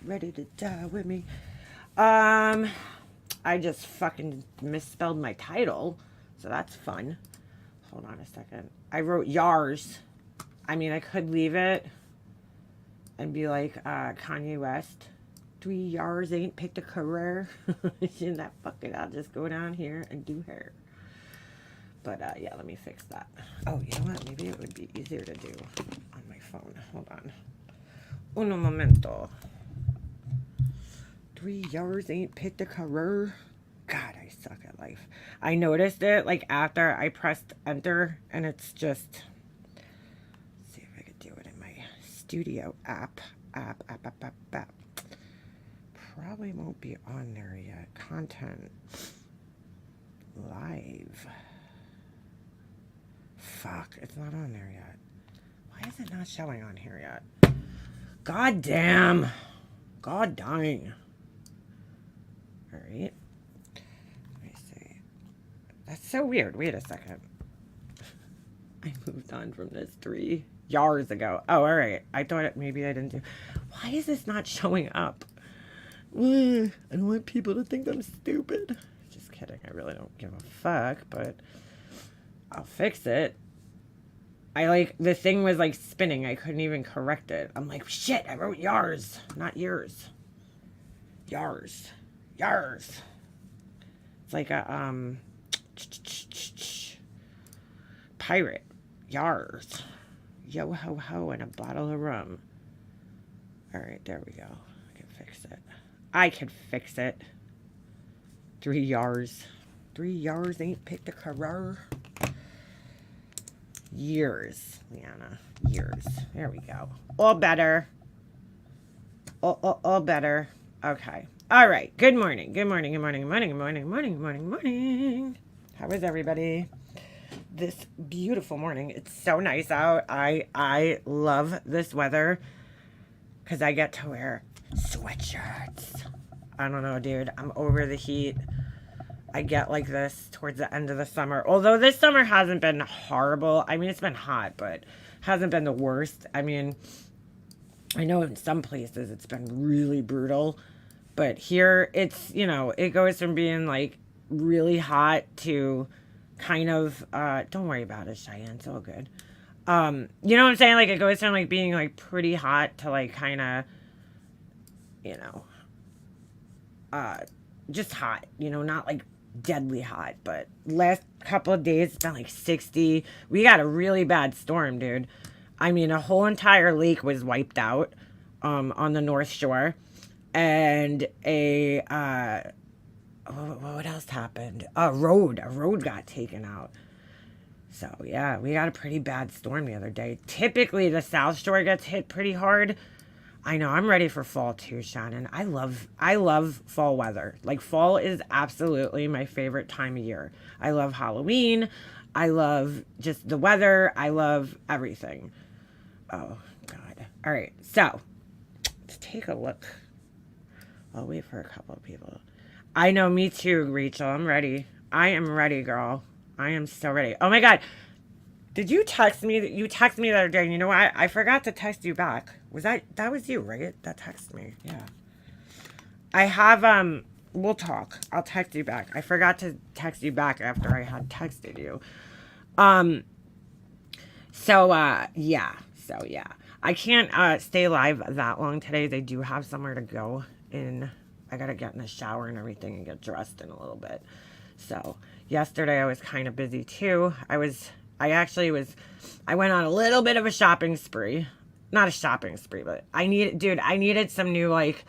ready to die with me. I just fucking misspelled my title, so that's fun. Hold on a second. I wrote yars. I mean, I could leave it and be like Kanye West. 3 yars ain't picked a career. Shouldn't that fuck it? I'll just go down here and do hair. But yeah, let me fix that. Oh, you know what? Maybe it would be easier to do on my phone. Hold on. Uno momento. 3 yars ain't picked a career. God, I suck at life. I noticed it like after I pressed enter, and it's just. Let's see if I could do it in my studio app. Probably won't be on there yet. Content. Live. Fuck, it's not on there yet. Why is it not showing on here yet? God damn. God dang. Alright. Let me see. That's so weird. Wait a second. I moved on from this 3 years ago. Oh, alright. I thought maybe I didn't do. Why is this not showing up? I don't want people to think I'm stupid. Just kidding. I really don't give a fuck, but I'll fix it. The thing was like spinning. I couldn't even correct it. I'm like, shit, I wrote yars, not yours. Yars. Yars. It's like a, pirate. Yars. Yo ho ho and a bottle of rum. Alright, there we go. I can fix it. I can fix it. 3 yars. 3 yars ain't picked a career. Years, Liana. Years. There we go. All better. All better. Okay. All right. Good morning. Good morning. Good morning. Good morning. Good morning. Good morning. Good morning. Good morning. How is everybody this beautiful morning? It's so nice out. I love this weather because I get to wear sweatshirts. I don't know, dude. I'm over the heat. I get like this towards the end of the summer. Although this summer hasn't been horrible. I mean, it's been hot, but hasn't been the worst. I mean, I know in some places it's been really brutal. But here it's, you know, it goes from being like really hot to kind of, don't worry about it, Cheyenne. It's all good. You know what I'm saying? Like it goes from like being like pretty hot to like kind of, you know, just hot, you know, not like deadly hot, but last couple of days it's been like 60. We got a really bad storm, dude. I mean, a whole entire lake was wiped out on the North Shore, and what else happened? A road got taken out. So yeah, we got a pretty bad storm the other day. Typically the South Shore gets hit pretty hard. I know, I'm ready for fall too, Shannon. I love fall weather. Like fall is absolutely my favorite time of year. I love Halloween. I love just the weather. I love everything. Oh God. All right. So let's take a look. I'll wait for a couple of people. I know, me too, Rachel. I'm ready. I am ready, girl. I am so ready. Oh my God. Did you text me? You texted me the other day, and you know what? I forgot to text you back. That was you, right? That texted me. Yeah. I have, we'll talk. I'll text you back. I forgot to text you back after I had texted you. Yeah. So, yeah. I can't, stay live that long today. They do have somewhere to go in. I gotta get in the shower and everything and get dressed in a little bit. So, yesterday I was kind of busy too. I went on a little bit of a shopping spree. Not a shopping spree, but I needed some new, like,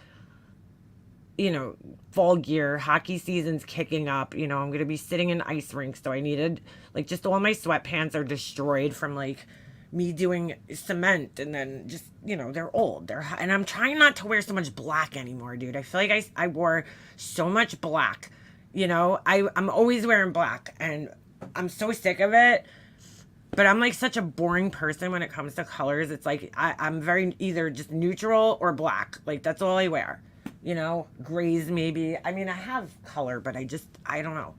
you know, fall gear. Hockey season's kicking up. You know, I'm going to be sitting in ice rinks. So I needed, like, just all my sweatpants are destroyed from, like, me doing cement. And then just, you know, they're old. And I'm trying not to wear so much black anymore, dude. I feel like I wore so much black. You know, I'm always wearing black. And I'm so sick of it. But I'm like such a boring person when it comes to colors. It's like I'm very either just neutral or black. Like that's all I wear. You know, grays maybe. I mean, I have color, but I don't know.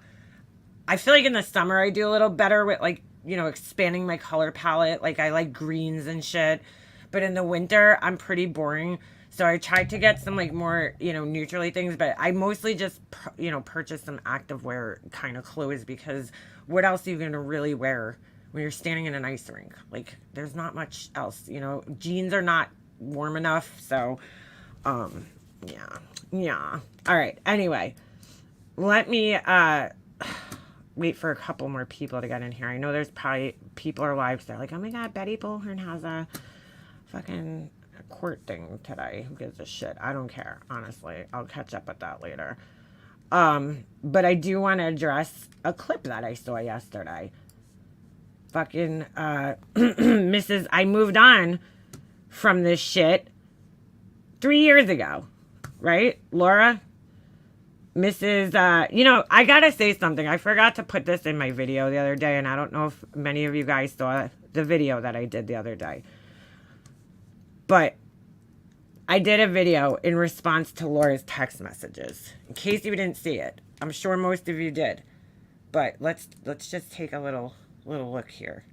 I feel like in the summer I do a little better with like, you know, expanding my color palette. Like I like greens and shit. But in the winter, I'm pretty boring. So I tried to get some like more, neutrally things, but I mostly just, purchased some activewear kind of clothes because what else are you going to really wear when you're standing in an ice rink? Like, there's not much else, jeans are not warm enough. So, yeah. Yeah. All right. Anyway, let me, wait for a couple more people to get in here. I know there's probably people are live. They're like, oh my God, Betty Bullhorn has a fucking court thing today. Who gives a shit? I don't care. Honestly, I'll catch up with that later. But I do want to address a clip that I saw yesterday. Fucking, Mrs. I moved on from this shit 3 years ago, right? Laura? Mrs. I gotta say something. I forgot to put this in my video the other day, and I don't know if many of you guys saw the video that I did the other day. But I did a video in response to Laura's text messages. In case you didn't see it. I'm sure most of you did. But let's just take a little look here.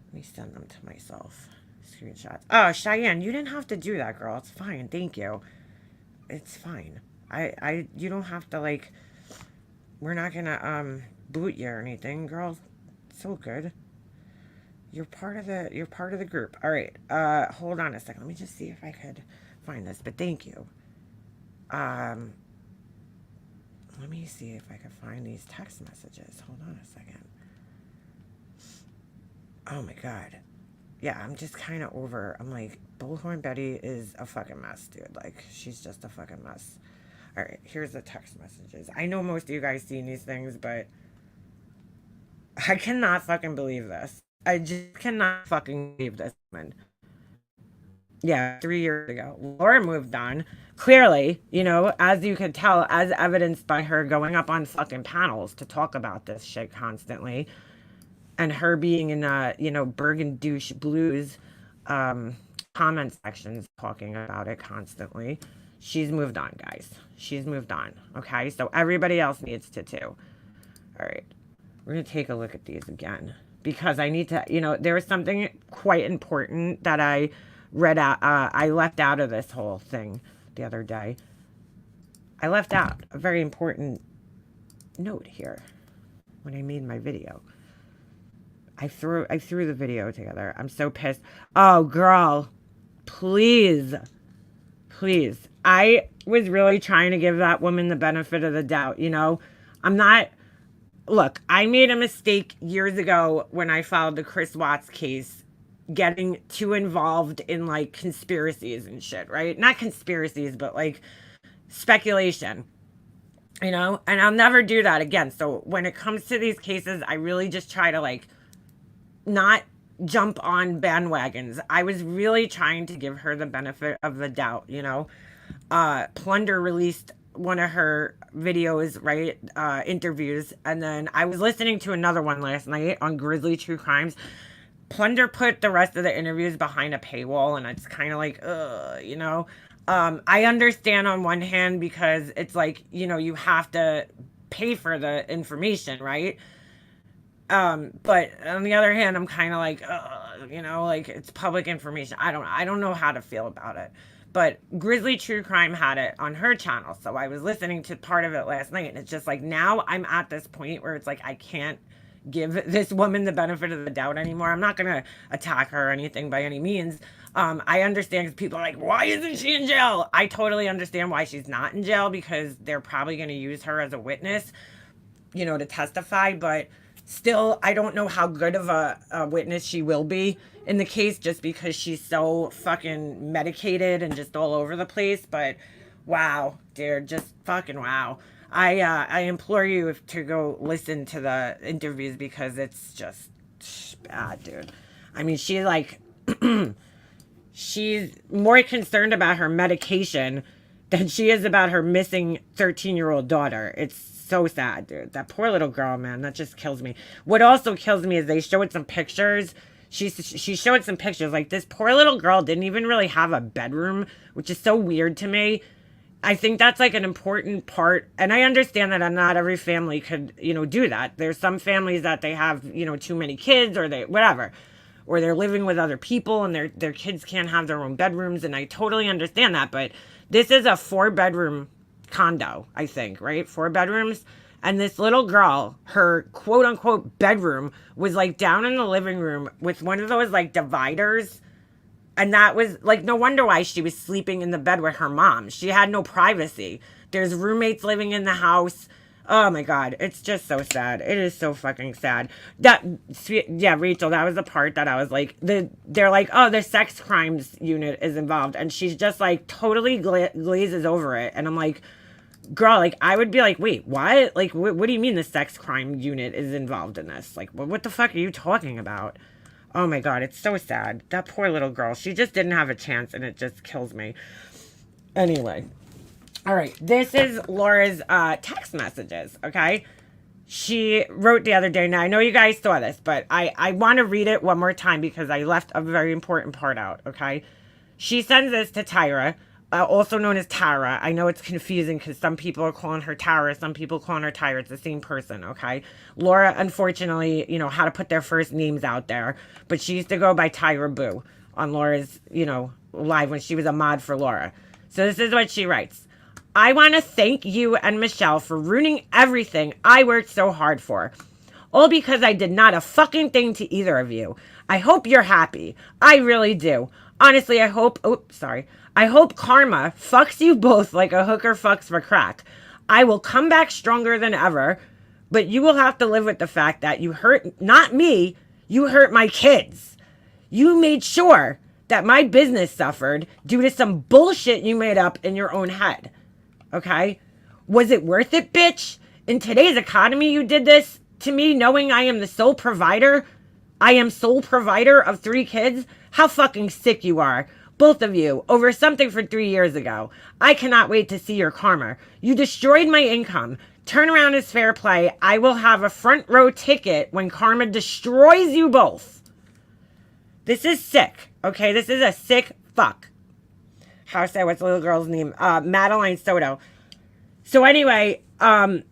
Let me send them to myself. Screenshots. Oh, Cheyenne, you didn't have to do that, girl. It's fine. Thank you. It's fine. You don't have to, like, we're not gonna, boot you or anything, girl. So good. You're part of the group. All right. Hold on a second. Let me just see if I could find this, but thank you. Let me see if I can find these text messages. Hold on a second. Oh my God. Yeah, I'm just kind of over. I'm like, Bullhorn Betty is a fucking mess, dude. Like, she's just a fucking mess. All right, here's the text messages. I know most of you guys seen these things, but I cannot fucking believe this. I just cannot fucking believe this woman. Yeah, 3 years ago. Laura moved on. Clearly, as you could tell, as evidenced by her going up on fucking panels to talk about this shit constantly. And her being in, Bergen Douche Blues comment sections talking about it constantly. She's moved on, guys. She's moved on. Okay, so everybody else needs to too. All right, we're going to take a look at these again. Because I need to, there was something quite important that I read out. I left out of this whole thing the other day. I left out a very important note here when I made my video. I threw the video together. I'm so pissed. Oh, girl, please. I was really trying to give that woman the benefit of the doubt. I'm not. Look, I made a mistake years ago when I filed the Chris Watts case, getting too involved in, like, conspiracies and shit, right? Not conspiracies, but, like, speculation, and I'll never do that again. So when it comes to these cases, I really just try to, like, not jump on bandwagons. I was really trying to give her the benefit of the doubt, Plunder released one of her videos, right, interviews, and then I was listening to another one last night on Grizzly True Crimes. Plunder put the rest of the interviews behind a paywall, and it's kind of like, I understand on one hand because it's like, you have to pay for the information, right? But on the other hand, I'm kind of like, like, it's public information. I don't know how to feel about it. But Grizzly True Crime had it on her channel. So I was listening to part of it last night. And it's just like, now I'm at this point where it's like, I can't give this woman the benefit of the doubt anymore. I'm not going to attack her or anything by any means. I understand because people are like, why isn't she in jail? I totally understand why she's not in jail, because they're probably going to use her as a witness, to testify. But still, I don't know how good of a witness she will be in the case, just because she's so fucking medicated and just all over the place. But wow, dude, just fucking wow. I implore you to go listen to the interviews, because it's just bad, dude. I mean, she, like, she's more concerned about her medication than she is about her missing 13-year-old daughter. It's so sad, dude. That poor little girl, man. That just kills me. What also kills me is they showed some pictures. She showed some pictures. Like, this poor little girl didn't even really have a bedroom, which is so weird to me. I think that's, like, an important part. And I understand that not every family could, do that. There's some families that they have, too many kids, or whatever. or they're living with other people and their kids can't have their own bedrooms. And I totally understand that. But this is a 4-bedroom condo, I think, right? 4 bedrooms. And this little girl, her quote unquote bedroom was like down in the living room with one of those like dividers. And that was like, no wonder why she was sleeping in the bed with her mom. She had no privacy. There's roommates living in the house. Oh my God. It's just so sad. It is so fucking sad. Yeah, Rachel, that was the part that I was like, they're like, oh, the sex crimes unit is involved. And she's just like totally glazes over it. And I'm like, girl, like, I would be like, wait, what? Like, what do you mean the sex crime unit is involved in this? Like, what the fuck are you talking about? Oh my God, it's so sad. That poor little girl. She just didn't have a chance, and it just kills me. Anyway. All right. This is Laura's text messages, okay? She wrote the other day. Now, I know you guys saw this, but I want to read it one more time because I left a very important part out, okay? She sends this to Tyra, also known as Tara. I know it's confusing because some people are calling her Tara, some people calling her Tyra. It's the same person, okay? Laura, unfortunately, you know, had to put their first names out there, but she used to go by Tyra Boo on Laura's, you know, live when she was a mod for Laura. So this is what she writes. I want to thank you and Michelle for ruining everything I worked so hard for. All because I did not a fucking thing to either of you. I hope you're happy. I really do. Honestly, I hope karma fucks you both like a hooker fucks for crack. I will come back stronger than ever, but you will have to live with the fact that you hurt, not me, you hurt my kids. You made sure that my business suffered due to some bullshit you made up in your own head. Okay? Was it worth it, bitch? In today's economy, you did this to me knowing I am the sole provider? I am sole provider of 3 kids? How fucking sick you are. Both of you, over something for 3 years ago. I cannot wait to see your karma. You destroyed my income. Turnaround is fair play. I will have a front row ticket when karma destroys you both. This is sick, okay? This is a sick fuck. How say what's the little girl's name? Madeline Soto. So anyway, so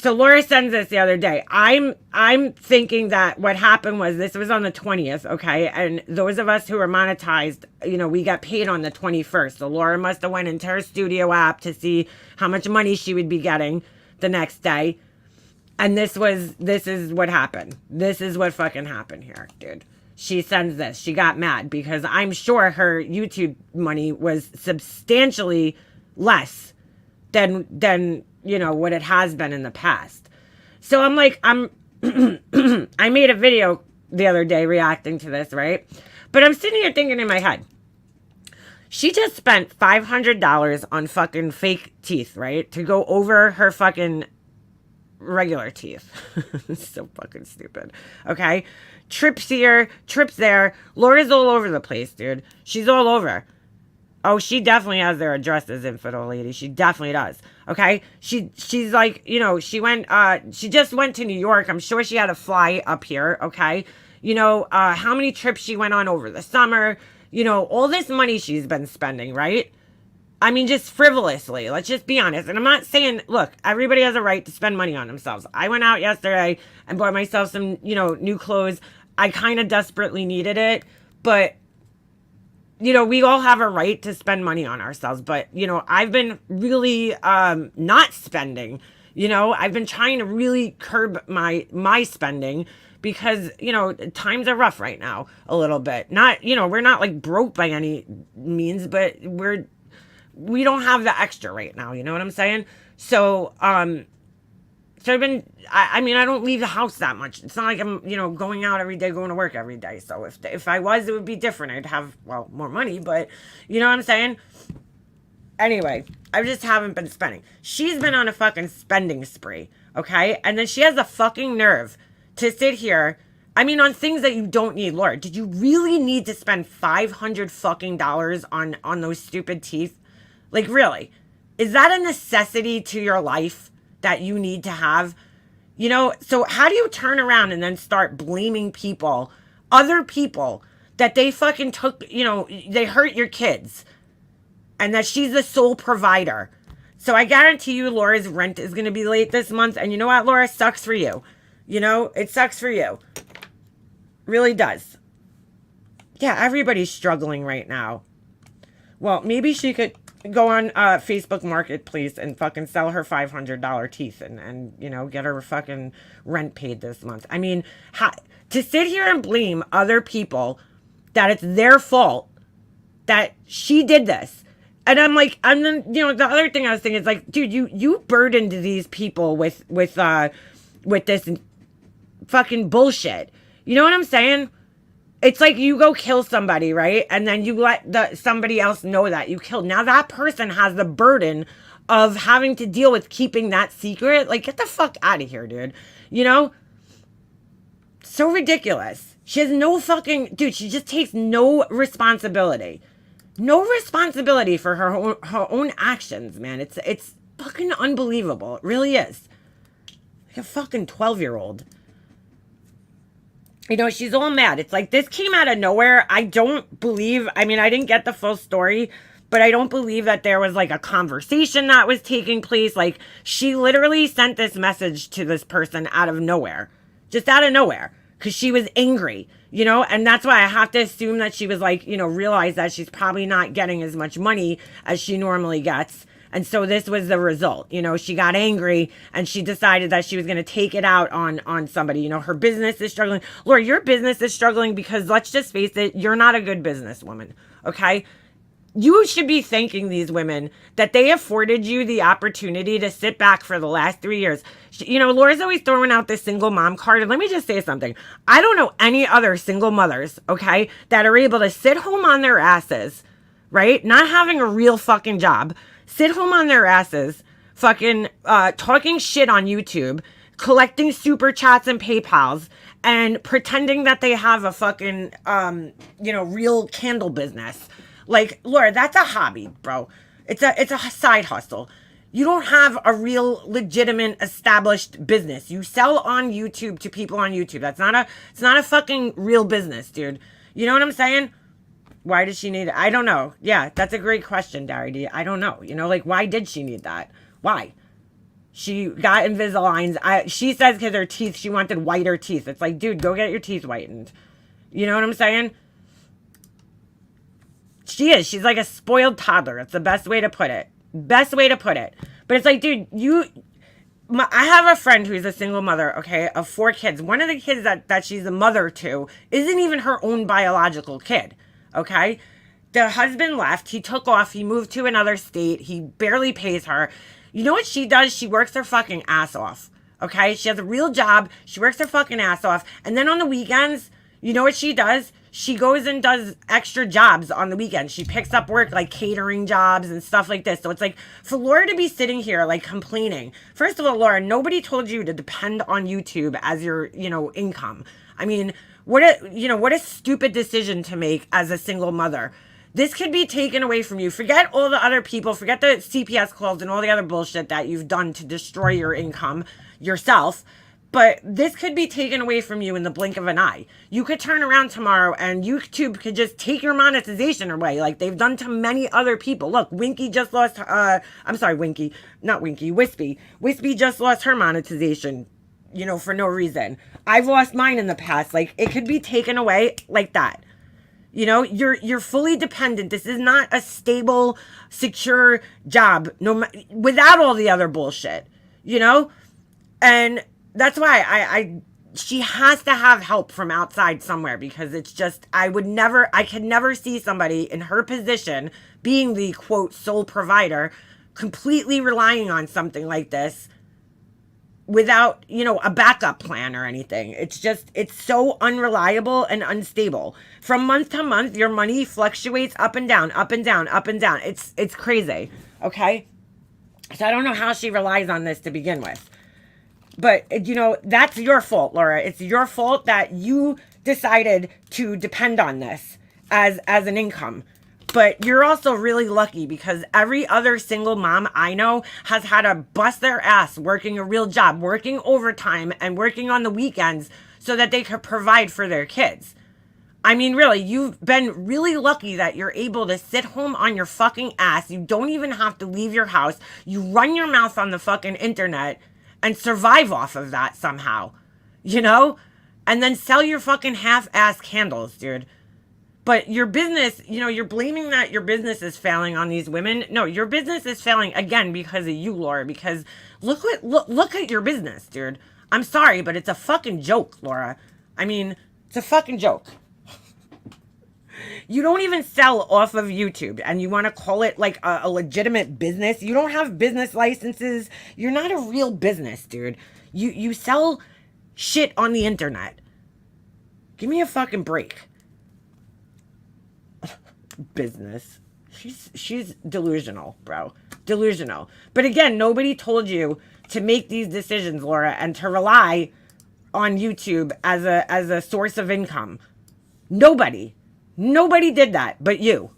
Laura sends this the other day. I'm thinking that what happened was this was on the 20th, okay? And those of us who are monetized, you know, we got paid on the 21st. So Laura must have went into her studio app to see how much money she would be getting the next day. And this is what happened. This is what fucking happened here, dude. She sends this. She got mad because I'm sure her YouTube money was substantially less than you know, what it has been in the past. So I'm like, I made a video the other day reacting to this, right? But I'm sitting here thinking in my head, she just spent $500 on fucking fake teeth, right? To go over her fucking regular teeth. So fucking stupid. Okay? Trips here, trips there. Laura's all over the place, dude. She's all over. Oh, she definitely has their address as infidel lady. She definitely does. Okay? She's like, you know, she just went to New York. I'm sure she had a fly up here, okay? You know, how many trips she went on over the summer. You know, all this money she's been spending, right? I mean, just frivolously. Let's just be honest. And I'm not saying, look, everybody has a right to spend money on themselves. I went out yesterday and bought myself some, you know, new clothes. I kind of desperately needed it. But, you know, we all have a right to spend money on ourselves. But, you know, I've been really not spending. You know, I've been trying to really curb my spending because, you know, times are rough right now a little bit. Not, you know, we're not like broke by any means, but we don't have the extra right now. You know what I'm saying? So, so I've been, I mean, I don't leave the house that much. It's not like I'm, you know, going out every day, going to work every day. So if I was, it would be different. I'd have, well, more money, but you know what I'm saying? Anyway, I just haven't been spending. She's been on a fucking spending spree, okay? And then she has the fucking nerve to sit here, I mean, on things that you don't need. Laura, did you really need to spend $500 fucking dollars on those stupid teeth? Like, really? Is that a necessity to your life that you need to have? You know, so how do you turn around and then start blaming people, other people, that they fucking took, you know, they hurt your kids and that she's the sole provider? So I guarantee you Laura's rent is going to be late this month. And you know what, Laura? Sucks for you. You know, it sucks for you. Really does. Yeah, everybody's struggling right now. Well, maybe she could go on Facebook Marketplace and fucking sell her $500 teeth and get her fucking rent paid this month. I mean, to sit here and blame other people that it's their fault that she did this. And I'm like, and then, the other thing I was thinking is like, dude, you burdened these people with this fucking bullshit. You know what I'm saying? It's like you go kill somebody, right? And then you let somebody else know that you killed. Now that person has the burden of having to deal with keeping that secret. Like, get the fuck out of here, dude. So ridiculous. She has no fucking... Dude, she just takes no responsibility. No responsibility for her own actions, man. It's fucking unbelievable. It really is. Like a fucking 12-year-old. She's all mad. It's like, this came out of nowhere. I don't believe... I mean, I didn't get the full story, but I don't believe that there was, like, a conversation that was taking place. Like, she literally sent this message to this person out of nowhere. Just out of nowhere. Because she was angry, and that's why I have to assume that she was like, realize that she's probably not getting as much money as she normally gets. And so this was the result. She got angry and she decided that she was going to take it out on somebody. Her business is struggling. Laura, your business is struggling because, let's just face it, you're not a good businesswoman, okay? You should be thanking these women that they afforded you the opportunity to sit back for the last 3 years. Laura's always throwing out this single mom card. And let me just say something. I don't know any other single mothers, okay, that are able to sit home on their asses, right? Not having a real fucking job. Sit home on their asses, fucking talking shit on YouTube, collecting super chats and PayPals, and pretending that they have a fucking, real candle business. Like, Laura, that's a hobby, bro. It's a side hustle. You don't have a real legitimate established business. You sell on YouTube to people on YouTube. It's not a fucking real business, dude. You know what I'm saying? Why does she need it? I don't know. Yeah, that's a great question, Dari D. I don't know. Why did she need that? Why? She got Invisaligns. She says because her teeth, she wanted whiter teeth. It's like, dude, go get your teeth whitened. You know what I'm saying? She is. She's like a spoiled toddler. It's the best way to put it. Best way to put it. But it's like, dude, I have a friend who's a single mother, okay, of 4 kids. One of the kids that she's a mother to isn't even her own biological kid, okay? The husband left. He took off. He moved to another state. He barely pays her. You know what she does? She works her fucking ass off, okay? She has a real job. She works her fucking ass off. And then on the weekends, you know what she does? She goes and does extra jobs on the weekend. She picks up work like catering jobs and stuff like this. So it's like, for Laura to be sitting here like complaining. First of all, Laura, nobody told you to depend on YouTube as your, income. I mean, what a stupid decision to make as a single mother. This could be taken away from you. Forget all the other people. Forget the CPS calls and all the other bullshit that you've done to destroy your income yourself. But this could be taken away from you in the blink of an eye. You could turn around tomorrow and YouTube could just take your monetization away like they've done to many other people. Look, Winky just lost, Wispy. Wispy just lost her monetization, for no reason. I've lost mine in the past. Like, it could be taken away like that. You're fully dependent. This is not a stable, secure job without all the other bullshit, And that's why she has to have help from outside somewhere, because it's just, I could never see somebody in her position being the quote sole provider completely relying on something like this without, a backup plan or anything. It's so unreliable and unstable. From month to month, your money fluctuates up and down, up and down, up and down. It's crazy. Okay. So I don't know how she relies on this to begin with. But, that's your fault, Laura. It's your fault that you decided to depend on this as an income. But you're also really lucky because every other single mom I know has had to bust their ass working a real job, working overtime, and working on the weekends so that they could provide for their kids. I mean, really, you've been really lucky that you're able to sit home on your fucking ass. You don't even have to leave your house. You run your mouth on the fucking internet and survive off of that somehow, and then sell your fucking half-ass candles, dude. But your business, you know, you're blaming that your business is failing on these women. No, your business is failing again because of you, Laura. Because look at your business, dude. I'm sorry, but it's a fucking joke, Laura. I mean, it's a fucking joke. You don't even sell off of YouTube, and you want to call it like a legitimate business. You don't have business licenses. You're not a real business, dude. You sell shit on the internet. Give me a fucking break. Business. She's delusional, bro. Delusional. But again, nobody told you to make these decisions, Laura, and to rely on YouTube as a source of income. Nobody did that but you.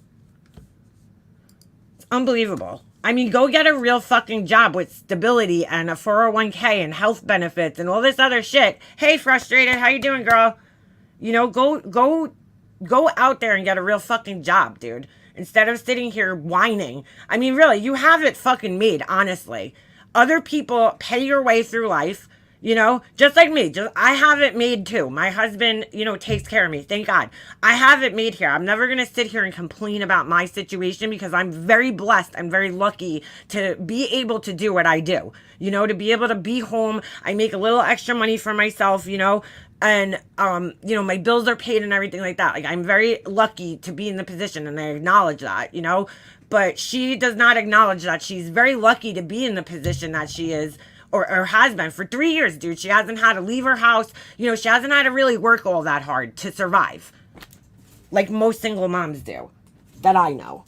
It's unbelievable. I mean, go get a real fucking job with stability and a 401k and health benefits and all this other shit. Hey, frustrated, how you doing, girl? You know, go out there and get a real fucking job, dude. Instead of sitting here whining. I mean, really, you have it fucking made, honestly. Other people pay your way through life, you know, just like me. I have it made too. My husband, you know, takes care of me. Thank God. I have it made here. I'm never going to sit here and complain about my situation because I'm very blessed. I'm very lucky to be able to do what I do, you know, to be able to be home. I make a little extra money for myself, you know, and, you know, my bills are paid and everything like that. Like, I'm very lucky to be in the position, and I acknowledge that, you know, but she does not acknowledge that she's very lucky to be in the position that she is, or has been for 3 years, dude. She hasn't had to leave her house. You know, she hasn't had to really work all that hard to survive, like most single moms do, that I know.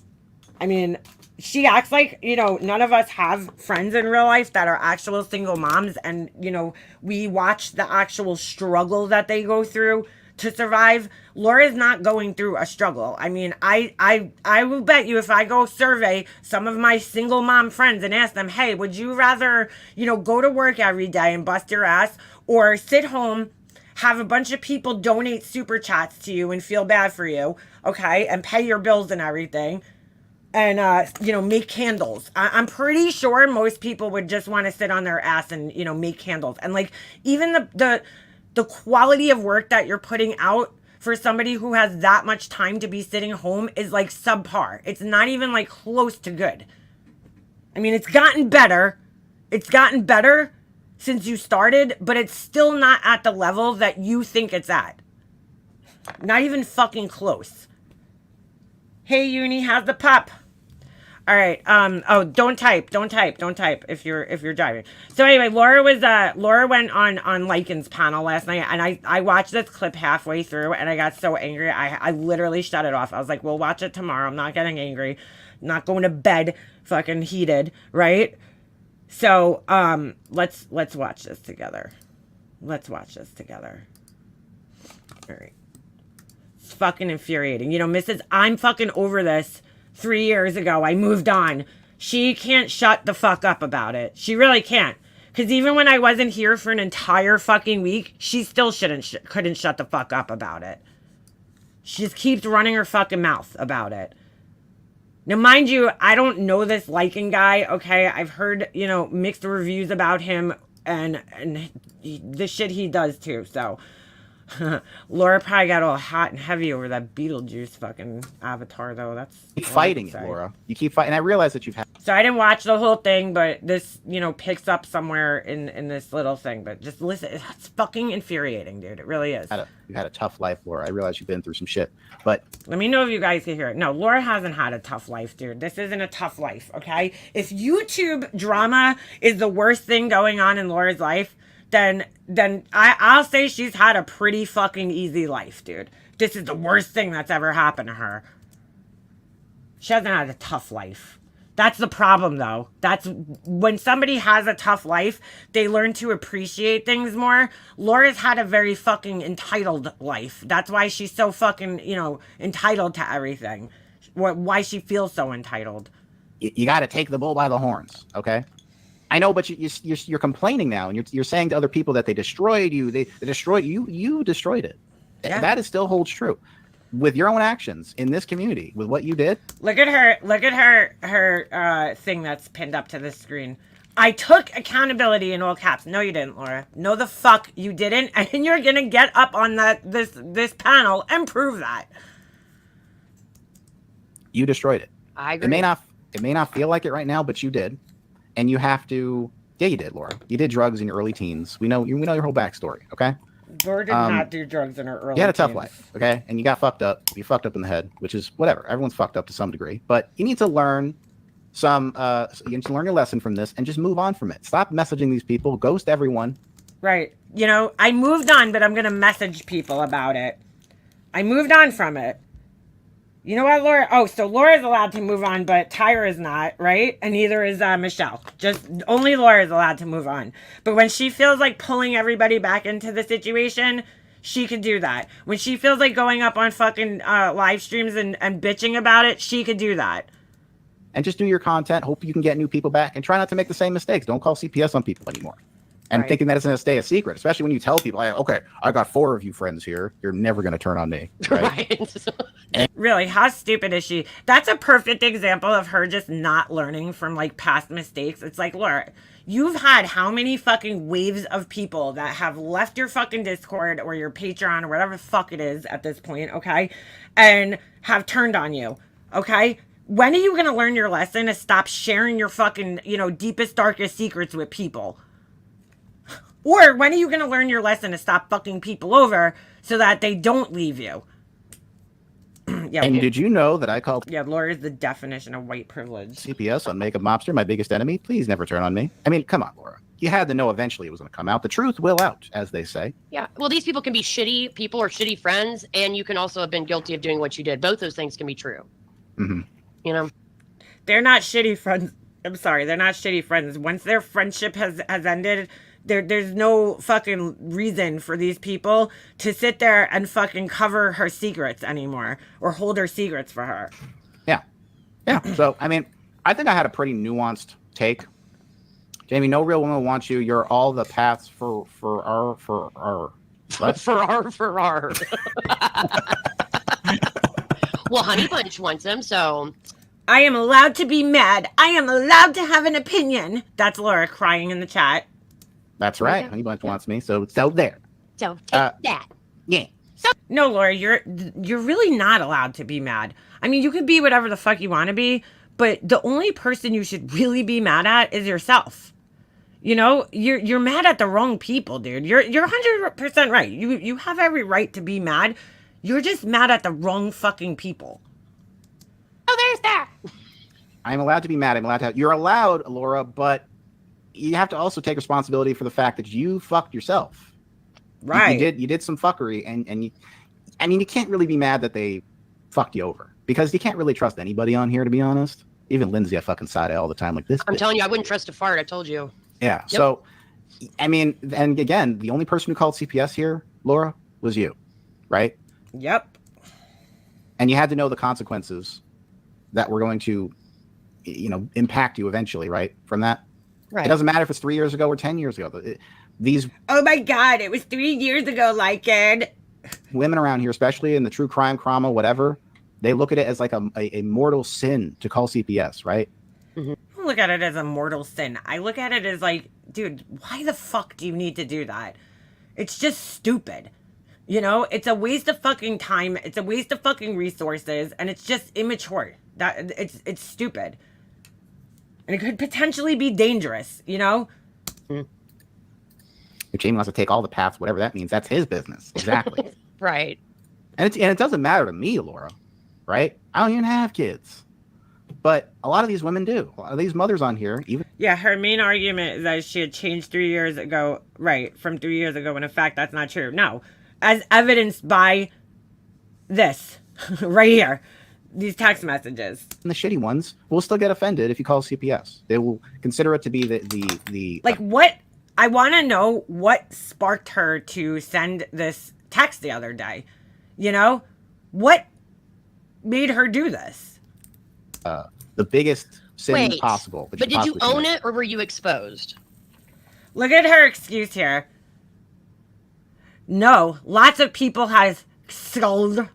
I mean, she acts like, you know, none of us have friends in real life that are actual single moms, and, you know, we watch the actual struggle that they go through to survive. Laura's not going through a struggle. I mean, I will bet you if I go survey some of my single mom friends and ask them, hey, would you rather, you know, go to work every day and bust your ass, or sit home, have a bunch of people donate super chats to you and feel bad for you, okay, and pay your bills and everything, and, you know, make candles. I'm pretty sure most people would just want to sit on their ass and, you know, make candles. And, like, even the quality of work that you're putting out for somebody who has that much time to be sitting home is, like, subpar. It's not even, like, close to good. I mean, it's gotten better. It's gotten better since you started, but it's still not at the level that you think it's at. Not even fucking close. Hey, Uni, how's the pup? All right. Oh, don't type if you're driving. So anyway, Laura went on Lycan's panel last night, and I watched this clip halfway through, and I got so angry. I literally shut it off. I was like, we'll watch it tomorrow. I'm not getting angry. I'm not going to bed fucking heated, right? So, let's watch this together. Let's watch this together. All right. It's fucking infuriating. You know, I'm fucking over this. 3 years ago, I moved on. She can't shut the fuck up about it. She really can't. Because even when I wasn't here for an entire fucking week, she still couldn't shut the fuck up about it. She just keeps running her fucking mouth about it. Now, mind you, I don't know this Lycan guy, okay? I've heard, you know, mixed reviews about him and the shit he does too, so... Laura probably got all hot and heavy over that Beetlejuice fucking avatar, though. That's keep fighting it, Laura. You keep fighting. I realize that you've had. So I didn't watch the whole thing, but this, you know, picks up somewhere in this little thing. But just listen, it's fucking infuriating, dude. It really is. You had a tough life, Laura. I realize you've been through some shit, but let me know if you guys can hear it. No, Laura hasn't had a tough life, dude. This isn't a tough life, okay? If YouTube drama is the worst thing going on in Laura's life, then I'll say she's had a pretty fucking easy life, dude. This is the worst thing that's ever happened to her. She hasn't had a tough life. That's the problem, though. That's when somebody has a tough life, they learn to appreciate things more. Laura's had a very fucking entitled life. That's why she's so fucking, you know, entitled to everything. Why she feels so entitled. You got to take the bull by the horns, okay? I know, but you're complaining now, and you're saying to other people that they destroyed you. They destroyed you. You destroyed it. Yeah. That is still holds true with your own actions in this community, with what you did. Look at her thing that's pinned up to the screen. I took accountability in all caps. No, you didn't, Laura. No, the fuck you didn't. And you're gonna get up on this panel and prove that. You destroyed it. I agree. It may not feel like it right now, but you did, and you have to. Yeah, you did, Laura. You did drugs in your early teens. We know your whole backstory. Okay. Laura did not do drugs in her early. You had a tough teens. life, okay, and you got fucked up. You fucked up in the head, which is whatever. Everyone's fucked up to some degree, but you need to learn some. You need to learn your lesson from this and just move on from it. Stop messaging these people. Ghost everyone. Right. You know, I moved on, but I'm gonna message people about it. I moved on from it. You know what, Laura? Oh, so Laura's allowed to move on, but Tyra is not, right? And neither is Michelle. Just only Laura is allowed to move on. But when she feels like pulling everybody back into the situation, she could do that. When she feels like going up on fucking live streams and bitching about it, she could do that. And just do your content. Hope you can get new people back, and try not to make the same mistakes. Don't call CPS on people anymore. And thinking that it's going to stay a secret, especially when you tell people, okay, I got 4 of you friends here. You're never going to turn on me. Right? Really, how stupid is she? That's a perfect example of her just not learning from like past mistakes. It's like, Laura, you've had how many fucking waves of people that have left your fucking Discord or your Patreon or whatever the fuck it is at this point, okay? And have turned on you, okay? When are you going to learn your lesson to stop sharing your fucking, deepest, darkest secrets with people? Or when are you going to learn your lesson to stop fucking people over so that they don't leave you? Yeah. And did you know that I called... Yeah, Laura is the definition of white privilege. CPS on Makeup Mobster, my biggest enemy. Please never turn on me. I mean, come on, Laura. You had to know eventually it was going to come out. The truth will out, as they say. Yeah. Well, these people can be shitty people or shitty friends, and you can also have been guilty of doing what you did. Both those things can be true. Mm-hmm. You know? They're not shitty friends. I'm sorry. They're not shitty friends. Once their friendship has ended... There's no fucking reason for these people to sit there and fucking cover her secrets anymore or hold her secrets for her. Yeah. So, I mean, I think I had a pretty nuanced take. Jamie, no real woman wants you. You're all the paths for our. What? For our. Well, Honey Bunch wants them, so. I am allowed to be mad. I am allowed to have an opinion. That's Laura crying in the chat. That's right. Honey Bunch wants me, so there. So take that. Yeah. No, Laura, you're really not allowed to be mad. I mean, you could be whatever the fuck you want to be, but the only person you should really be mad at is yourself. You know, you're mad at the wrong people, dude. You're 100% right. You have every right to be mad. You're just mad at the wrong fucking people. Oh, there's that. I'm allowed to be mad. I'm allowed to. You're allowed, Laura, but you have to also take responsibility for the fact that you fucked yourself. Right. You did some fuckery, and you can't really be mad that they fucked you over, because you can't really trust anybody on here, to be honest. Even Lindsay, I fucking side eye all the time like this. I'm telling you, I wouldn't trust a fart. I told you. Yeah. Yep. So, I mean, and again, the only person who called CPS here, Laura, was you, right? Yep. And you had to know the consequences that were going to, impact you eventually, right? From that. Right. It doesn't matter if it's 3 years ago or 10 years ago. Oh my God, it was 3 years ago, Lycan. Women around here, especially in the true crime, trauma, whatever, they look at it as like a mortal sin to call CPS, right? Mm-hmm. I don't look at it as a mortal sin. I look at it as like, dude, why the fuck do you need to do that? It's just stupid. It's a waste of fucking time. It's a waste of fucking resources, and it's just immature. It's stupid. And it could potentially be dangerous, If Jamie wants to take all the paths, whatever that means, that's his business. Exactly. Right. And it doesn't matter to me, Laura, right? I don't even have kids. But a lot of these women do. A lot of these mothers on here, even... Yeah, her main argument is that she had changed 3 years ago, right, from 3 years ago, when in fact that's not true. No. As evidenced by this, right here. These text messages. And the shitty ones will still get offended if you call CPS. They will consider it to be the like what? I want to know what sparked her to send this text the other day. What made her do this? The biggest sin possible. But did you own it, or were you exposed? Look at her excuse here. No, lots of people has sold,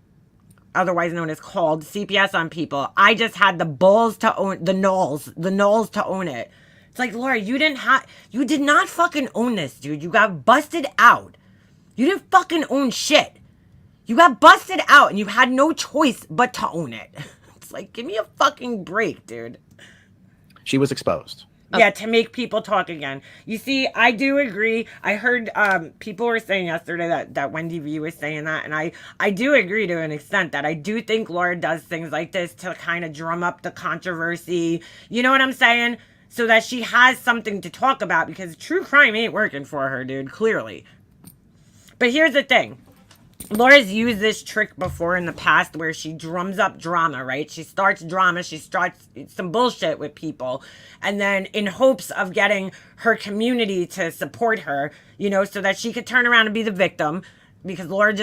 otherwise known as called, CPS on people. I just had the balls to own the nulls to own it. It's like, Laura, you did not fucking own this, dude. You got busted out. You didn't fucking own shit. You got busted out and you had no choice but to own it. It's like, give me a fucking break, dude. She was exposed. Yeah, to make people talk again. You see, I do agree. I heard people were saying yesterday that Wendy V was saying that, and I do agree to an extent that I do think Laura does things like this to kind of drum up the controversy. You know what I'm saying? So that she has something to talk about, because true crime ain't working for her, dude, clearly. But here's the thing. Laura's used this trick before in the past where she drums up drama, right? She starts drama, she starts some bullshit with people, and then in hopes of getting her community to support her, you know, so that she could turn around and be the victim. Because Laura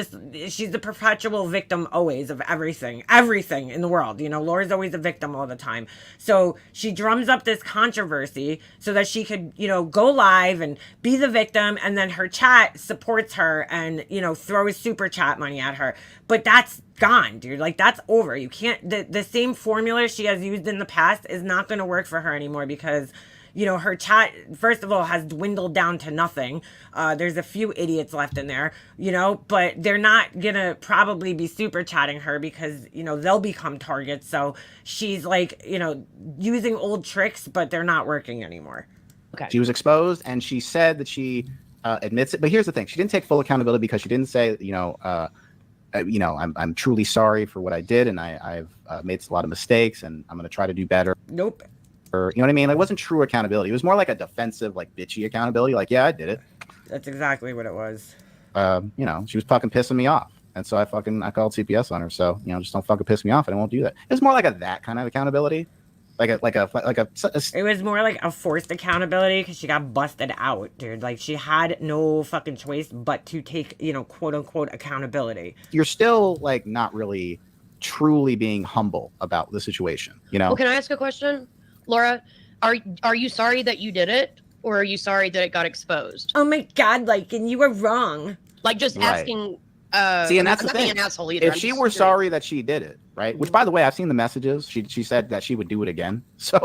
she's the perpetual victim always of everything in the world. You know, Laura's always a victim all the time. So she drums up this controversy so that she could, you know, go live and be the victim. And then her chat supports her and, you know, throws super chat money at her. But that's gone, dude. Like, that's over. You can't, the same formula she has used in the past is not going to work for her anymore, because you know, her chat, first of all, has dwindled down to nothing. There's a few idiots left in there, you know, but they're not going to probably be super chatting her because, you know, they'll become targets. So she's like, you know, using old tricks, but they're not working anymore. Okay. She was exposed, and she said that she admits it. But here's the thing. She didn't take full accountability, because she didn't say, I'm truly sorry for what I did, and I've made a lot of mistakes, and I'm going to try to do better. Nope. You know what I mean? It wasn't true accountability. It was more like a defensive, like bitchy accountability. Like, yeah, I did it. That's exactly what it was. You know, she was fucking pissing me off. And so I called CPS on her. So, you know, just don't fucking piss me off and I won't do that. It was more like that kind of accountability. It was more like a forced accountability because she got busted out, dude. Like, she had no fucking choice but to take, you know, quote unquote accountability. You're still like not really truly being humble about the situation, you know? Well, can I ask a question? Laura, are you sorry that you did it, or are you sorry that it got exposed? Oh my God, like, and you were wrong. Like, just asking. See, and that's I'm the not being thing. an asshole either. If she were sorry that she did it, right? Which, by the way, I've seen the messages. She said that she would do it again. So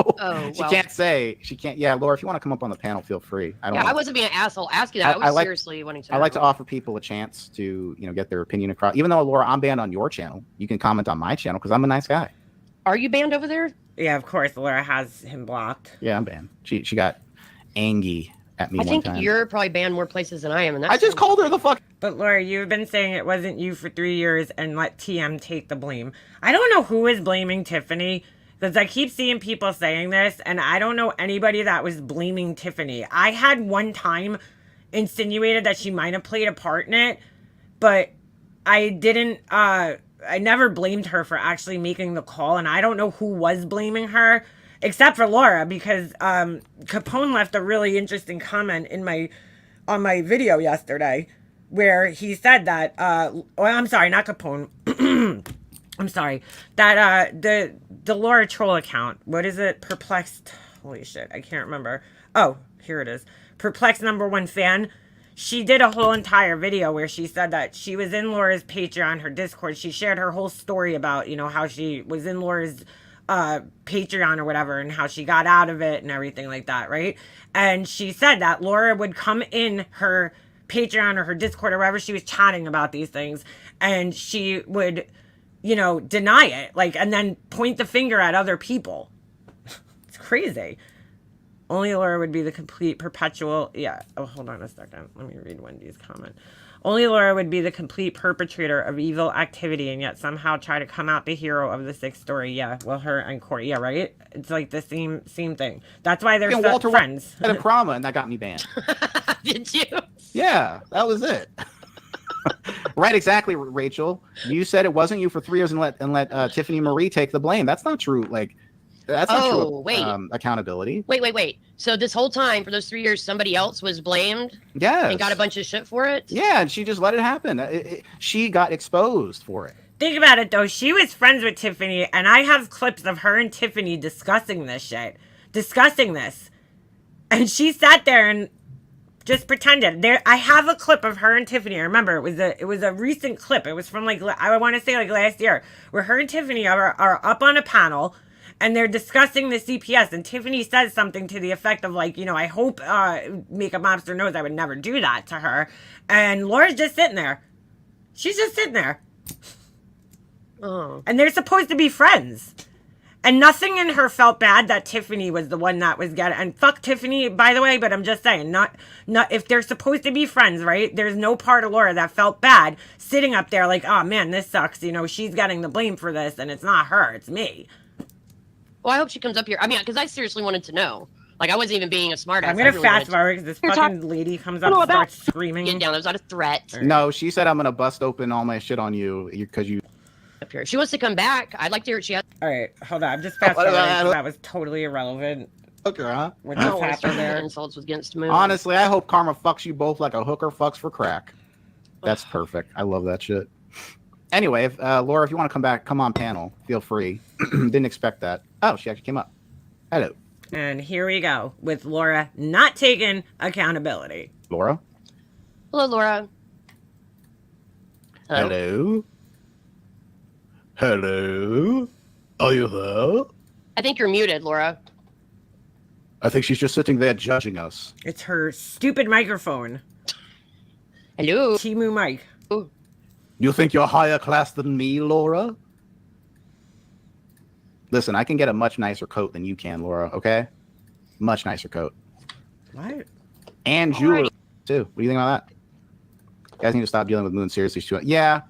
she can't. Yeah, Laura, if you want to come up on the panel, feel free. I wasn't being an asshole asking that. I was seriously wanting to. I like to offer people a chance to, you know, get their opinion across. Even though, Laura, I'm banned on your channel, you can comment on my channel because I'm a nice guy. Are you banned over there? Yeah, of course. Laura has him blocked. Yeah, I'm banned. She got angry at me. I think you're probably banned more places than I am. And I just called her the fuck. But Laura, you've been saying it wasn't you for 3 years and let TM take the blame. I don't know who is blaming Tiffany, because I keep seeing people saying this, and I don't know anybody that was blaming Tiffany. I had one time insinuated that she might have played a part in it, but I didn't. I never blamed her for actually making the call, and I don't know who was blaming her, except for Laura, because Capone left a really interesting comment on my video yesterday, where he said that I'm sorry, not Capone. I'm sorry, that the Laura troll account, what is it? Perplexed. Holy shit, I can't remember. Oh, here it is. Perplexed #1 fan. She did a whole entire video where she said that she was in Laura's Patreon, her Discord. She shared her whole story about, you know, how she was in Laura's Patreon or whatever, and how she got out of it and everything like that, right? And she said that Laura would come in her Patreon or her Discord or wherever she was chatting about these things, and she would, you know, deny it, like, and then point the finger at other people. It's crazy. Only Laura would be the complete perpetual... Yeah. Oh, hold on a second. Let me read Wendy's comment. Only Laura would be the complete perpetrator of evil activity and yet somehow try to come out the hero of the 6th story. Yeah. Well, her and Corey. Yeah, right? It's like the same thing. That's why they're Walter friends. Had a trauma and that got me banned. Did you? Yeah, that was it. Right, exactly, Rachel. You said it wasn't you for 3 years and let Tiffany Marie take the blame. That's not true. Like... That's not true. Accountability. Wait. So this whole time, for those 3 years, somebody else was blamed? Yes. And got a bunch of shit for it? Yeah, and she just let it happen. She got exposed for it. Think about it, though. She was friends with Tiffany, and I have clips of her and Tiffany discussing this shit. Discussing this. And she sat there and just pretended. I have a clip of her and Tiffany. I remember it was a recent clip. It was from, like, I want to say, like, last year, where her and Tiffany are up on a panel. and they're discussing the CPS, and Tiffany says something to the effect of like, I hope Makeup Mobster knows I would never do that to her. And Laura's just sitting there. She's just sitting there. Oh. And they're supposed to be friends. And nothing in her felt bad that Tiffany was the one that was getting. And fuck Tiffany, by the way, but I'm just saying, not if they're supposed to be friends, right? There's no part of Laura that felt bad sitting up there like, oh man, this sucks. She's getting the blame for this, and it's not her, it's me. Well, I hope she comes up here. I mean, because I seriously wanted to know. Like, I wasn't even being a smartass. I'm gonna fast forward because this fucking lady comes up and starts screaming. Get down. That was not a threat. No, she said I'm gonna bust open all my shit on you because you. Up here. She wants to come back. I'd like to hear what she has. All right, hold on. I'm just fast forwarding. That was totally irrelevant. Hooker, huh? What I just don't want to happened start there? insults with against moving. Honestly, I hope karma fucks you both like a hooker fucks for crack. That's perfect. I love that shit. Anyway, Laura, if you want to come on panel, feel free. Didn't expect that. Oh, she actually came up. Hello. And here we go with Laura not taking accountability. Laura? Hello, Laura. Hello? Hello? Are you there? I think you're muted, Laura. I think she's just sitting there judging us. It's her stupid microphone. Hello. Timu mic. You think you're higher class than me, Laura? Listen, I can get a much nicer coat than you can, Laura, okay? Much nicer coat. What? And jewelry, too. What do you think about that? You guys need to stop dealing with Moon seriously. Yeah.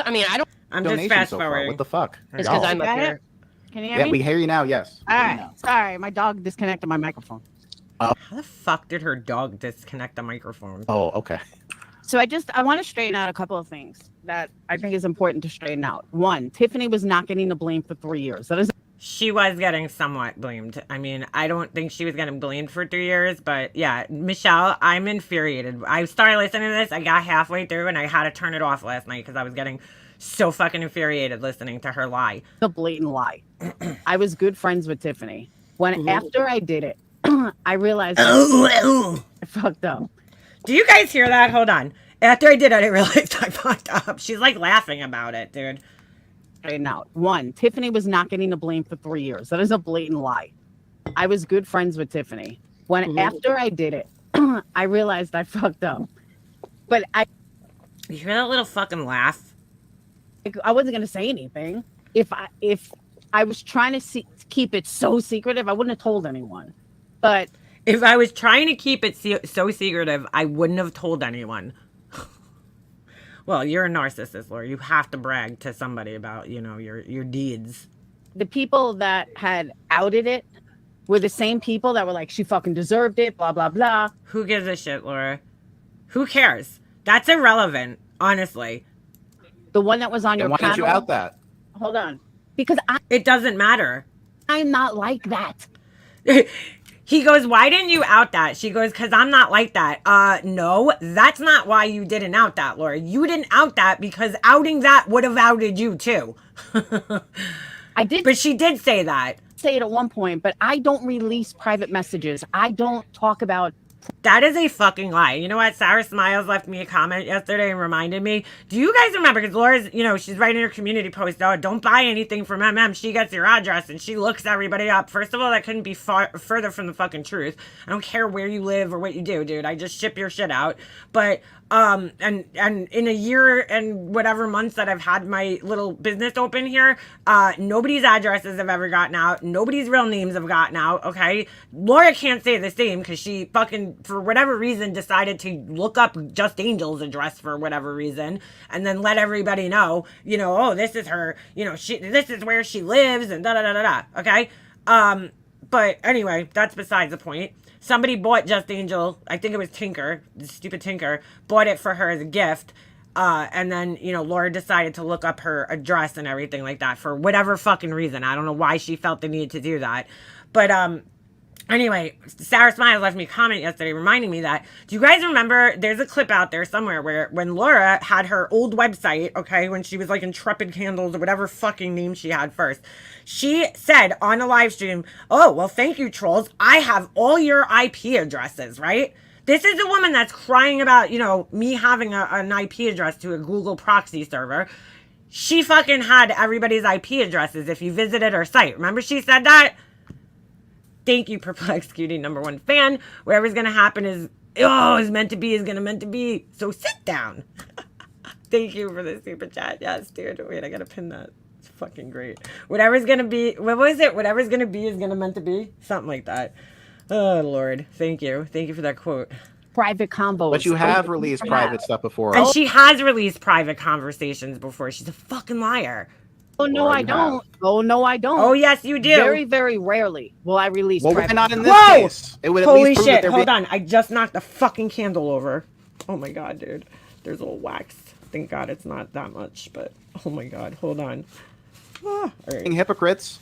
I mean, I don't. I'm just Donation fast so far. forwarding. What the fuck? It's because I'm up Got it? here. Can you hear Yeah, me? we hear you now, yes. All right. Sorry, my dog disconnected my microphone. How the fuck did her dog disconnect the microphone? Oh, okay. So I want to straighten out a couple of things that I think is important to straighten out. One, Tiffany was not getting the blame for 3 years. That is She was getting somewhat blamed. I mean, I don't think she was getting blamed for 3 years, but yeah, Michelle, I'm infuriated. I started listening to this, I got halfway through, and I had to turn it off last night because I was getting so fucking infuriated listening to her lie. a blatant lie. I was good friends with Tiffany. After I did it, I realized I fucked up. Do you guys hear that? Hold on. After I did it, I realized I fucked up. She's like laughing about it, dude. Straighten out. One, Tiffany was not getting the blame for 3 years. That is a blatant lie. I was good friends with Tiffany. After I did it, I realized I fucked up. But You hear that little fucking laugh? I wasn't gonna say anything. If I was trying to keep it so secretive, I wouldn't have told anyone. But If I was trying to keep it so secretive, I wouldn't have told anyone. Well, you're a narcissist, Laura. You have to brag to somebody about, your deeds. the people that had outed it were the same people that were like, she fucking deserved it, blah blah blah. Who gives a shit, Laura? Who cares? That's irrelevant, honestly. The one that was on And your why panel. didn't you out that? Hold on, because It doesn't matter. I'm not like that. He goes, why didn't you out that? She goes, because I'm not like that. No, that's not why you didn't out that, Laura. You didn't out that because outing that would have outed you too. I did But she did say that. say it at one point, but I don't release private messages. I don't talk about. That is a fucking lie. You know what? Sarah Smiles left me a comment yesterday and reminded me. Do you guys remember? Because Laura's, she's writing her community post. Oh, don't buy anything from MM. She gets your address and she looks everybody up. First of all, that couldn't be further from the fucking truth. I don't care where you live or what you do, dude. I just ship your shit out. But and in a year and whatever months that I've had my little business open here, nobody's addresses have ever gotten out. Nobody's real names have gotten out. Okay, Laura can't say the same because she fucking, for whatever reason, decided to look up Just Angel's address for whatever reason, and then let everybody know, oh, this is her, this is where she lives, and da da da da da. Okay, but anyway, that's besides the point. Somebody bought Just Angel, I think it was Tinker, the stupid Tinker, bought it for her as a gift. And then, Laura decided to look up her address and everything like that for whatever fucking reason. I don't know why she felt the need to do that. But, anyway, Sarah Smiles left me a comment yesterday reminding me that, do you guys remember, there's a clip out there somewhere where when Laura had her old website, okay, when she was like Intrepid Candles or whatever fucking name she had first, she said on a live stream, oh, well, thank you, trolls. I have all your IP addresses, right? This is a woman that's crying about, me having an IP address to a Google proxy server. She fucking had everybody's IP addresses if you visited her site. Remember she said that? Thank you, Perplexed Cutie #1 fan. Whatever's gonna happen is meant to be is gonna meant to be. So sit down. Thank you for the super chat. Yes, dude. Wait, I gotta pin that. It's fucking great. Whatever's gonna be, what was it? Whatever's gonna be is gonna meant to be. Something like that. Oh, Lord. Thank you. Thank you for that quote. Private combos. But you have released private stuff before. And she has released private conversations before. She's a fucking liar. Oh, no, I don't. Oh, no, I don't. Oh, yes, you do. Very, very rarely will I release Well, why private not in this Whoa! case? It would at Holy least prove that shit. they're Hold being- on. I just knocked the fucking candle over. Oh, my God, dude. There's a little wax. Thank God it's not that much, but oh, my God. Hold on. All right. being hypocrites.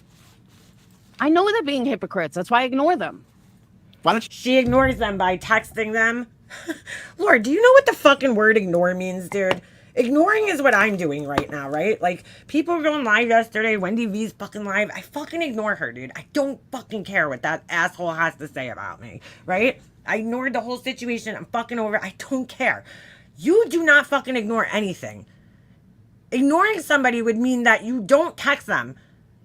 I know they're being hypocrites. That's why I ignore them. Why don't you? She ignores them by texting them. Lord, do you know what the fucking word ignore means, dude? Ignoring is what I'm doing right now, right? Like, people were going live yesterday. Wendy V's fucking live. I fucking ignore her, dude. I don't fucking care what that asshole has to say about me, right? I ignored the whole situation. I'm fucking over it. I don't care. You do not fucking ignore anything. Ignoring somebody would mean that you don't text them.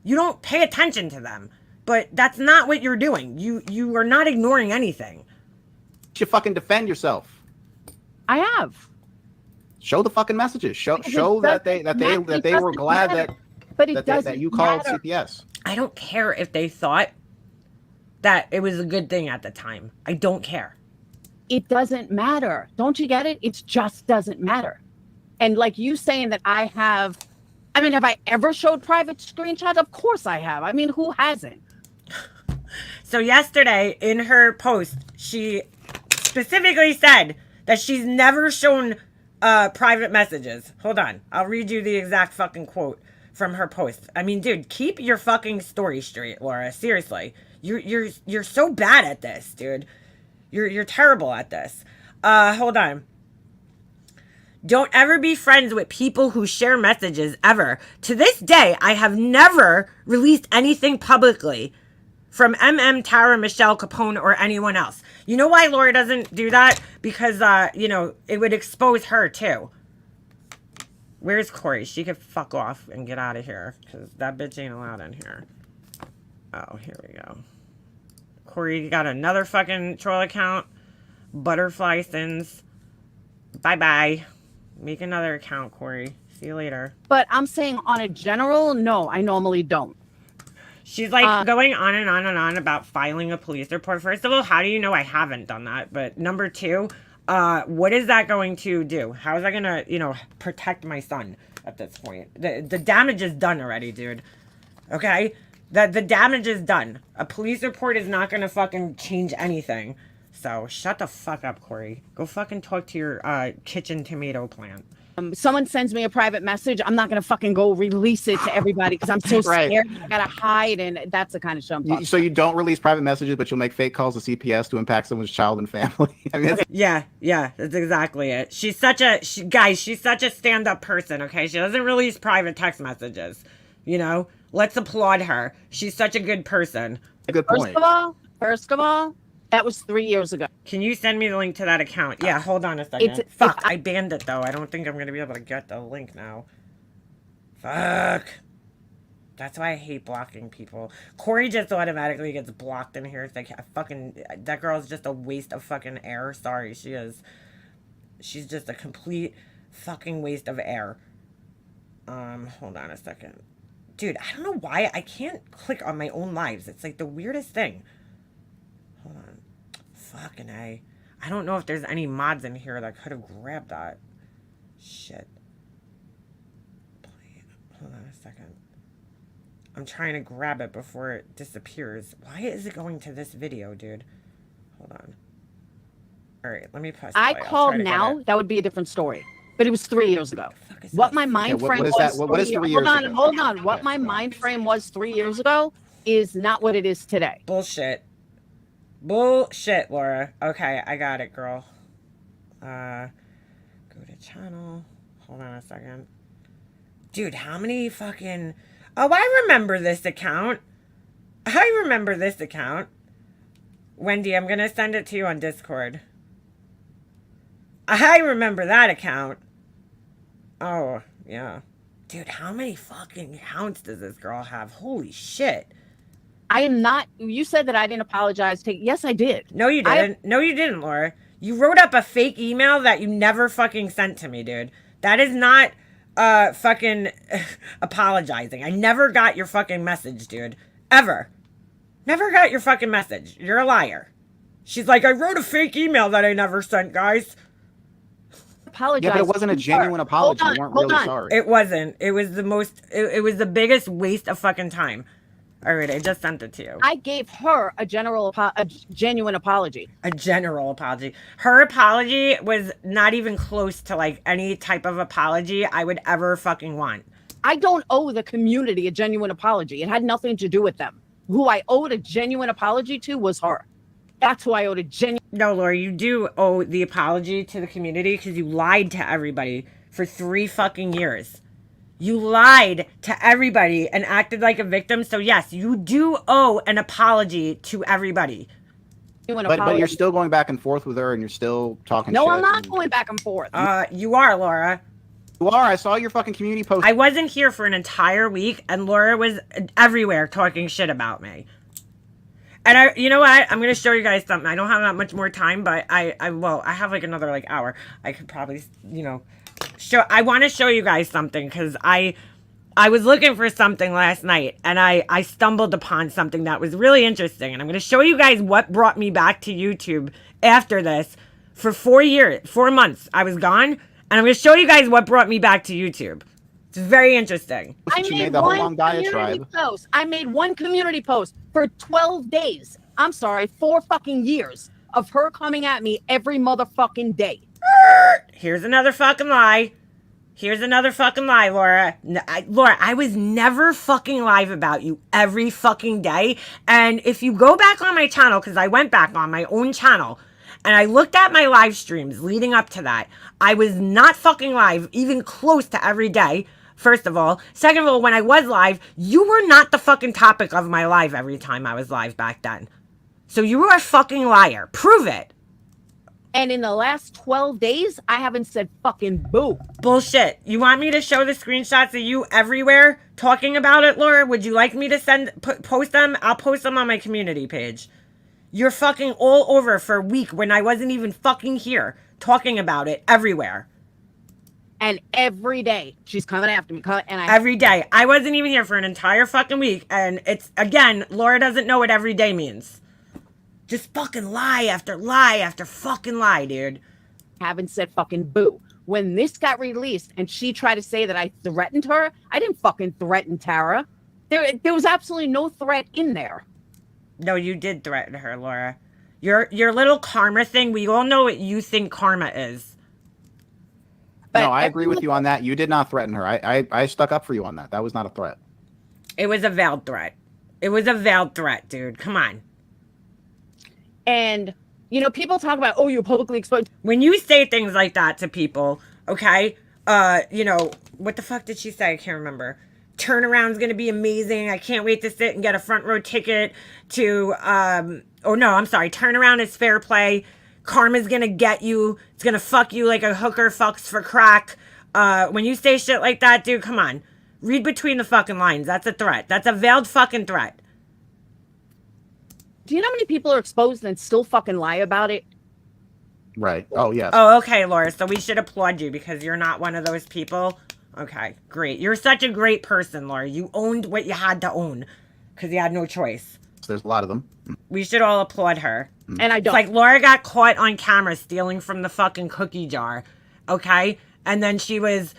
You don't pay attention to them. But that's not what you're doing. You are not ignoring anything. You should fucking defend yourself. I have. Show the fucking messages. Show that they were glad that you called CPS. I don't care if they thought that it was a good thing at the time. I don't care. It doesn't matter. Don't you get it? It just doesn't matter. And like you saying that have I ever showed private screenshots? Of course I have. I mean, who hasn't? So yesterday in her post, she specifically said that she's never shown private messages. Hold on. I'll read you the exact fucking quote from her post. I mean, dude, keep your fucking story straight, Laura. Seriously. You're so bad at this, dude. You're terrible at this. Hold on. Don't ever be friends with people who share messages ever. To this day, I have never released anything publicly from Tara, Michelle Capone, or anyone else. You know why Laura doesn't do that? Because, it would expose her, too. Where's Corey? She could fuck off and get out of here. Because that bitch ain't allowed in here. Oh, here we go. Corey, you got another fucking troll account. Butterfly sins. Bye-bye. Make another account, Corey. See you later. But I'm saying on a general, no, I normally don't. She's like going on and on and on about filing a police report. First of all, how do you know I haven't done that? But number two, what is that going to do? How is that going to, protect my son at this point? The damage is done already, dude. Okay? The damage is done. A police report is not going to fucking change anything. So shut the fuck up, Corey. Go fucking talk to your kitchen tomato plant. Someone sends me a private message, I'm not going to fucking go release it to everybody because I'm so scared. I got to hide, and that's the kind of shit. So you don't release private messages, but you'll make fake calls to CPS to impact someone's child and family. I mean, yeah, that's exactly it. She's such a stand-up person, okay? She doesn't release private text messages, Let's applaud her. She's such a good person. A good point. First of all, that was 3 years ago. Can you send me the link to that account? Yeah, hold on a second. Fuck, I banned it, though. I don't think I'm going to be able to get the link now. Fuck. That's why I hate blocking people. Corey just automatically gets blocked in here. It's like, that girl's just a waste of fucking air. Sorry, she is. She's just a complete fucking waste of air. Hold on a second. Dude, I don't know why I can't click on my own lives. It's like the weirdest thing. Hold on. Fucking A. I don't know if there's any mods in here that could have grabbed that. Shit. Hold on a second. I'm trying to grab it before it disappears. Why is it going to this video, dude? Hold on. Alright, let me press play. I called now, that would be a different story. But it was 3 years ago. What my mind frame was. What is 3 years ago? Hold on. What my mind frame was 3 years ago is not what it is today. Bullshit. Bullshit, Laura. Okay, I got it, girl. Go to channel. Hold on a second. Dude, how many fucking... Oh, I remember this account. Wendy, I'm gonna send it to you on Discord. I remember that account. Oh, yeah. Dude, how many fucking accounts does this girl have? Holy shit. I am not. You said that I didn't apologize. Yes, I did. No, you didn't. No, you didn't, Laura. You wrote up a fake email that you never fucking sent to me, dude. That is not fucking apologizing. I never got your fucking message, dude. Ever. Never got your fucking message. You're a liar. She's like, I wrote a fake email that I never sent, guys. Apologize. Yeah, but it wasn't a genuine apology. You weren't really sorry. It wasn't. It was the most, it was the biggest waste of fucking time. All right, I just sent it to you. I gave her a genuine apology. A general apology. Her apology was not even close to like any type of apology I would ever fucking want. I don't owe the community a genuine apology. It had nothing to do with them. Who I owed a genuine apology to was her. That's who I owed a genuine. No, Laura, you do owe the apology to the community because you lied to everybody for 3 fucking years. You lied to everybody and acted like a victim. So yes, you do owe an apology to everybody. But you're still going back and forth with her, and you're still talking. No, shit I'm not going back and forth. You are, Laura. You are. I saw your fucking community post. I wasn't here for an entire week, and Laura was everywhere talking shit about me. And you know what? I'm gonna show you guys something. I don't have that much more time, but I have like another like hour. I could probably, I want to show you guys something because I was looking for something last night and I stumbled upon something that was really interesting, and I'm gonna show you guys what brought me back to YouTube after this. For 4 months I was gone, and I'm gonna show you guys what brought me back to YouTube. It's very interesting. I made one community post. I made one community post for 12 days. I'm sorry, 4 fucking years of her coming at me every motherfucking day. Here's another fucking lie. Here's another fucking lie, Laura. Laura, I was never fucking live about you every fucking day. And if you go back on my channel, because I went back on my own channel, and I looked at my live streams leading up to that, I was not fucking live even close to every day. First of all. Second of all, when I was live, you were not the fucking topic of my live every time I was live back then. So you were a fucking liar. Prove it. And in the last 12 days, I haven't said fucking boo. Bullshit. You want me to show the screenshots of you everywhere talking about it, Laura? Would you like me to post them? I'll post them on my community page. You're fucking all over for a week when I wasn't even fucking here talking about it everywhere. And every day she's coming after me. Every day. I wasn't even here for an entire fucking week. And it's, again, Laura doesn't know what every day means. Just fucking lie after fucking lie, dude. Haven't said fucking boo. When this got released and she tried to say that I threatened her, I didn't fucking threaten Tara. There was absolutely no threat in there. No, you did threaten her, Laura. Your little karma thing, we all know what you think karma is. No, I agree with you on that. You did not threaten her. I stuck up for you on that. That was not a threat. It was a veiled threat. It was a veiled threat, dude. Come on. And, people talk about, oh, you're publicly exposed. When you say things like that to people, okay, what the fuck did she say? I can't remember. Turnaround's going to be amazing. I can't wait to sit and get a front row ticket to, turnaround is fair play. Karma's gonna get you. It's gonna fuck you like a hooker fucks for crack. When you say shit like that, dude, come on. Read between the fucking lines. That's a threat. That's a veiled fucking threat. Do you know how many people are exposed and still fucking lie about it? Right. Oh, yes. Oh, okay, Laura. So we should applaud you because you're not one of those people. Okay, great. You're such a great person, Laura. You owned what you had to own because you had no choice. There's a lot of them. We should all applaud her. And I don't. It's like Laura got caught on camera stealing from the fucking cookie jar, okay? And then she was,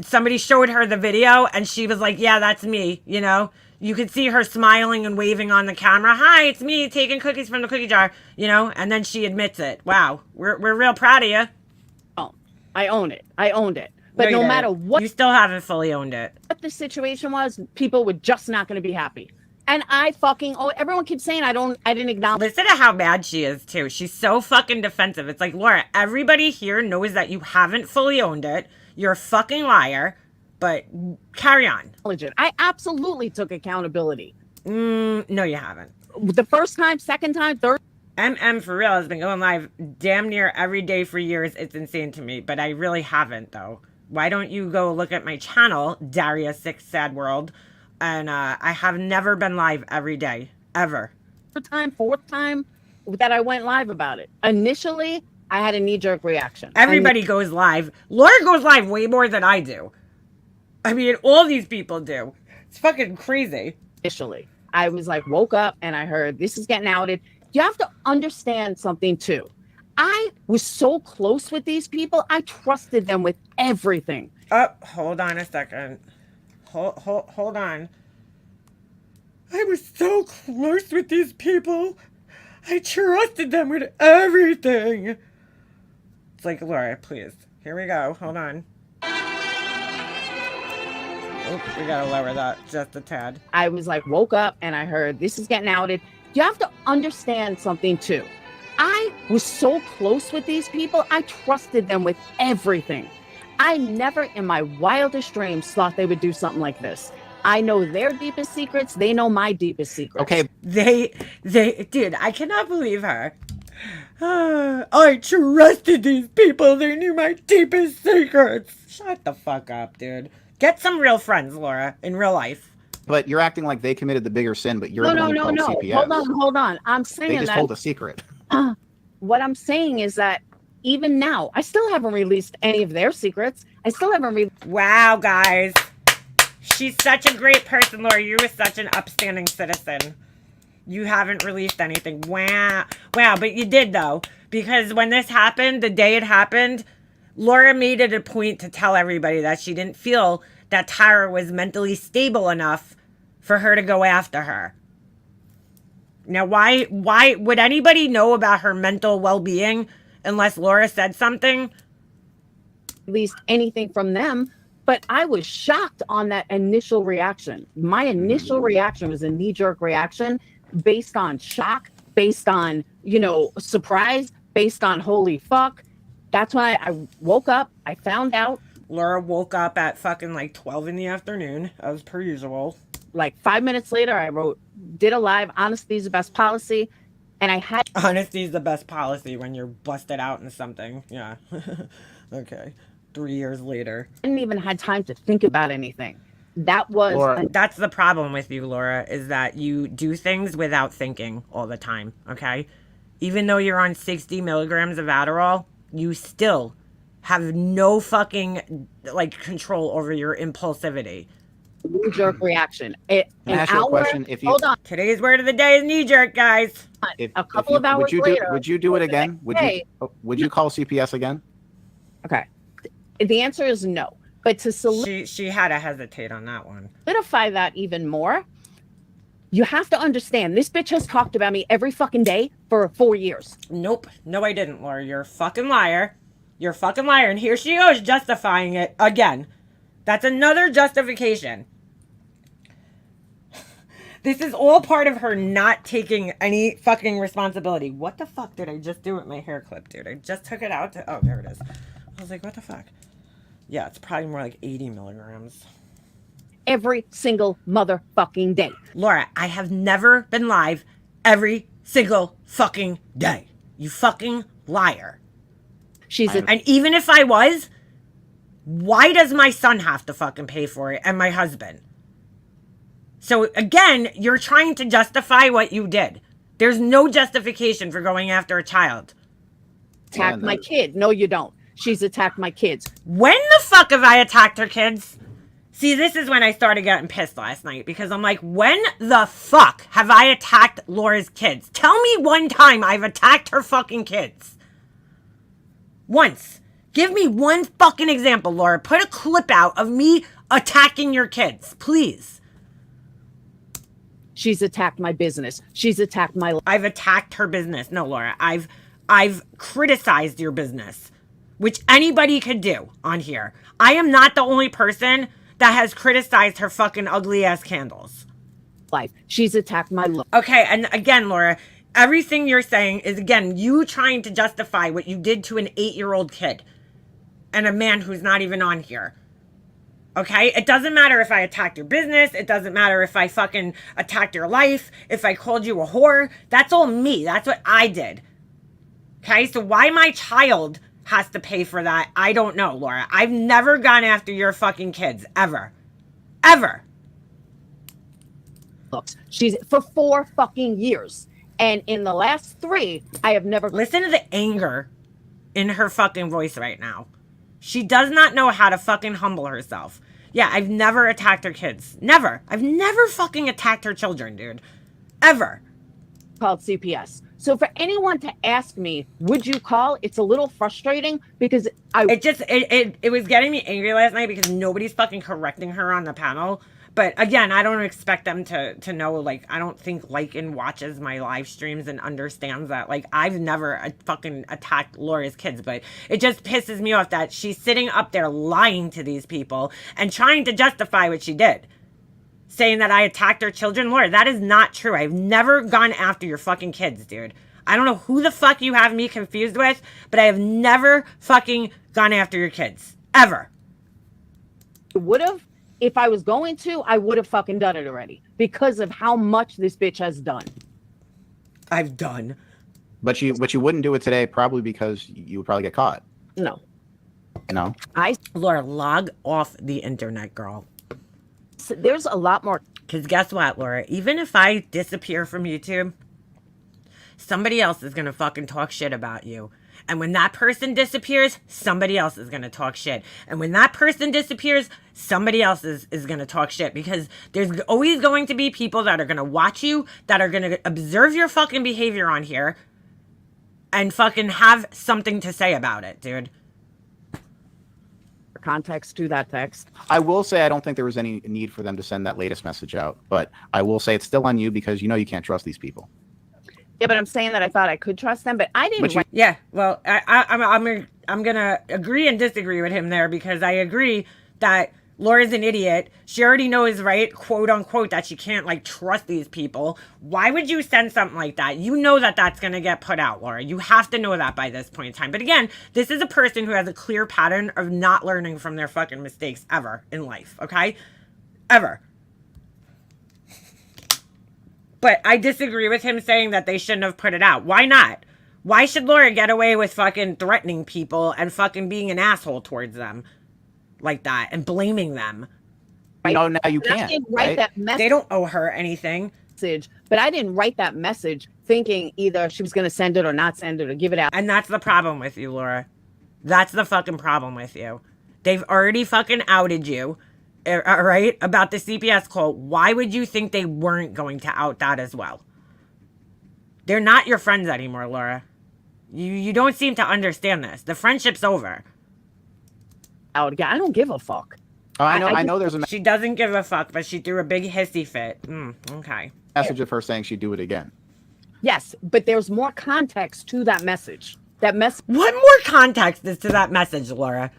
somebody showed her the video, and she was like, yeah, that's me, You could see her smiling and waving on the camera. Hi, it's me taking cookies from the cookie jar, And then she admits it. Wow, we're real proud of you. Oh, I own it. I owned it. But no matter what. You still haven't fully owned it. What the situation was, people were just not going to be happy. And everyone keeps saying I didn't acknowledge. Listen to how mad she is, too. She's so fucking defensive. It's like, Laura, everybody here knows that you haven't fully owned it. You're a fucking liar, but carry on. I absolutely took accountability. No, you haven't. The first time, second time, third. For real has been going live damn near every day for years. It's insane to me, but I really haven't, though. why don't you go look at my channel, Daria Six Sad World, and I have never been live every day, ever. Fourth time that I went live about it. Initially, I had a knee-jerk reaction. Everybody goes live. Laura goes live way more than I do. I mean, all these people do. It's fucking crazy. Initially, I was like, woke up and I heard this is getting outed. You have to understand something too. I was so close with these people. I trusted them with everything. Oh, hold on a second. Hold on. I was so close with these people. I trusted them with everything. It's like, Laura, please. Here we go. Hold on. Oh, we gotta lower that just a tad. I was like, woke up and I heard this is getting outed. You have to understand something too. I was so close with these people. I trusted them with everything. I never in my wildest dreams thought they would do something like this. I know their deepest secrets. They know my deepest secrets. Okay. They, dude, I cannot believe her. I trusted these people. They knew my deepest secrets. Shut the fuck up, dude. Get some real friends, Laura, in real life. But you're acting like they committed the bigger sin, but you're No. CPS. Hold on. I'm saying They just that. told a secret. What I'm saying is that even now, I still haven't released any of their secrets. I still haven't Wow, guys. She's such a great person, Laura. You are such an upstanding citizen. You haven't released anything. Wow. Wow, but you did, though. Because when this happened, the day it happened, Laura made it a point to tell everybody that she didn't feel that Tara was mentally stable enough for her to go after her. Now, why would anybody know about her mental well-being unless Laura said something? released anything from them, but I was shocked on that initial reaction. My initial reaction was a knee-jerk reaction based on shock, based on, surprise, based on holy fuck. That's when I woke up. I found out. Laura woke up at fucking like 12 in the afternoon, as per usual. Like 5 minutes later, I did a live, honesty is the best policy. And I had... Honesty is the best policy when you're busted out in something. Yeah. Okay. 3 years later. I didn't even had time to think about anything. That was... Laura, that's the problem with you, Laura, is that you do things without thinking all the time, okay? Even though you're on 60 milligrams of Adderall, you still have no fucking, control over your impulsivity. knee-jerk reaction. Can I ask you a question? Hold on. Today's word of the day is knee-jerk, guys. A couple of hours later... Would you do it again? Would you call CPS again? Okay. The answer is no. But to she had to hesitate on that one. solidify that even more, you have to understand, this bitch has talked about me every fucking day for 4 years. Nope. No, I didn't, Laura. You're a fucking liar. You're a fucking liar. And here she goes justifying it again. That's another justification. This is all part of her not taking any fucking responsibility. What the fuck did I just do with my hair clip, dude? I just took it out. Oh, there it is. I was like, what the fuck? Yeah, it's probably more like 80 milligrams. Every single motherfucking day. Laura, I have never been live every single fucking day. You fucking liar. And even if I was, why does my son have to fucking pay for it and my husband? So again, you're trying to justify what you did. There's no justification for going after a child. Attacked my kid. No, you don't. She's attacked my kids. When the fuck have I attacked her kids? See, this is when I started getting pissed last night because I'm like, when the fuck have I attacked Laura's kids? Tell me one time I've attacked her fucking kids. Once. Give me one fucking example, Laura. Put a clip out of me attacking your kids, please. She's attacked my business. She's attacked my life. I've attacked her business. No, Laura. I've criticized your business, which anybody could do on here. I am not the only person that has criticized her fucking ugly ass candles. She's attacked my life. Okay, and again, Laura, everything you're saying is, again, you trying to justify what you did to an 8-year-old kid and a man who's not even on here. Okay? It doesn't matter if I attacked your business. It doesn't matter if I fucking attacked your life. If I called you a whore. That's all me. That's what I did. Okay? So why my child has to pay for that. I don't know, Laura. I've never gone after your fucking kids, ever. Ever. She's for 4 fucking years. And in the last 3, I have never... Listen to the anger in her fucking voice right now. She does not know how to fucking humble herself. Yeah, I've never attacked her kids. Never. I've never fucking attacked her children, dude. Ever. Called CPS. So for anyone to ask me, would you call? It's a little frustrating because it was getting me angry last night because nobody's fucking correcting her on the panel. But again, I don't expect them to know, like, I don't think Lycan watches my live streams and understands that. Like, I've never fucking attacked Laura's kids, but it just pisses me off that she's sitting up there lying to these people and trying to justify what she did. Saying that I attacked her children. Laura, that is not true. I've never gone after your fucking kids, dude. I don't know who the fuck you have me confused with, but I have never fucking gone after your kids. Ever. Would have. If I was going to, I would have fucking done it already because of how much this bitch has done. I've done. But you wouldn't do it today probably because you would probably get caught. No. You know? Laura, log off the internet, girl. There's a lot more. Because guess what, Laura? Even if I disappear from YouTube, somebody else is going to fucking talk shit about you. And when that person disappears, somebody else is going to talk shit. And when that person disappears, somebody else is going to talk shit. Because there's always going to be people that are going to watch you, that are going to observe your fucking behavior on here, and fucking have something to say about it, dude. Context to that text. I will say I don't think there was any need for them to send that latest message out. But I will say it's still on you because you know you can't trust these people. Yeah, but I'm saying that I thought I could trust them, but I didn't. Yeah, well, I'm gonna agree and disagree with him there because I agree that Laura's an idiot. She already knows, right, quote unquote, that she can't like trust these people. Why would you send something like that? You know that that's gonna get put out, Laura. You have to know that by this point in time. But again, this is a person who has a clear pattern of not learning from their fucking mistakes ever in life. Okay, ever. But I disagree with him saying that they shouldn't have put it out. Why not? Why should Laura get away with fucking threatening people and fucking being an asshole towards them like that and blaming them? No, now you can't. I didn't write that message. They don't owe her anything. But I didn't write that message thinking either she was going to send it or not send it or give it out. And that's the problem with you, Laura. That's the fucking problem with you. They've already fucking outed you. All right, about the CPS call. Why would you think they weren't going to out that as well? They're not your friends anymore, Laura. You don't seem to understand this. The friendship's over. I don't give a fuck. Oh, I know there's a She doesn't give a fuck, but she threw a big hissy fit. Okay. message of her saying she'd do it again. Yes, but there's more context to that message. What more context is to that message, Laura?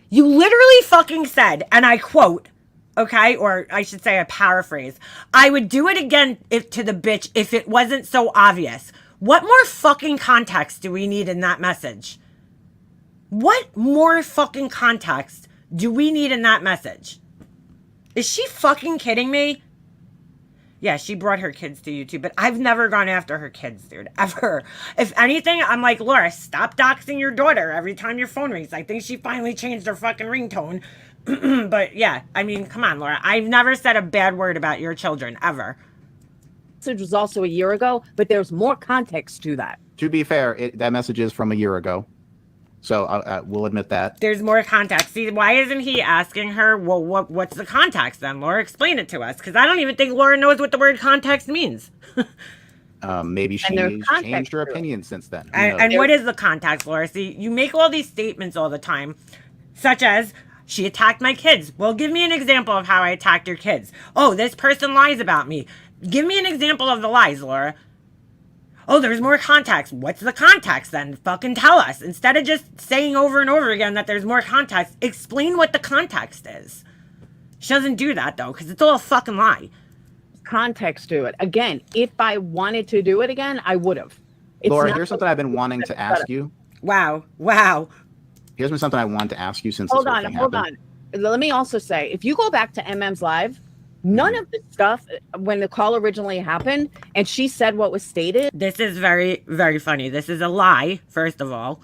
You literally fucking said, and I quote, okay, or I should say a paraphrase, I would do it again to the bitch if it wasn't so obvious. What more fucking context do we need in that message? What more fucking context do we need in that message? Is she fucking kidding me? Yeah, she brought her kids to YouTube, but I've never gone after her kids, dude, ever. If anything, I'm like, Laura, stop doxing your daughter every time your phone rings. I think she finally changed her fucking ringtone. But yeah, I mean, come on, Laura. I've never said a bad word about your children, ever. message was also a year ago, but there's more context to that. To be fair, that message is from a year ago. So we'll admit that. There's more context. See, why isn't he asking her, well, what's the context then, Laura? Explain it to us. Because I don't even think Laura knows what the word context means. Maybe she's changed her opinion since then. And what is the context, Laura? See, you make all these statements all the time, such as, she attacked my kids. Well, give me an example of how I attacked your kids. Oh, this person lies about me. Give me an example of the lies, Laura. Oh, there's more context. What's the context then? Fucking tell us. Instead of just saying over and over again that there's more context, explain what the context is. She doesn't do that, though, because it's all a fucking lie. Context to it. Again, if I wanted to do it again, I would have. Laura, here's something I've been wanting to ask you. Wow. Here's been something I wanted to ask you since Hold on. Let me also say, if you go back to MM's live, none of the stuff when the call originally happened and she said what was stated. This is very, very funny. This is a lie, first of all.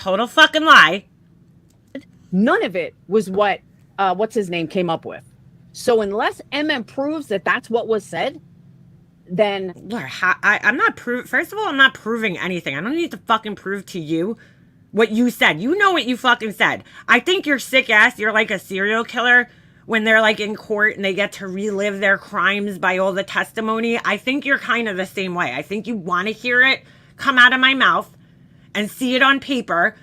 total fucking lie. None of it was what what's his name came up with. So unless MM proves that that's what was said, then Laura, I'm not first of all, I'm not proving anything. I don't need to fucking prove to you what you said. You know what you fucking said. I think you're sick ass. You're like a serial killer when they're like in court and they get to relive their crimes by all the testimony. I think you're kind of the same way. I think you want to hear it come out of my mouth and see it on paper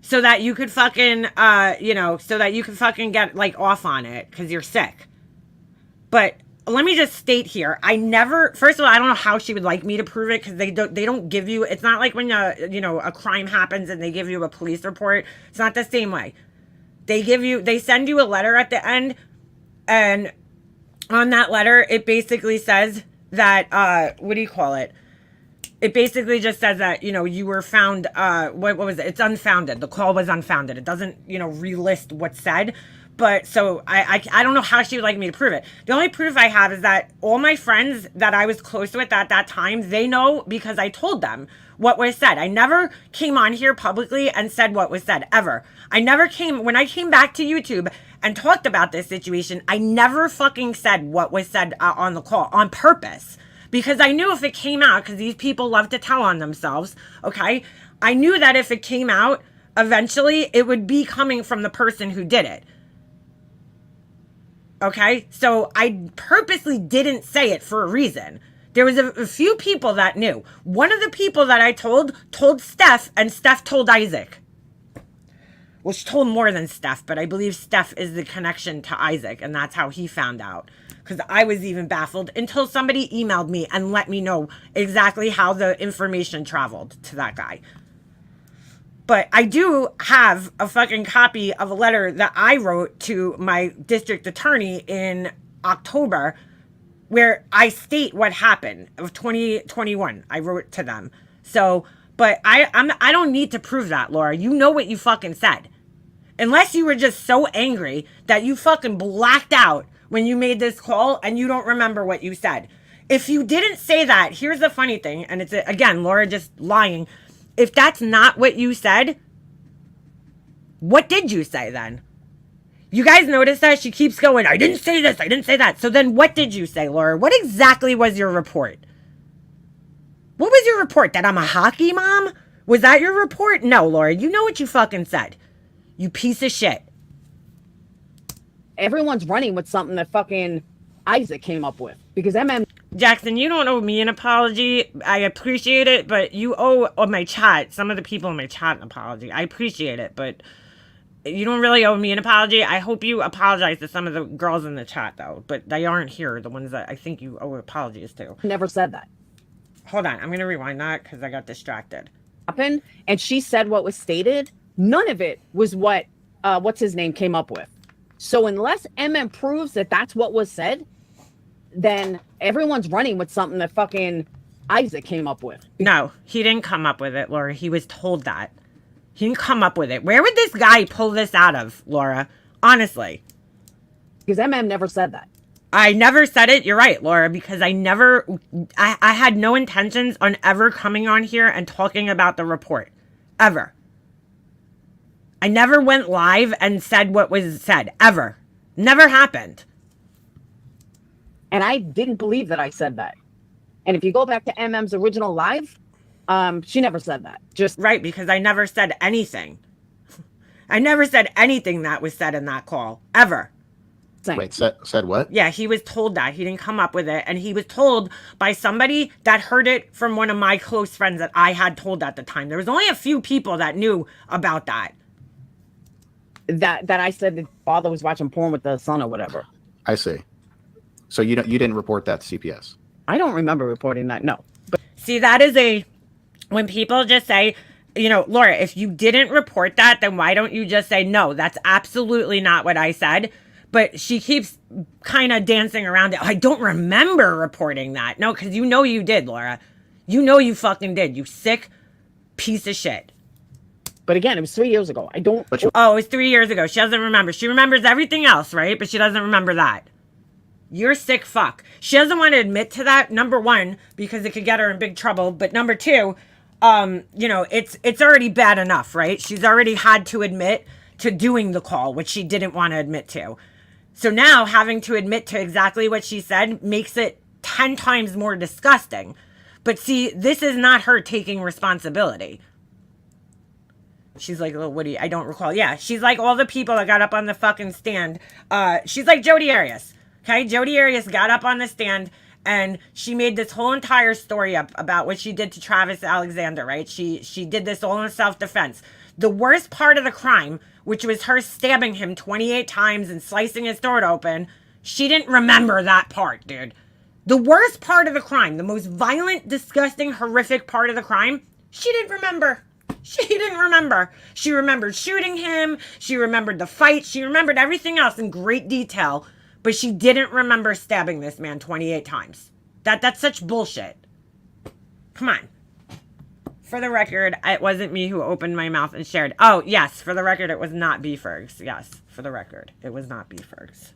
so that you could fucking, so that you could fucking get like off on it because you're sick. But let me just state here, first of all, I don't know how she would like me to prove it because they don't give you, it's not like when, a crime happens and they give you a police report. It's not the same way. They send you a letter at the end, and on that letter, it basically says that, what do you call it? It basically just says that, you were found, what was it? It's unfounded. The call was unfounded. It doesn't, relist what's said. But so I don't know how she would like me to prove it. The only proof I have is that all my friends that I was close with at that time, they know because I told them what was said. I never came on here publicly and said what was said, ever. When I came back to YouTube and talked about this situation, I never fucking said what was said on the call on purpose. Because I knew if it came out, because these people love to tell on themselves, okay? I knew that if it came out, eventually it would be coming from the person who did it. Okay, so I purposely didn't say it for a reason. There was a few people that knew. One of the people that I told Steph, and Steph told Isaac. Well, she told more than Steph, but I believe Steph is the connection to Isaac, and that's how he found out. Because I was even baffled until somebody emailed me and let me know exactly how the information traveled to that guy. But I do have a fucking copy of a letter that I wrote to my district attorney in October where I state what happened of 2021. I wrote to them. So, but I don't need to prove that, Laura. You know what you fucking said. Unless you were just so angry that you fucking blacked out when you made this call and you don't remember what you said. If you didn't say that, here's the funny thing, and it's, again, Laura just lying. If that's not what you said, what did you say then? You guys notice that she keeps going, I didn't say this, I didn't say that. So then what did you say, Laura? What exactly was your report? What was your report? That I'm a hockey mom? Was that your report? No, Laura, you know what you fucking said. You piece of shit. everyone's running with something that fucking Isaac came up with. Because Jackson, you don't owe me an apology. I appreciate it, but you owe my chat, some of the people in my chat, an apology. I appreciate it, but you don't really owe me an apology. I hope you apologize to some of the girls in the chat, though. But they aren't here, the ones that I think you owe apologies to. never said that. Hold on, I'm going to rewind that because I got distracted. Happened, and she said what was stated. None of it was what, what's his name came up with. So unless MM proves that that's what was said, then everyone's running with something that fucking Isaac came up with. No, he didn't come up with it, Laura. He was told that. He didn't come up with it. Where would this guy pull this out of, Laura? Honestly. Because MM never said that. I never said it. You're right, Laura, because I had no intentions on ever coming on here and talking about the report. Ever. I never went live and said what was said. Ever. Never happened. And I didn't believe that I said that. And if you go back to MM's original live, she never said that. Just right, because I never said anything. I never said anything that was said in that call. Ever. saying. Wait, said what? Yeah, he was told that. He didn't come up with it. And he was told by somebody that heard it from one of my close friends that I had told at the time. There was only a few people that knew about that. That I said that father was watching porn with the son or whatever. I see. So you didn't report that to CPS? I don't remember reporting that. No. But see, that is when people just say, Laura, if you didn't report that, then why don't you just say, no, that's absolutely not what I said. But she keeps kind of dancing around it. I don't remember reporting that. No, because you did, Laura. You fucking did. You sick piece of shit. But again, it was 3 years ago. I don't. Oh, it was 3 years ago. She doesn't remember. She remembers everything else, right? But she doesn't remember that. You're sick fuck. She doesn't want to admit to that, number one, because it could get her in big trouble. But number two, you know, it's already bad enough, right? She's already had to admit to doing the call, which she didn't want to admit to. So now having to admit to exactly what she said makes it 10 times more disgusting. But see, this is not her taking responsibility. She's like, oh, Woody, I don't recall. Yeah, she's like all the people that got up on the fucking stand. She's like Jodi Arias. Okay, Jodi Arias got up on the stand and she made this whole entire story up about what she did to Travis Alexander, right? She did this all in self-defense. The worst part of the crime, which was her stabbing him 28 times and slicing his throat open, she didn't remember that part, dude. The worst part of the crime, the most violent, disgusting, horrific part of the crime, she didn't remember. She didn't remember. She remembered shooting him. She remembered the fight. She remembered everything else in great detail. But she didn't remember stabbing this man 28 times. That's such bullshit. Come on. For the record, it wasn't me who opened my mouth and shared. Oh, yes. For the record, it was not B. Fergs. Yes. For the record, it was not B. Fergs.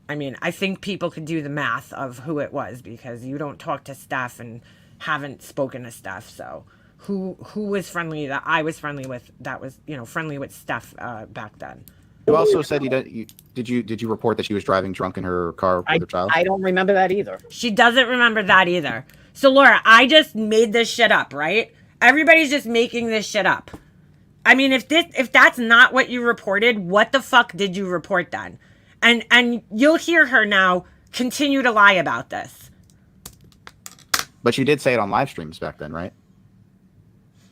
I mean, I think people could do the math of who it was because you don't talk to Steph and haven't spoken to Steph. So who was friendly that I was friendly with that was, you know, friendly with Steph back then. You also said did you report that she was driving drunk in her car with her child? I don't remember that either. She doesn't remember that either. So Laura, I just made this shit up, right? Everybody's just making this shit up. I mean, if that's not what you reported, what the fuck did you report then? And you'll hear her now continue to lie about this. But you did say it on live streams back then, right?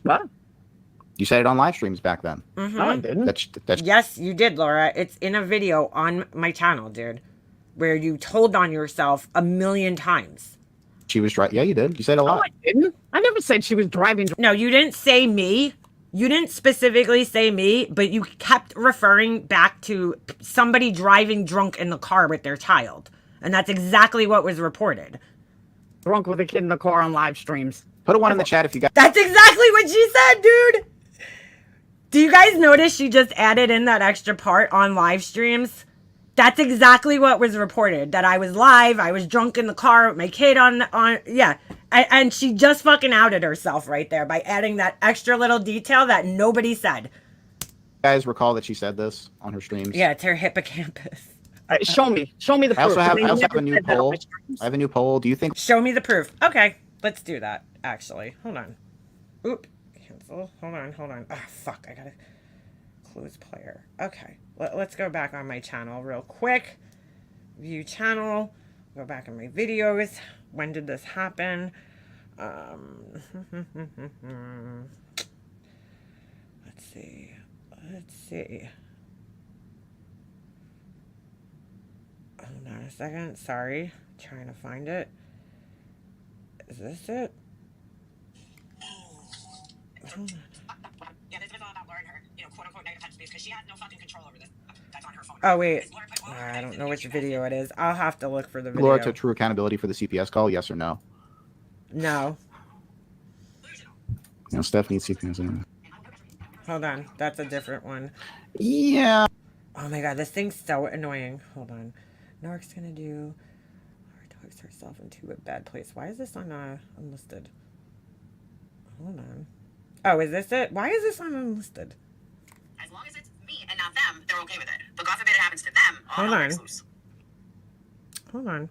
What? You said it on live streams back then. Mm-hmm. No, I didn't. That's Yes, you did, Laura. It's in a video on my channel, dude, where you told on yourself 1,000,000 times. She was driving. Yeah, you did. You said a No, lot. I didn't. I never said she was driving. No, you didn't say me. You didn't specifically say me, but you kept referring back to somebody driving drunk in the car with their child. And that's exactly what was reported. Drunk with a kid in the car on live streams. Put a one in the chat if you got. That's exactly what she said, dude. Do you guys notice she just added in that extra part on live streams? That's exactly what was reported. That I was live, I was drunk in the car with my kid on yeah. And she just fucking outed herself right there by adding that extra little detail that nobody said. You guys recall that she said this on her streams? Yeah, it's her hippocampus. Show me the proof. I also have a new Said that on poll. my streams. I have a new poll. Do you think Show me the proof. Okay, let's do that, actually. Hold on. Oop. Cancel. Hold on. Ah, fuck. I gotta close player. Okay. Let's go back on my channel real quick. View channel. Go back in my videos. When did this happen? Let's see. Hold on a second. Sorry. Trying to find it. Is this it? Hold on. Yeah, this is all about Laura and her, quote unquote negative touch space because she has no fucking control over this. That's on her phone. Oh, wait. I don't know which video it is. I'll have to look for the video. Laura took true accountability for the CPS call? Yes or no? No. No, Steph needs CPS. Hold on. That's a different one. Yeah. Oh my god, this thing's so annoying. Hold on. Narc's gonna do... Laura talks herself into a bad place. Why is this on unlisted? Hold on. Oh, is this it? Why is this on unlisted? As long as it's me and not them, they're okay with it. But God forbid it happens to them. Hold on. It's loose. Hold on.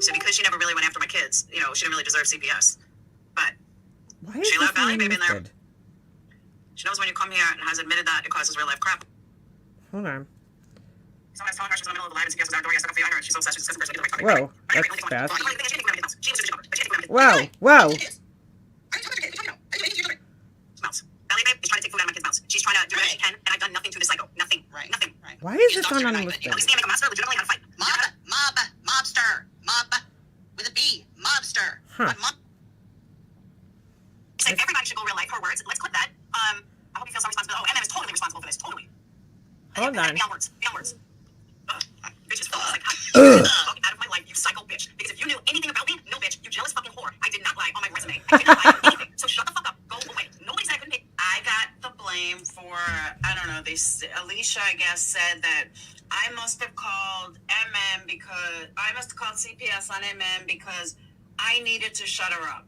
So because she never really went after my kids, she didn't really deserve CPS. But Why is She this left Valley on Baby in there. unlisted? she knows when you come here and has admitted that it causes real life crap. Hold on. So I was telling her she was in the middle of the live and CPS was out the door. I stuck up for you. I know she's so obsessed. She's a person. Whoa, that's fast. Whoa. Whoa. Mouths. Valley Babe is trying to take food out of my kids' mouths. She's trying to do what she can, and I've done nothing to this psycho. Nothing. Right. Nothing. Right. Why is this on unlisted? At least me and make a monster legitimately how to fight. Mobster. Mob with a B. Mobster. Huh. What mob? She said everybody should go real life. Her words. Let's clip that. I hope you feel some responsibility. Oh, MM is totally responsible for this. Totally. Hold on. Beyond words. Bitch is full. Like, fuck out of my life, you psycho bitch. Because if you knew anything about me, no bitch, you jealous fucking whore. I did not lie on my resume. I did not lie on anything. So shut the fuck up. Go away. Nobody said I couldn't pay. I got the blame for, I don't know, Alicia, I guess, said that I must have called CPS on MM because I needed to shut her up.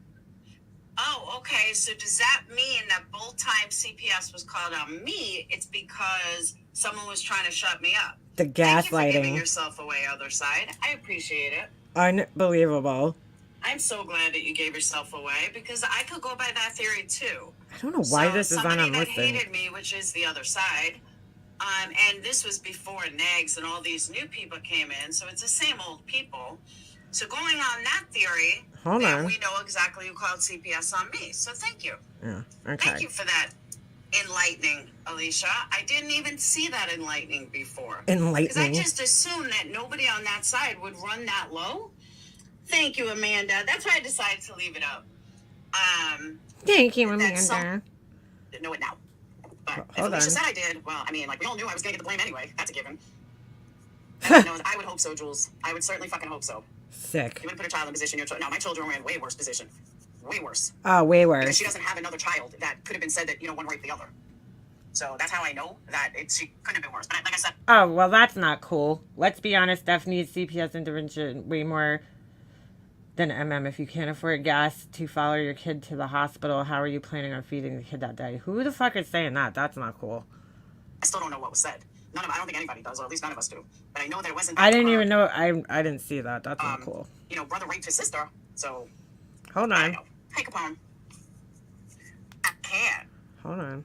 Oh, okay. So does that mean that both times CPS was called on me, it's because someone was trying to shut me up? The Thank you for giving gaslighting. yourself away, other side. I appreciate it. Unbelievable. I'm so glad that you gave yourself away because I could go by that theory too. I don't know why this is on somebody that unlisted. hated me, which is the other side, and this was before Negs and all these new people came in, so it's the same old people. So going on that theory, Hold then on. we know exactly who called CPS on me. So thank you. Yeah. Thank Okay. you for that enlightening, Alicia. I didn't even see that enlightening before. Because I Enlightening. just assumed that nobody on that side would run that low. Thank you, Amanda. That's why I decided to leave it up. Thank you, That's Amanda. Know it now. But if Hold Alicia on. said I did, well, I mean, like, we all knew I was going to get the blame anyway. That's a given. Everyone knows. I would hope so, Jules. I would certainly fucking hope so. Sick. You would put a child in a position. No, my children were in way worse position. Way worse. Oh, way Because worse. she doesn't have another child that could have been said that, one raped the other. So that's how I know that she couldn't have been worse. But like I said, Oh, well, that's not cool. Let's be honest, Steph needs CPS intervention way more than MM. If you can't afford gas to follow your kid to the hospital, how are you planning on feeding the kid that day? Who the fuck is saying that? That's not cool. I still don't know what was said. I don't think anybody does, or at least none of us do. But I know that it wasn't. I didn't even know. I didn't see that. That's not cool. Brother raped his sister. So Hold I on. know. Hey, Capone. I can't. Hold on.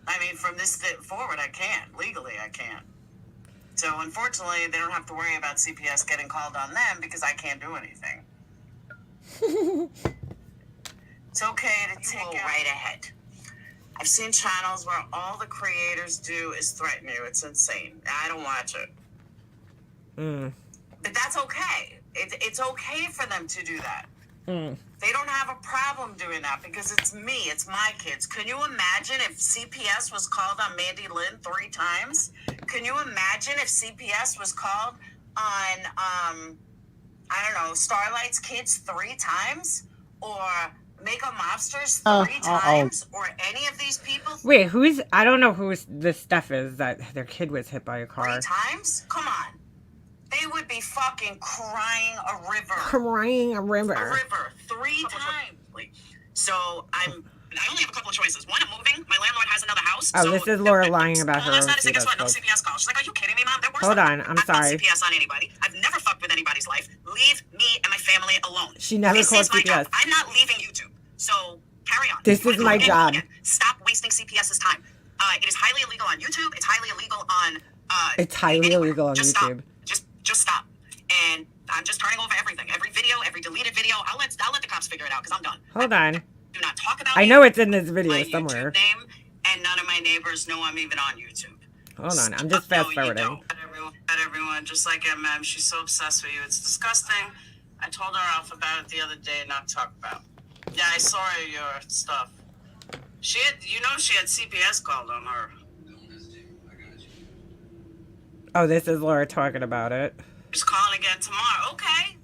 I mean, from this forward, I can't. Legally, I can't. So, unfortunately, they don't have to worry about CPS getting called on them because I can't do anything. It's okay to take it right ahead. I've seen channels where all the creators do is threaten you. It's insane. I don't watch it. But that's okay. It's okay for them to do that. They don't have a problem doing that because it's me. It's my kids. Can you imagine if CPS was called on Mandy Lynn 3 times? Can you imagine if CPS was called on, Starlight's kids 3 times? Or Makeup Mobsters 3 times? Or any of these people? Wait, I don't know who this Steph is that their kid was hit by a car. 3 times? Come on. They would be fucking crying a river. Crying a river. A river 3 times. So I only have a couple of choices. One, I'm moving. My landlord has another house. Oh, this is Laura lying about her Last own night I said, guess what? No CPS. CPS call. She's like, are you kidding me, Mom? They're worse Hold than- on, I'm I've called sorry. CPS on anybody. I've never fucked with anybody's life. Leave me and my family alone. She never This called is my job. CPS. I'm not leaving YouTube. So carry on. This You is wanna my go job. again? Stop wasting CPS's time. It is highly illegal on YouTube. It's highly illegal on It's highly anywhere. illegal on Just YouTube. Stop. Just stop. And I'm just turning over everything. Every video, every deleted video. I'll let the cops figure it out because I'm done. Hold on. Do not talk about I me, know it's in this video my somewhere. YouTube name, and none of my neighbors know I'm even on YouTube. Hold on, I'm just No, fast you forwarding. don't. Everyone, just like MM, she's so obsessed with you. It's disgusting. I told her off about it the other day, not to talk about. Yeah, I saw your stuff. She had CPS called on her. Oh, this is Laura talking about it. She's calling again tomorrow. Okay.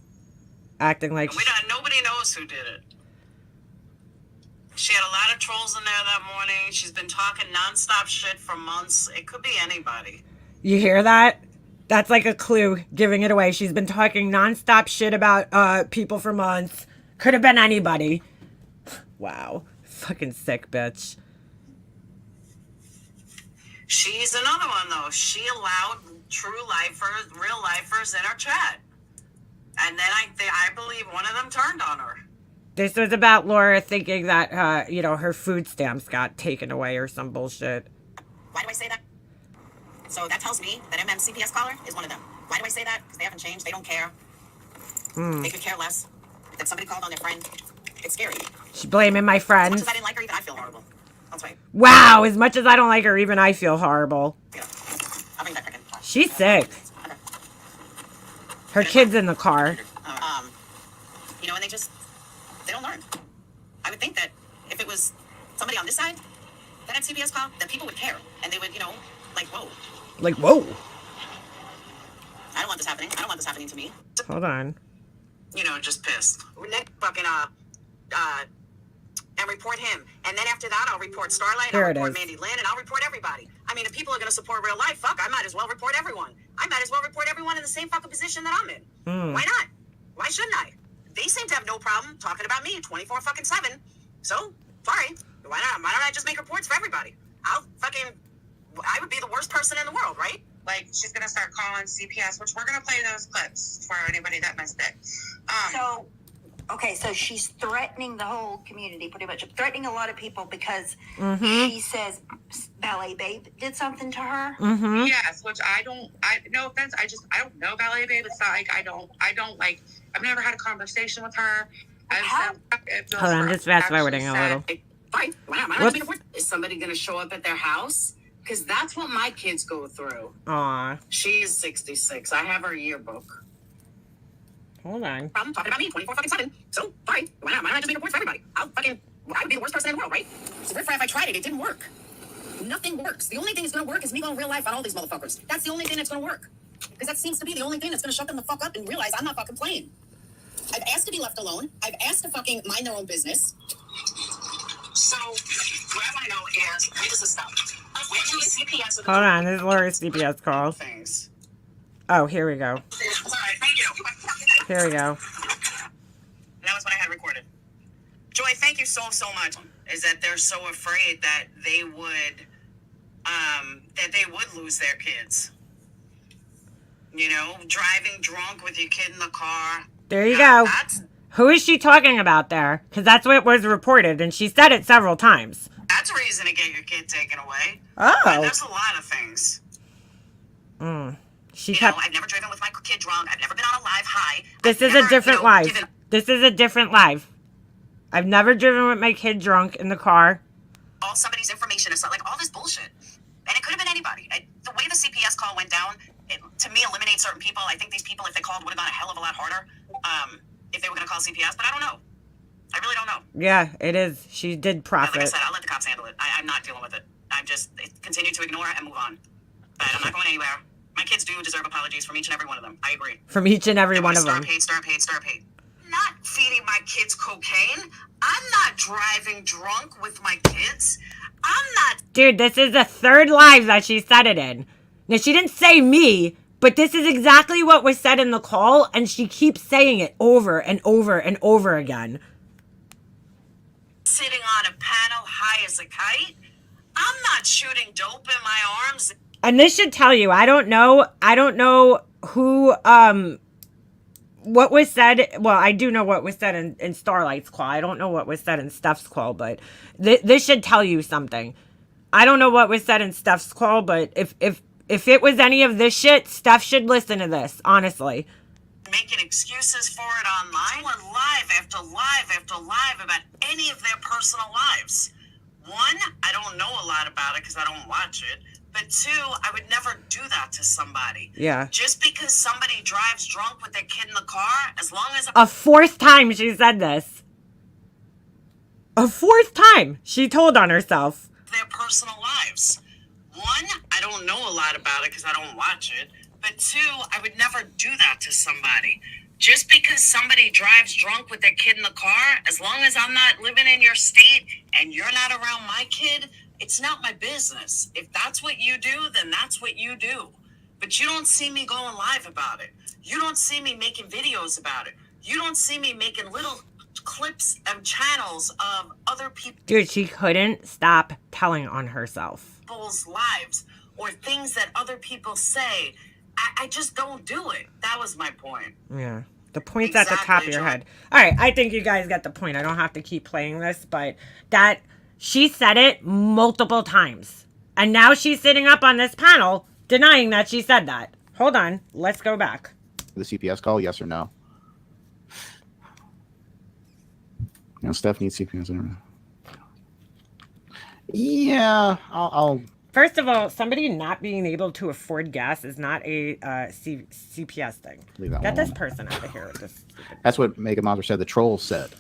Acting like Nobody knows who did it. She had a lot of trolls in there that morning. She's been talking nonstop shit for months. It could be anybody. You hear that? That's like a clue, giving it away. She's been talking nonstop shit about people for months. Could have been anybody. Wow. Fucking sick bitch. She's another one, though. She allowed real lifers in her chat. And then I believe one of them turned on her. This was about Laura thinking that, her food stamps got taken away or some bullshit. Why do I say that? So that tells me that CPS caller is one of them. Why do I say that? Because they haven't changed. They don't care. They could care less. That somebody called on their friend. It's scary. She's blaming my As much friends. as I didn't like her, even I feel horrible. That's right. Wow, as much as I don't like her, even I feel horrible. Yeah. I'll bring that frickin'. She's sick. Her kid's in the car. And they don't learn. I would think that if it was somebody on this side that had CPS call, then people would care. And they would, like, whoa. Like, whoa. I don't want this happening. I don't want this happening to me. Hold on. Just pissed. Next fucking, and report him. And then after that, I'll report Starlight, Here I'll it report is. Mandy Lynn, and I'll report everybody. I mean, if people are going to support real life, fuck, I might as well report everyone. I might as well report everyone in the same fucking position that I'm in. Why not? Why shouldn't I? they seem to have no problem talking about me 24/7. So, sorry. Why don't I just make reports for everybody? I would be the worst person in the world, right? Like, she's going to start calling CPS, which we're going to play those clips for anybody that missed it. So she's threatening the whole community, pretty much threatening a lot of people because she says Ballet Babe did something to her. Yes, which no offense, I don't know Ballet Babe. It's not like I don't like, I've never had a conversation with her. Hold on, just fast forwarding a little. Fine. Whoops. Is somebody going to show up at their house? Because that's what my kids go through. Aw. She's 66. I have her yearbook. Hold on. Problem talking about me 24/7. So, fine. Why not? Why don't I just make reports for everybody? I would be the worst person in the world, right? So, if I tried it, it didn't work. Nothing works. The only thing that's going to work is me going real life on all these motherfuckers. That's the only thing that's going to work. Because that seems to be the only thing that's going to shut them the fuck up and realize I'm not fucking playing. I've asked to be left alone. I've asked to fucking mind their own business. So, what I want to know is, where does this stop? CPS. Hold on, this is Laura's CPS call. Things. Oh, here we go. All right, thank you. Here we go. That was what I had recorded. Joy, thank you so much. Is that they're so afraid that they would lose their kids. You know, driving drunk with your kid in the car. There you go. Who is she talking about there? Because that's what was reported, and she said it several times. That's a reason to get your kid taken away. Oh. But there's a lot of things. She kept. I've never driven with my kid drunk. I've never been on a live high. This is a different live. This is a different live. I've never driven with my kid drunk in the car. All somebody's information is like all this bullshit. And it could have been anybody. The way the CPS call went down, to me, eliminates certain people. I think these people, if they called, would have gone a hell of a lot harder if they were going to call CPS. But I don't know. I really don't know. Yeah, it is. She did profit. Like I said, I'll let the cops handle it. I'm not dealing with it. I'm just continue to ignore it and move on. But I'm not going anywhere. My kids do deserve apologies from each and every one of them. I agree. From each and every one of them. Stir up hate. Not feeding my kids cocaine. I'm not driving drunk with my kids. I'm not. Dude, this is the third live that she said it in. Now, she didn't say me, but this is exactly what was said in the call, and she keeps saying it over and over and over again. Sitting on a panel high as a kite. I'm not shooting dope in my arms. And this should tell you, I don't know who, what was said. Well, I do know what was said in Starlight's call. I don't know what was said in Steph's call, but this should tell you something. I don't know what was said in Steph's call, but if it was any of this shit, Steph should listen to this, honestly. Making excuses for it online or live after live after live about any of their personal lives. One, I don't know a lot about it because I don't watch it. But two, I would never do that to somebody. Yeah. Just because somebody drives drunk with their kid in the car, as long as a fourth time she said this. A fourth time she told on herself. Their personal lives. One, I don't know a lot about it because I don't watch it. But two, I would never do that to somebody. Just because somebody drives drunk with their kid in the car, as long as I'm not living in your state and you're not around my kid, it's not my business. If that's what you do, then that's what you do. But you don't see me going live about it. You don't see me making videos about it. You don't see me making little clips and channels of other Dude, she couldn't stop telling on herself. People's lives or things that other people say. I just don't do it. That was my point. Yeah. The point's at the top of your head. All right. I think you guys get the point. I don't have to keep playing this, but she said it multiple times. And now she's sitting up on this panel denying that she said that. Hold on. Let's go back. The CPS call, yes or no? You know, Steph needs CPS. Yeah, I'll First of all, somebody not being able to afford gas is not a CPS thing. Get this person out of here with this. That's what Mega Monster said. The troll said.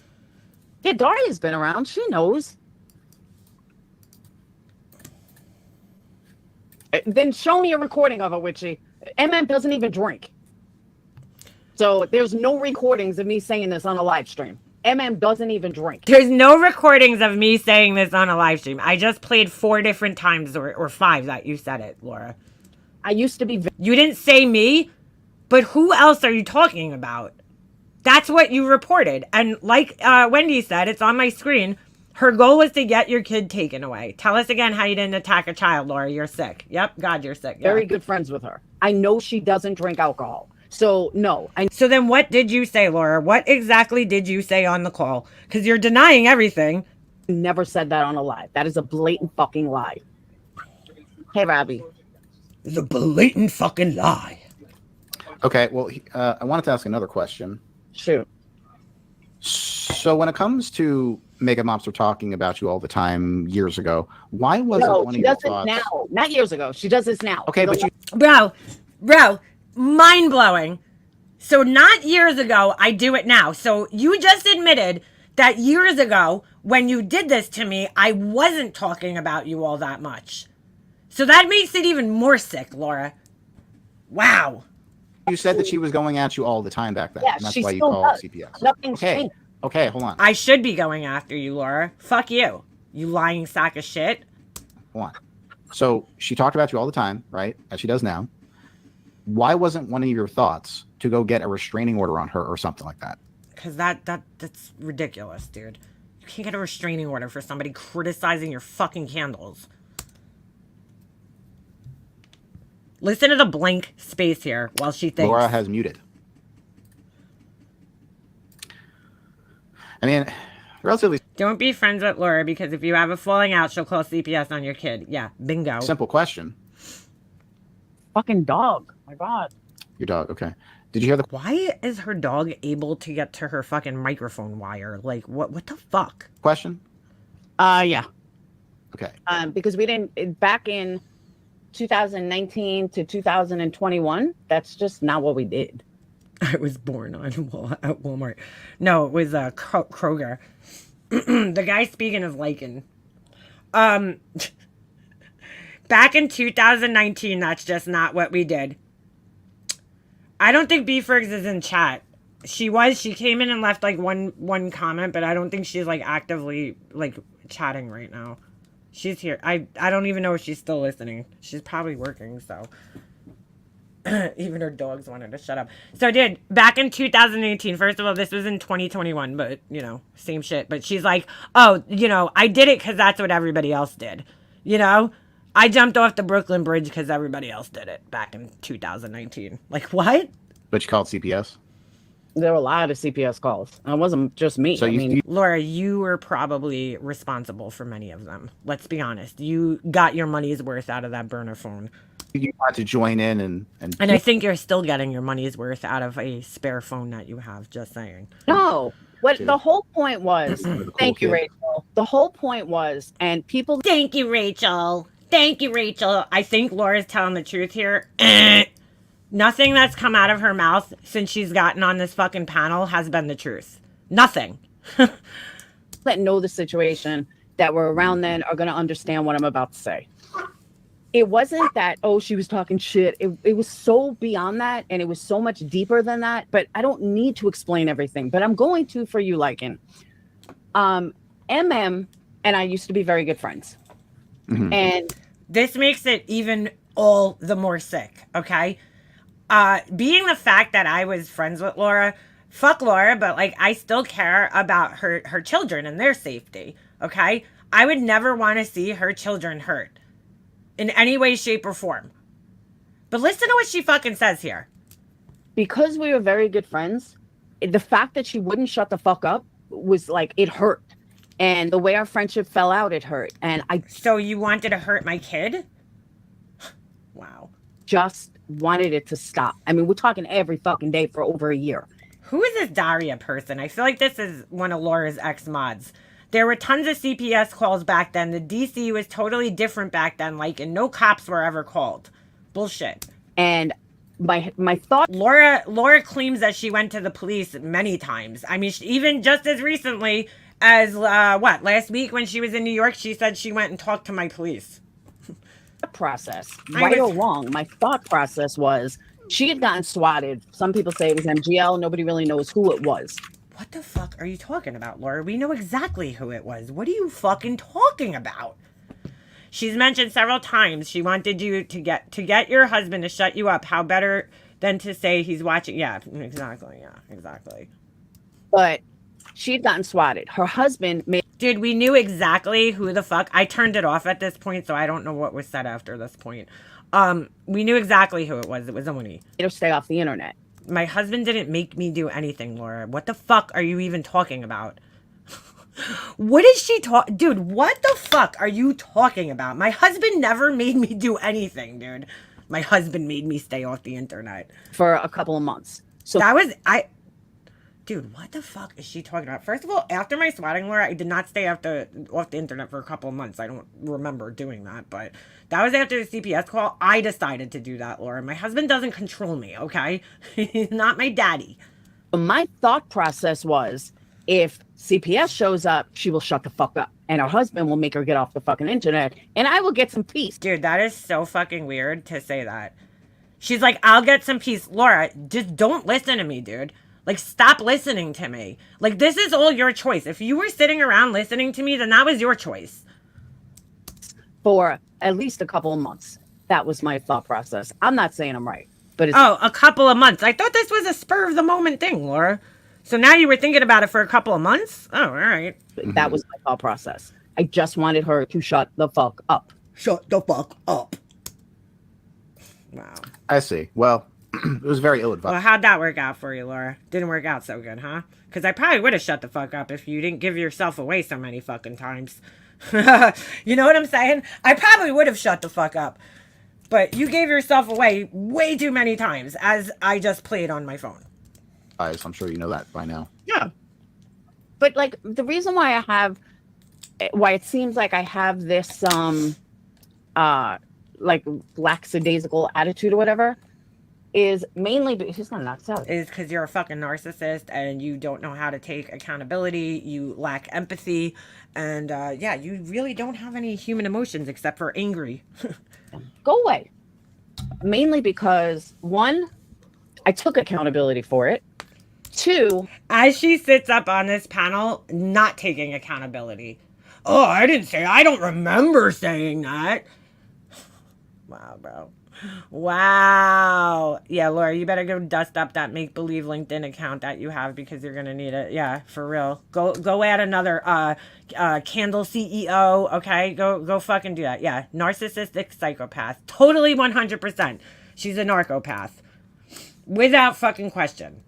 Yeah, Daria's been around. She knows. Then show me a recording of it, Witchy. MM doesn't even drink. So there's no recordings of me saying this on a live stream. MM doesn't even drink. There's no recordings of me saying this on a live stream. I just played 4 different times or 5 that you said it, Laura. I used to be... You didn't say me, but who else are you talking about? That's what you reported. And like Wendy said, it's on my screen. Her goal was to get your kid taken away. Tell us again how you didn't attack a child, Laura. You're sick. Yep, God, you're sick. Yeah. Very good friends with her. I know she doesn't drink alcohol. So, no. So then what did you say, Laura? What exactly did you say on the call? Because you're denying everything. Never said that on a live. That is a blatant fucking lie. Hey, Robbie. It's a blatant fucking lie. Okay, well, I wanted to ask another question. Shoot. So when it comes to Mega Mobster talking about you all the time years ago, why wasn't one of she your does it thoughts? now. Not years ago. She does this now. Okay, but you Bro, mind blowing. So not years ago, I do it now. So you just admitted that years ago, when you did this to me, I wasn't talking about you all that much. So that makes it even more sick, Laura. Wow. You said that she was going at you all the time back then. Yeah, and that's she why you still called does. CPS. Nothing's Okay. changed. Okay, hold on. I should be going after you, Laura. Fuck you. You lying sack of shit. Hold on. So she talked about you all the time, right? As she does now. Why wasn't one of your thoughts to go get a restraining order on her or something like that? Because that's ridiculous, dude. You can't get a restraining order for somebody criticizing your fucking candles. Listen to the blank space here while she thinks. Laura has muted. I mean, relatively Don't be friends with Laura because if you have a falling out, she'll call CPS on your kid. Yeah, bingo. simple question. Fucking dog. My God. Your dog, okay. Did you hear the Why is her dog able to get to her fucking microphone wire? Like, what the fuck? question? Yeah. Okay. Because we didn't, back in 2019 to 2021, that's just not what we did. I was born on at Walmart. No, it was Kroger. The guy speaking is Lycan. Back in 2019, that's just not what we did. I don't think B-Fergs is in chat. She came in and left like one comment, but I don't think she's like actively like chatting right now. She's here. I don't even know if she's still listening. She's probably working, so even her dogs wanted to shut up. So dude, back in 2018, first of all, this was in 2021, but you know, same shit. But she's like, oh, you know, I did it because that's what everybody else did. You know? I jumped off the Brooklyn Bridge because everybody else did it back in 2019. Like, what? But you called CPS? There were a lot of CPS calls. It wasn't just me. So you Laura, you were probably responsible for many of them. Let's be honest. You got your money's worth out of that burner phone. wanted to join in and I think you're still getting your money's worth out of a spare phone that you have, just saying. No. What the whole point was, Cool thank you, kid. Rachel. The whole point was, and people, Thank you, Rachel. Thank you, Rachel. I think Laura's telling the truth here. Nothing that's come out of her mouth since she's gotten on this fucking panel has been the truth. Nothing. that know the situation that were around then are going to understand what I'm about to say. It wasn't that, oh, she was talking shit. It was so beyond that, and it was so much deeper than that, but I don't need to explain everything, but I'm going to for you, Lycan. MM and I used to be very good friends. Mhm. And This makes it even all the more sick, okay? Being the fact that I was friends with Laura, fuck Laura, but like I still care about her children and their safety, okay? I would never want to see her children hurt in any way, shape, or form. But listen to what she fucking says here. because we were very good friends, the fact that she wouldn't shut the fuck up was like, it hurt. And the way our friendship fell out, it hurt. And I So you wanted to hurt my kid? Wow. just wanted it to stop. I mean, we're talking every fucking day for over a year. Who is this Daria person? I feel like this is one of Laura's ex-mods. There were tons of CPS calls back then. The DC was totally different back then, like, and no cops were ever called. Bullshit. And my thought, Laura claims that she went to the police many times. I mean, even just as recently as, last week when she was in New York, she said she went and talked to my police. process, I right was- or wrong, my thought process was she had gotten swatted. Some people say it was MGL. Nobody really knows who it was. What the fuck are you talking about, Laura? We know exactly who it was. What are you fucking talking about? She's mentioned several times she wanted you to get your husband to shut you up. How better than to say he's watching? Yeah, exactly. Yeah, exactly. but she'd gotten swatted. Her husband made Dude, we knew exactly who the fuck. I turned it off at this point, so I don't know what was said after this point. We knew exactly who it was. It was Oni. her stay off the internet. My husband didn't make me do anything, Laura. What the fuck are you even talking about? What is she dude, what the fuck are you talking about? My husband never made me do anything, dude. My husband made me stay off the internet. For a couple of months. So That was, dude, what the fuck is she talking about? First of all, after my swatting, Laura, I did not stay off the internet for a couple of months. I don't remember doing that, but that was after the CPS call. I decided to do that, Laura. My husband doesn't control me, okay? He's not my daddy. my thought process was, if CPS shows up, she will shut the fuck up. And her husband will make her get off the fucking internet. And I will get some peace. Dude, that is so fucking weird to say that. She's like, I'll get some peace. Laura, just don't listen to me, dude. Like, stop listening to me. Like, this is all your choice. If you were sitting around listening to me, then that was your choice. For at least a couple of months. That was my thought process. I'm not saying I'm right. But it's Oh, a couple of months. I thought this was a spur of the moment thing, Laura. So now you were thinking about it for a couple of months? Oh, all right. that was my thought process. I just wanted her to shut the fuck up. Shut the fuck up. Wow. I see. Well, it was very ill-advised. Well, how'd that work out for you, Laura? Didn't work out so good, huh? Because I probably would have shut the fuck up if you didn't give yourself away so many fucking times. You know what I'm saying? I probably would have shut the fuck up. But you gave yourself away way too many times, as I just played on my phone. Guys, I'm sure you know that by now. Yeah. But like the reason why why it seems like I have this like lackadaisical attitude or whatever is mainly because he's gonna knock us out. Is because you're a fucking narcissist and you don't know how to take accountability. You lack empathy. And yeah, you really don't have any human emotions except for angry. Go away. Mainly because, one, I took accountability for it. Two, As she sits up on this panel, not taking accountability. Oh, I don't remember saying that. Wow, bro. Wow. Yeah, Laura, you better go dust up that make-believe LinkedIn account that you have because you're going to need it. Yeah, for real. Go add another Candle CEO, okay? Go fucking do that. Yeah, narcissistic psychopath. Totally 100%. She's a narcopath. Without fucking question.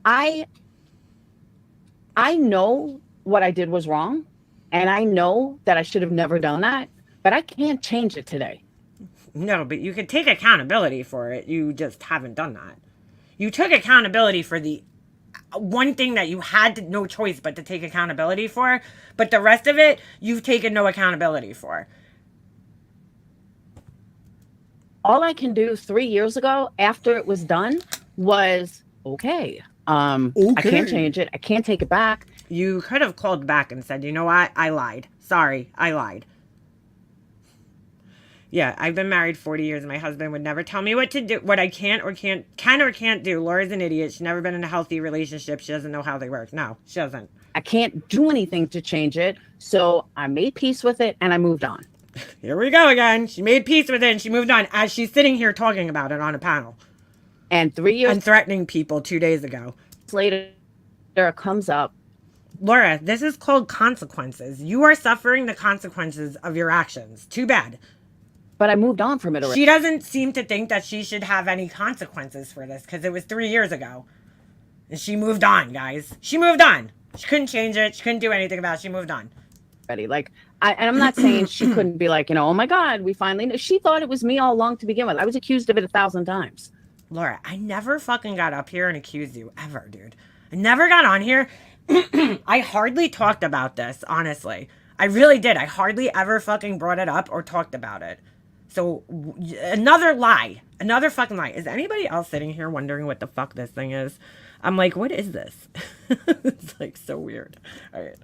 I know what I did was wrong, and I know that I should have never done that, but I can't change it today. No, but you could take accountability for it. You just haven't done that. You took accountability for the one thing that you had no choice but to take accountability for, but the rest of it, you've taken no accountability for. All I can do 3 years ago after it was done was, okay. I can't change it. I can't take it back. You could have called back and said, you know what? I lied. Sorry, I lied. Yeah, I've been married 40 years and my husband would never tell me what to do, what I can or can't do. Laura's an idiot. She's never been in a healthy relationship. She doesn't know how they work. No, she doesn't. I can't do anything to change it. So I made peace with it and I moved on. Here we go again. She made peace with it and she moved on as she's sitting here talking about it on a panel. And 3 years And threatening people 2 days ago. later, it comes up. Laura, this is called consequences. You are suffering the consequences of your actions. Too bad. But I moved on from it already. She doesn't seem to think that she should have any consequences for this because it was 3 years ago. And she moved on, guys. She moved on. She couldn't change it. She couldn't do anything about it. She moved on. Like, and I'm not saying she couldn't be like, oh my God, we finally know. She thought it was me all along to begin with. I was accused of it 1,000 times. Laura, I never fucking got up here and accused you ever, dude. I never got on here. I hardly talked about this, honestly. I really did. I hardly ever fucking brought it up or talked about it. So, another lie. Another fucking lie. Is anybody else sitting here wondering what the fuck this thing is? I'm like, what is this? It's like so weird. All right.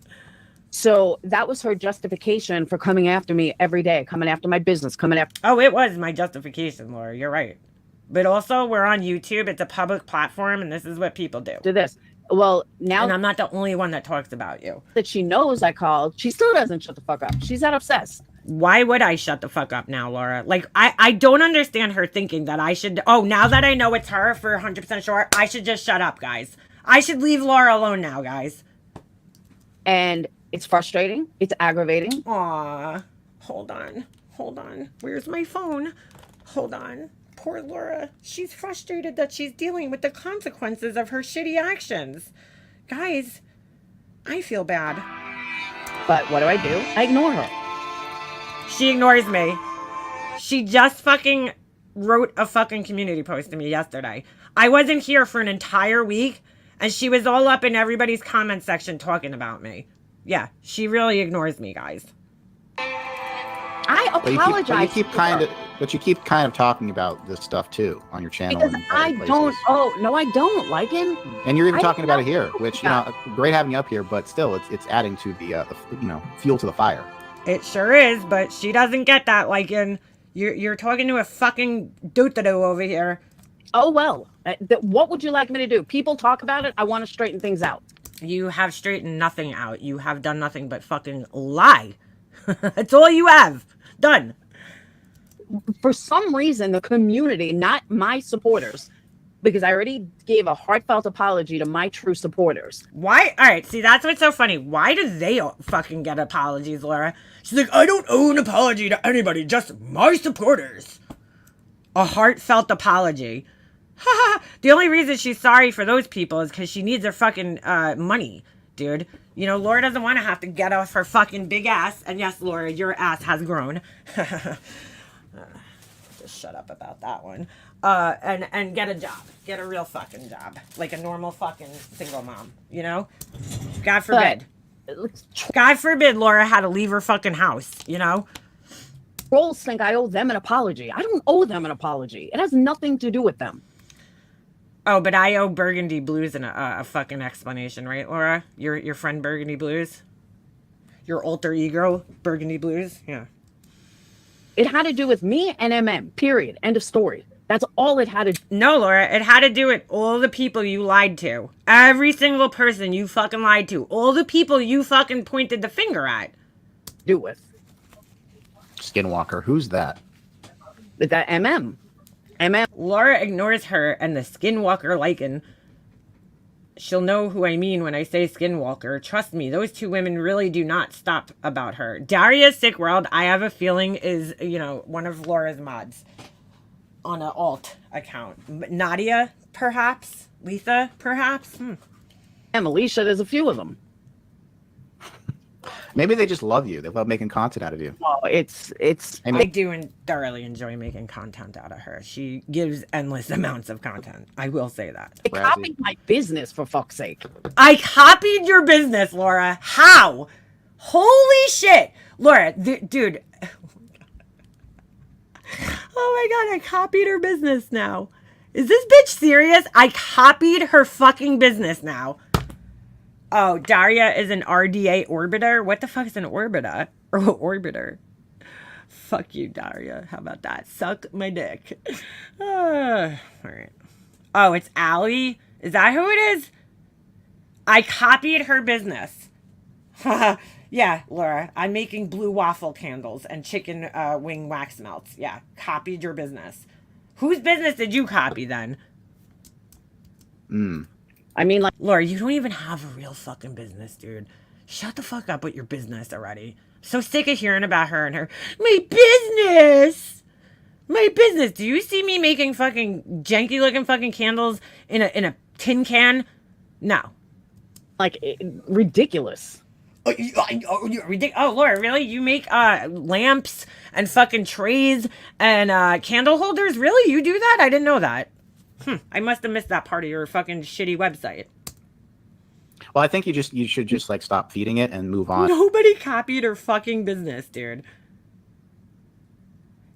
So that was her justification for coming after me every day, coming after my business, coming after. Oh, it was my justification, Laura. You're right. But also, we're on YouTube. It's a public platform, and this is what people do. This. Well, now And I'm not the only one that talks about you. that she knows I called, she still doesn't shut the fuck up. She's that obsessed. Why would I shut the fuck up now, Laura? Like, I don't understand her thinking that I should... Oh, now that I know it's her for 100% sure, I should just shut up, guys. I should leave Laura alone now, guys. And it's frustrating. It's aggravating. Aw. Hold on. Hold on. Where's my phone? Hold on. Poor Laura. She's frustrated that she's dealing with the consequences of her shitty actions. Guys, I feel bad. But what do? I ignore her. She ignores me. She just fucking wrote a fucking community post to me yesterday. I wasn't here for an entire week, and she was all up in everybody's comment section talking about me. Yeah, she really ignores me, guys. I apologize. But you keep kind of talking about this stuff too on your channel. Because and I places. don't. Oh no, I don't like it. And you're even talking about it here, which great having you up here, but still, it's adding to the fuel to the fire. It sure is, but she doesn't get that. Like, you're talking to a fucking doodadoo over here. Oh well. What would you like me to do? People talk about it. I want to straighten things out. You have straightened nothing out. You have done nothing but fucking lie. That's all you have done. For some reason, the community, not my supporters, because I already gave a heartfelt apology to my true supporters. Why? All right, see, that's what's so funny. Why do they fucking get apologies, Laura? She's like, I don't owe an apology to anybody, just my supporters. A heartfelt apology. The only reason she's sorry for those people is because she needs their fucking money, dude. You know, Laura doesn't want to have to get off her fucking big ass. And yes, Laura, your ass has grown. Just shut up about that one. And get a job. Get a real fucking job. Like a normal fucking single mom, you know? God forbid. God forbid Laura had to leave her fucking house, you know? Trolls think I owe them an apology. I don't owe them an apology. It has nothing to do with them. Oh, but I owe Burgundy Blues a fucking explanation, right, Laura? Your friend Burgundy Blues? Your alter ego, Burgundy Blues? Yeah. It had to do with me and MM, period. End of story. That's all it had to do. No, Laura, it had to do with all the people you lied to. Every single person you fucking lied to. All the people you fucking pointed the finger at. Do with. Skinwalker, who's that? That MM. MM. Laura ignores her and the Skinwalker lichen. She'll know who I mean when I say Skinwalker. Trust me, those two women really do not stop about her. Daria Sick World, I have a feeling, is, you know, one of Laura's mods on an alt account. Nadia, perhaps? Letha, perhaps? And Alicia, there's a few of them. Maybe they just love you. They love making content out of you. Oh, it's. I do thoroughly enjoy making content out of her. She gives endless amounts of content. I will say that. I copied my business, for fuck's sake. I copied your business, Laura. How? Holy shit. Laura, dude. Oh my god, I copied her business now. Is this bitch serious? I copied her fucking business now. Oh, Daria is an RDA orbiter? What the fuck is an orbiter? Or orbiter? Fuck you, Daria. How about that? Suck my dick. All right. Oh, it's Allie? Is that who it is? I copied her business. Yeah, Laura. I'm making blue waffle candles and chicken wing wax melts. Yeah, copied your business. Whose business did you copy then? I mean, like, Laura, you don't even have a real fucking business, dude. Shut the fuck up with your business already. So sick of hearing about her and her, my business! My business! Do you see me making fucking janky looking fucking candles in a tin can? No. like ridiculous. Oh, Laura, really? You make lamps and fucking trays and candle holders? Really? You do that? I didn't know that. I must have missed that part of your fucking shitty website. Well, I think you should just like stop feeding it and move on. Nobody copied her fucking business, dude.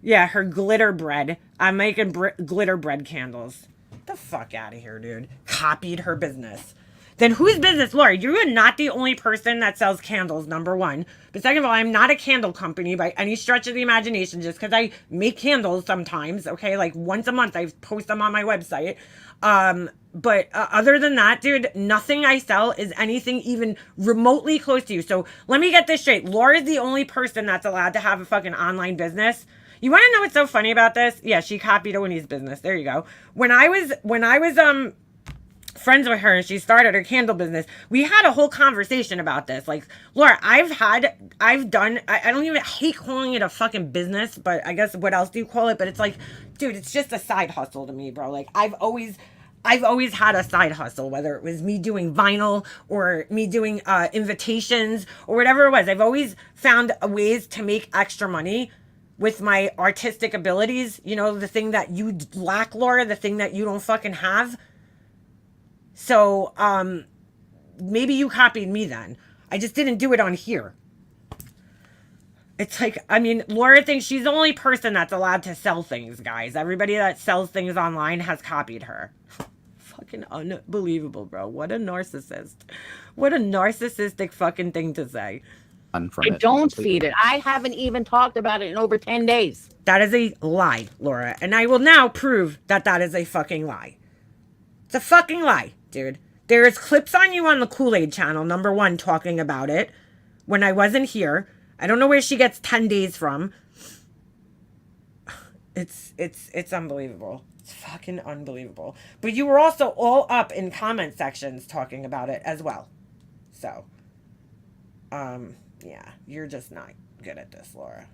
Yeah, her glitter bread. I'm making glitter bread candles. Get the fuck out of here, dude. Copied her business. Then whose business? Laura, you're not the only person that sells candles, number one. But second of all, I'm not a candle company by any stretch of the imagination, just because I make candles sometimes, okay? Like once a month, I post them on my website. But other than that, dude, nothing I sell is anything even remotely close to you. So let me get this straight. Laura's the only person that's allowed to have a fucking online business. You want to know what's so funny about this? Yeah, she copied Oni's business. There you go. When I was friends with her and she started her candle business. We had a whole conversation about this. Like, Laura, I don't even hate calling it a fucking business, but I guess what else do you call it? But it's like, dude, it's just a side hustle to me, bro. Like, I've always had a side hustle, whether it was me doing vinyl or me doing invitations or whatever it was. I've always found ways to make extra money with my artistic abilities. You know, the thing that you lack, Laura, the thing that you don't fucking have. So, maybe you copied me then. I just didn't do it on here. It's like, I mean, Laura thinks she's the only person that's allowed to sell things, guys. Everybody that sells things online has copied her. Fucking unbelievable, bro. What a narcissist. What a narcissistic fucking thing to say. I don't feed it. I haven't even talked about it in over 10 days. That is a lie, Laura. And I will now prove that that is a fucking lie. It's a fucking lie, dude. There is clips on you on the Kool-Aid channel, #1, talking about it when I wasn't here. I don't know where she gets 10 days from. It's unbelievable. It's fucking unbelievable. But you were also all up in comment sections talking about it as well. So, yeah, you're just not good at this, Laura.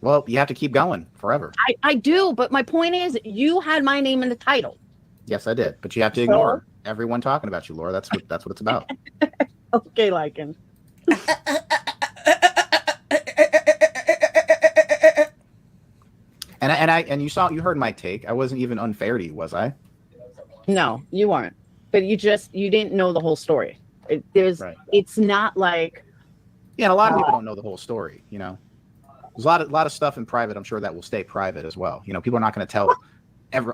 Well, you have to keep going forever. I do, but my point is, you had my name in the title. Yes, I did. But you have to ignore everyone talking about you, Laura. That's what it's about. Okay, Lycan. And you heard my take. I wasn't even unfair to you, was I? No, you weren't. But you didn't know the whole story. It's not like. Yeah, and a lot of people don't know the whole story. You know, there's a lot of stuff in private. I'm sure that will stay private as well. You know, people are not going to tell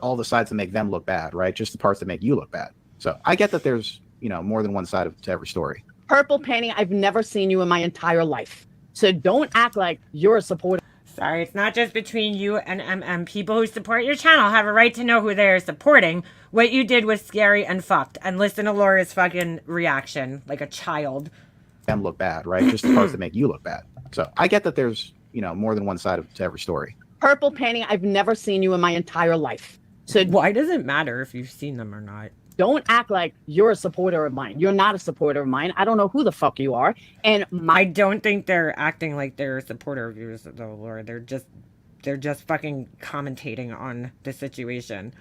all the sides that make them look bad, right? Just the parts that make you look bad. So I get that there's, you know, more than one side to every story. Purple painting, I've never seen you in my entire life. So don't act like you're a supporter. Sorry, it's not just between you and MM. People who support your channel have a right to know who they are supporting. What you did was scary and fucked. And listen to Laura's fucking reaction like a child. Them look bad, right? Just the parts that make you look bad. So I get that there's, you know, more than one side to every story. Purple painting, I've never seen you in my entire life. So why does it matter if you've seen them or not? Don't act like you're a supporter of mine. You're not a supporter of mine. I don't know who the fuck you are. And I don't think they're acting like they're a supporter of yours, though, Laura. They're just fucking commentating on the situation.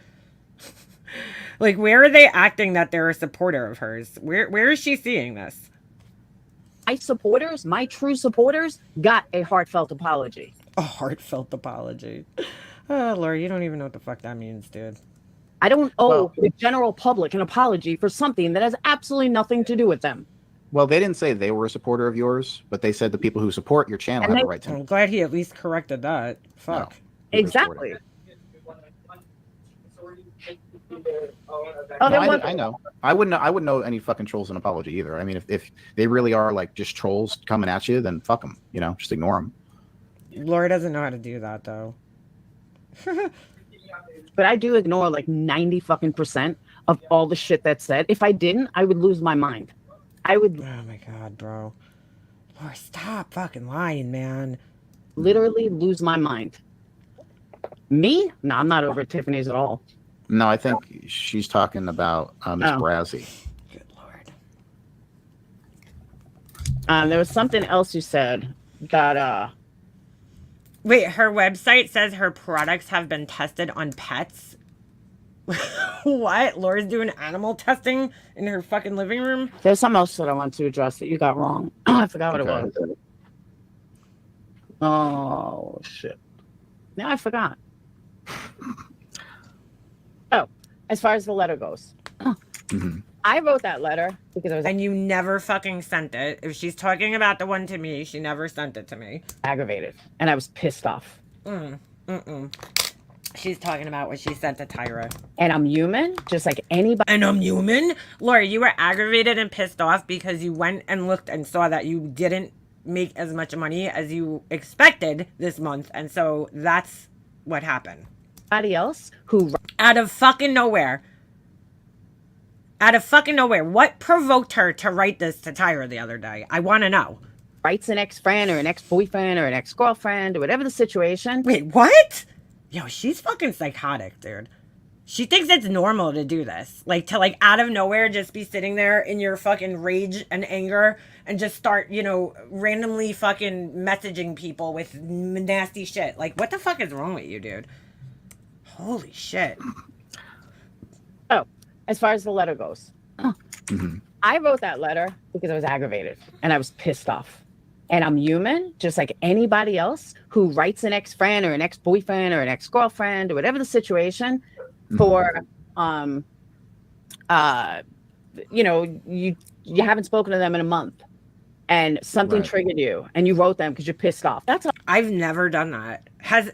Like, where are they acting that they're a supporter of hers? Where is she seeing this? My true supporters, got a heartfelt apology. A heartfelt apology. Oh, Laura, you don't even know what the fuck that means, dude. I don't owe the general public an apology for something that has absolutely nothing to do with them. Well, they didn't say they were a supporter of yours, but they said the people who support your channel have a right to. I'm glad he at least corrected that. Fuck. No, exactly. I know. I wouldn't know any fucking trolls an apology either. I mean, if they really are like just trolls coming at you, then fuck them. You know, just ignore them. Laura doesn't know how to do that though. But I do ignore like 90% of all the shit that's said. If I didn't, I would lose my mind. I would. Oh my god, bro. Laura, stop fucking lying, man. Literally lose my mind. Me? No, I'm not over at Tiffany's at all. No, I think she's talking about Miss Brazzy. Good lord. There was something else you said that Wait, her website says her products have been tested on pets. What? Laura's doing animal testing in her fucking living room? There's something else that I want to address that you got wrong. I forgot what it was. Oh, shit. Now I forgot. Oh, as far as the letter goes. Mm-hmm. I wrote that letter because I was And you never fucking sent it. If she's talking about the one to me, she never sent it to me. aggravated and I was pissed off. She's talking about what she sent to Tyra. And I'm human, just like anybody. And I'm human? Laura, you were aggravated and pissed off because you went and looked and saw that you didn't make as much money as you expected this month. And so that's what happened. Anybody else who Out of fucking nowhere. Out of fucking nowhere. What provoked her to write this to Tyra the other day? I want to know. writes an ex-friend or an ex-boyfriend or an ex-girlfriend or whatever the situation. Wait, what? Yo, she's fucking psychotic, dude. She thinks it's normal to do this. Like, to, like, out of nowhere just be sitting there in your fucking rage and anger and just start, you know, randomly fucking messaging people with nasty shit. Like, what the fuck is wrong with you, dude? Holy shit. Oh, as far as the letter goes, I wrote that letter because I was aggravated and I was pissed off. And I'm human, just like anybody else who writes an ex-friend or an ex-boyfriend or an ex-girlfriend or whatever the situation for, you know, you haven't spoken to them in a month and something triggered you and you wrote them because you're pissed off. That's all. I've never done that. Has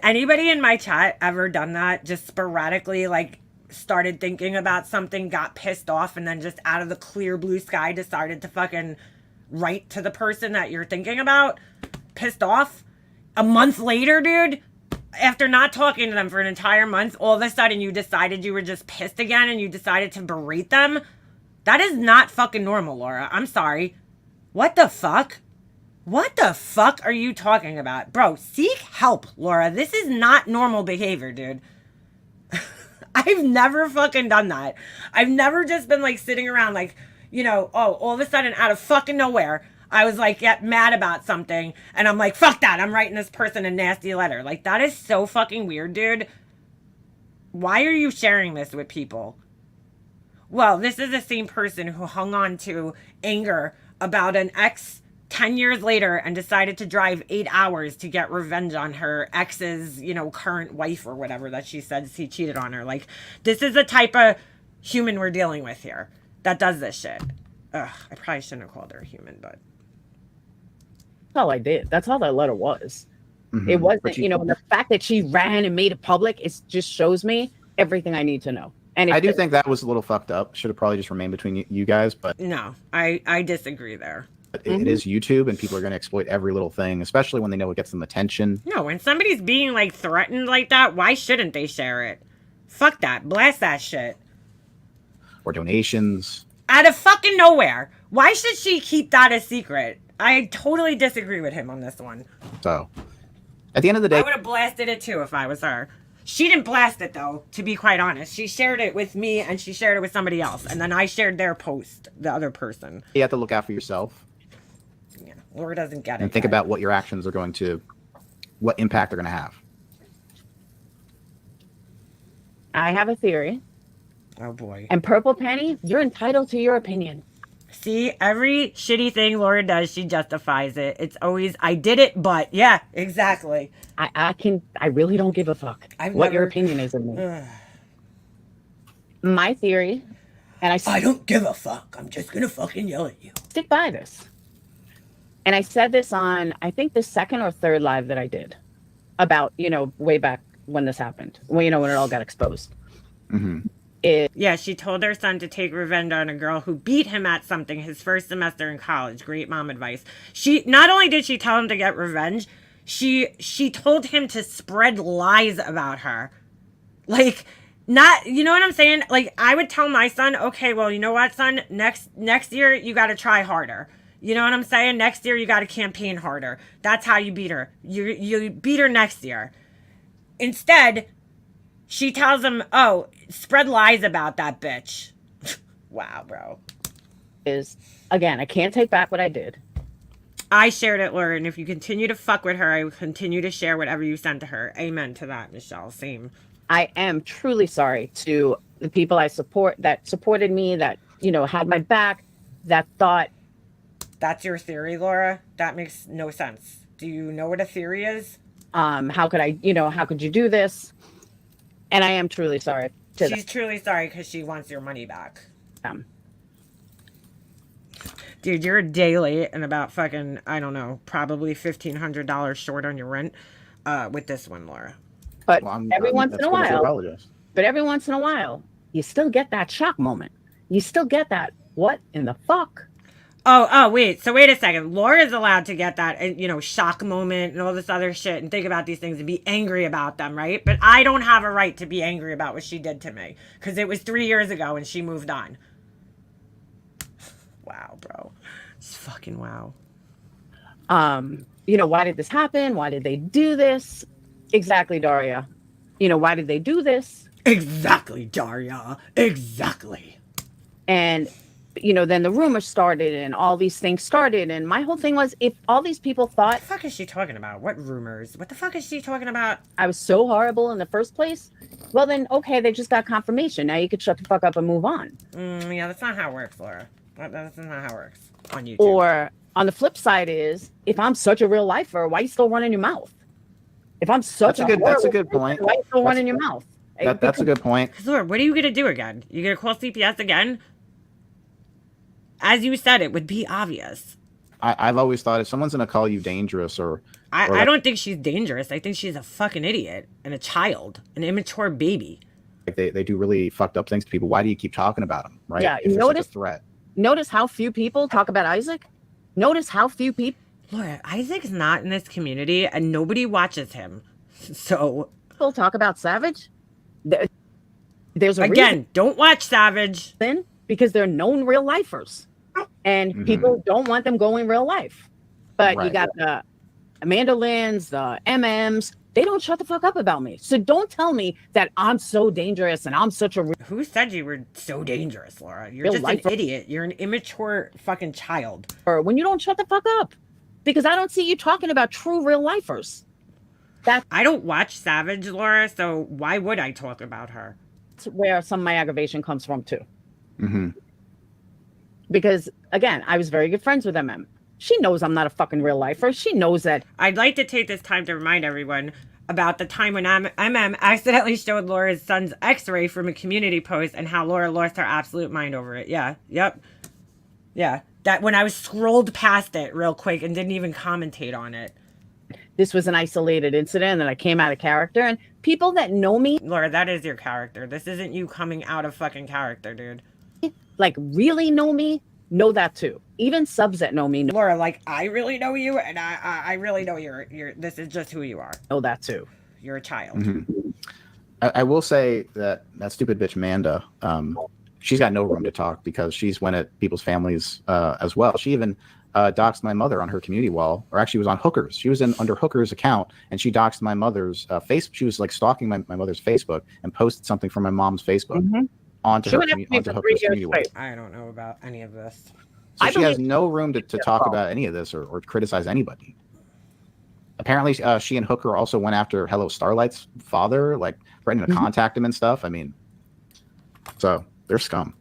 anybody in my chat ever done that? Just sporadically, like, started thinking about something, got pissed off, and then just out of the clear blue sky decided to fucking write to the person that you're thinking about? Pissed off? A month later, dude? After not talking to them for an entire month, all of a sudden you decided you were just pissed again and you decided to berate them? That is not fucking normal, Laura. I'm sorry. What the fuck? What the fuck are you talking about? Bro, seek help, Laura. This is not normal behavior, dude. I've never fucking done that. I've never just been, like, sitting around, like, you know, oh, all of a sudden out of fucking nowhere, I was, like, get mad about something, and I'm like, fuck that, I'm writing this person a nasty letter. Like, that is so fucking weird, dude. Why are you sharing this with people? Well, this is the same person who hung on to anger about an ex 10 years later and decided to drive 8 hours to get revenge on her ex's, you know, current wife or whatever that she says he cheated on her. Like, this is the type of human we're dealing with here that does this shit. Ugh, I probably shouldn't have called her a human, but That's all I did. That's all that letter was. It wasn't, you know, the fact that she ran and made it public, it just shows me everything I need to know. And I do think that was a little fucked up. Should have probably just remained between you guys, but no, I disagree there. It is YouTube, and people are going to exploit every little thing, especially when they know it gets them attention. No, when somebody's being, like, threatened like that, why shouldn't they share it? Fuck that. Blast that shit. Or donations. Out of fucking nowhere. Why should she keep that a secret? I totally disagree with him on this one. So, at the end of the day, I would have blasted it too if I was her. She didn't blast it, though, to be quite honest. She shared it with me, and she shared it with somebody else. And then I shared their post, the other person. you have to look out for yourself. Yeah, Laura doesn't get it. And think about what your actions are going to, what impact they're going to have. I have a theory. Oh, boy. And Purple Penny, you're entitled to your opinion. See, every shitty thing Laura does, she justifies it. It's always, I did it, but yeah, exactly. I really don't give a fuck what your opinion is of me. My theory, and I don't give a fuck. I'm just gonna fucking yell at you. stick by this. And I said this on, I think, the second or third live that I did about, you know, way back when this happened, when, you know, when it all got exposed. Yeah, she told her son to take revenge on a girl who beat him at something his first semester in college. Great mom advice. She not only did she tell him to get revenge, she told him to spread lies about her. Like, not, you know what I'm saying? Like, I would tell my son, okay, well, you know what, son? Next year you got to try harder. You know what I'm saying? Next year you got to campaign harder. That's how you beat her. You beat her next year. Instead, she tells him, oh, spread lies about that bitch. Wow, bro. Is, again, I can't take back what I did. I shared it, Laura, and if you continue to fuck with her, I will continue to share whatever you sent to her. Amen to that, Michelle. Same. I am truly sorry to the people I support that supported me, that, you know, had my back, that thought. That's your theory, Laura? That makes no sense. Do you know what a theory is? How could I, you know, how could you do this? And I am truly sorry to She's truly sorry because she wants your money back. them. Dude, you're a day late and about fucking, I don't know, probably $1,500 short on your rent with this one, Laura. But Well, every once in that's a what I while, apologize. you still get that shock moment. You still get that, what in the fuck? Oh, wait. So wait a second. Laura's allowed to get that, you know, shock moment and all this other shit and think about these things and be angry about them, right? But I don't have a right to be angry about what she did to me because it was 3 years ago and she moved on. Wow, bro. It's fucking wow. You know, why did this happen? Why did they do this? Exactly, Daria. You know, why did they do this? Exactly, Daria. Exactly. And, then the rumors started and all these things started. And my whole thing was, if all these people thought What the fuck is she talking about? What rumors? What the fuck is she talking about? I was so horrible in the first place, well, then, okay, they just got confirmation. Now you could shut the fuck up and move on. Yeah, that's not how it works, Laura. That's not how it works on YouTube. Or on the flip side is, if I'm such a real lifer, why you still running your mouth? If I'm such That's a good point. Why you still running your mouth? That's a good point. Laura, what are you gonna do again? You gonna call CPS again? As you said, it would be obvious. I've always thought if someone's gonna call you dangerous or I don't think she's dangerous. I think she's a fucking idiot and a child, an immature baby. like they do really fucked up things to people, why do you keep talking about them? Right? Yeah, If they're such a threat. Notice how few people talk about Isaac. Notice how few people Laura, Isaac's not in this community and nobody watches him. So talk about Savage. There's a again, don't watch Savage. reason, because they're known real lifers, and people don't want them going real life. But you Right. got the Amanda Lynn's, the MMs. They don't shut the fuck up about me. So don't tell me that I'm so dangerous and I'm such a Who said you were so dangerous, Laura? You're Real just lifer. an idiot. You're an immature fucking child. or when you don't shut the fuck up, because I don't see you talking about true real lifers. I don't watch Savage, Laura, so why would I talk about her? That's where some of my aggravation comes from too. Mm-hmm. Because again, I was very good friends with MM. She knows I'm not a fucking real lifer. She knows that. I'd like to take this time to remind everyone about the time when MM accidentally showed Laura's son's x-ray from a community post and how Laura lost her absolute mind over it. Yeah, yep. Yeah, that when I was scrolled past it real quick and didn't even commentate on it. This was an isolated incident and I came out of character, and people that know me, Laura, that is your character. This isn't you coming out of fucking character, dude. like really know me, know that too. Even subs that know me Laura, like, I really know you, and I really know you're this is just who you are. know that too. You're a child. Mm-hmm. I will say that stupid bitch Amanda, she's got no room to talk because she's went at people's families as well. She even doxed my mother on her community wall, or actually was on Hookers. She was under Hookers account, and she doxed my mother's face. She was like stalking my mother's Facebook and posted something from my mom's Facebook onto She her went after me onto for 3 Hookers years community wall. straight. I don't know about any of this. So I she has believe- no room to talk about any of this or criticize anybody. Apparently, she and Hooker also went after Hello Starlight's father, like threatening to contact him and stuff. I mean, so they're scum.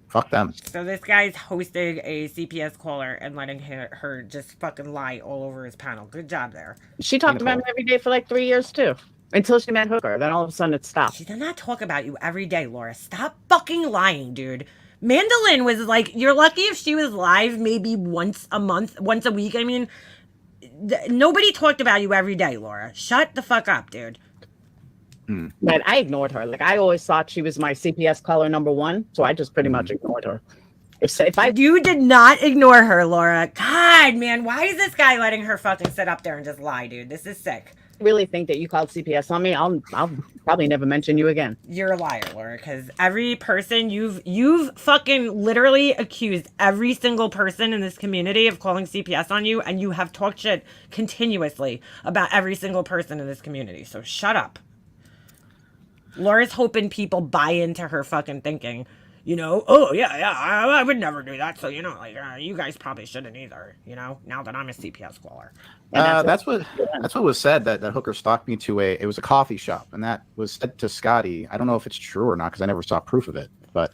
Fuck them. So this guy's hosting a CPS caller and letting her just fucking lie all over his panel. Good job there. She talked about me every day for like 3 years too, until she met Hooker. Then all of a sudden it stopped. She did not talk about you every day, Laura. Stop fucking lying, dude. Mandolin was like, you're lucky if she was live maybe once a month, once a week. I mean, nobody talked about you every day, Laura. Shut the fuck up, dude. But I ignored her. Like I always thought she was my CPS caller #1, so I just pretty much ignored her. If I You did not ignore her, Laura. God, man, why is this guy letting her fucking sit up there and just lie, dude? This is sick. really think that you called CPS on me, I'll probably never mention you again. You're a liar, Laura, because every person you've fucking literally accused every single person in this community of calling CPS on you, and you have talked shit continuously about every single person in this community. So shut up. Laura's hoping people buy into her fucking thinking. You know, oh yeah, I would never do that. So you know, like you guys probably shouldn't either. You know, now that I'm a CPS caller. That's what was said, that Hooker stalked me to it was a coffee shop, and that was said to Scotty. I don't know if it's true or not because I never saw proof of it. But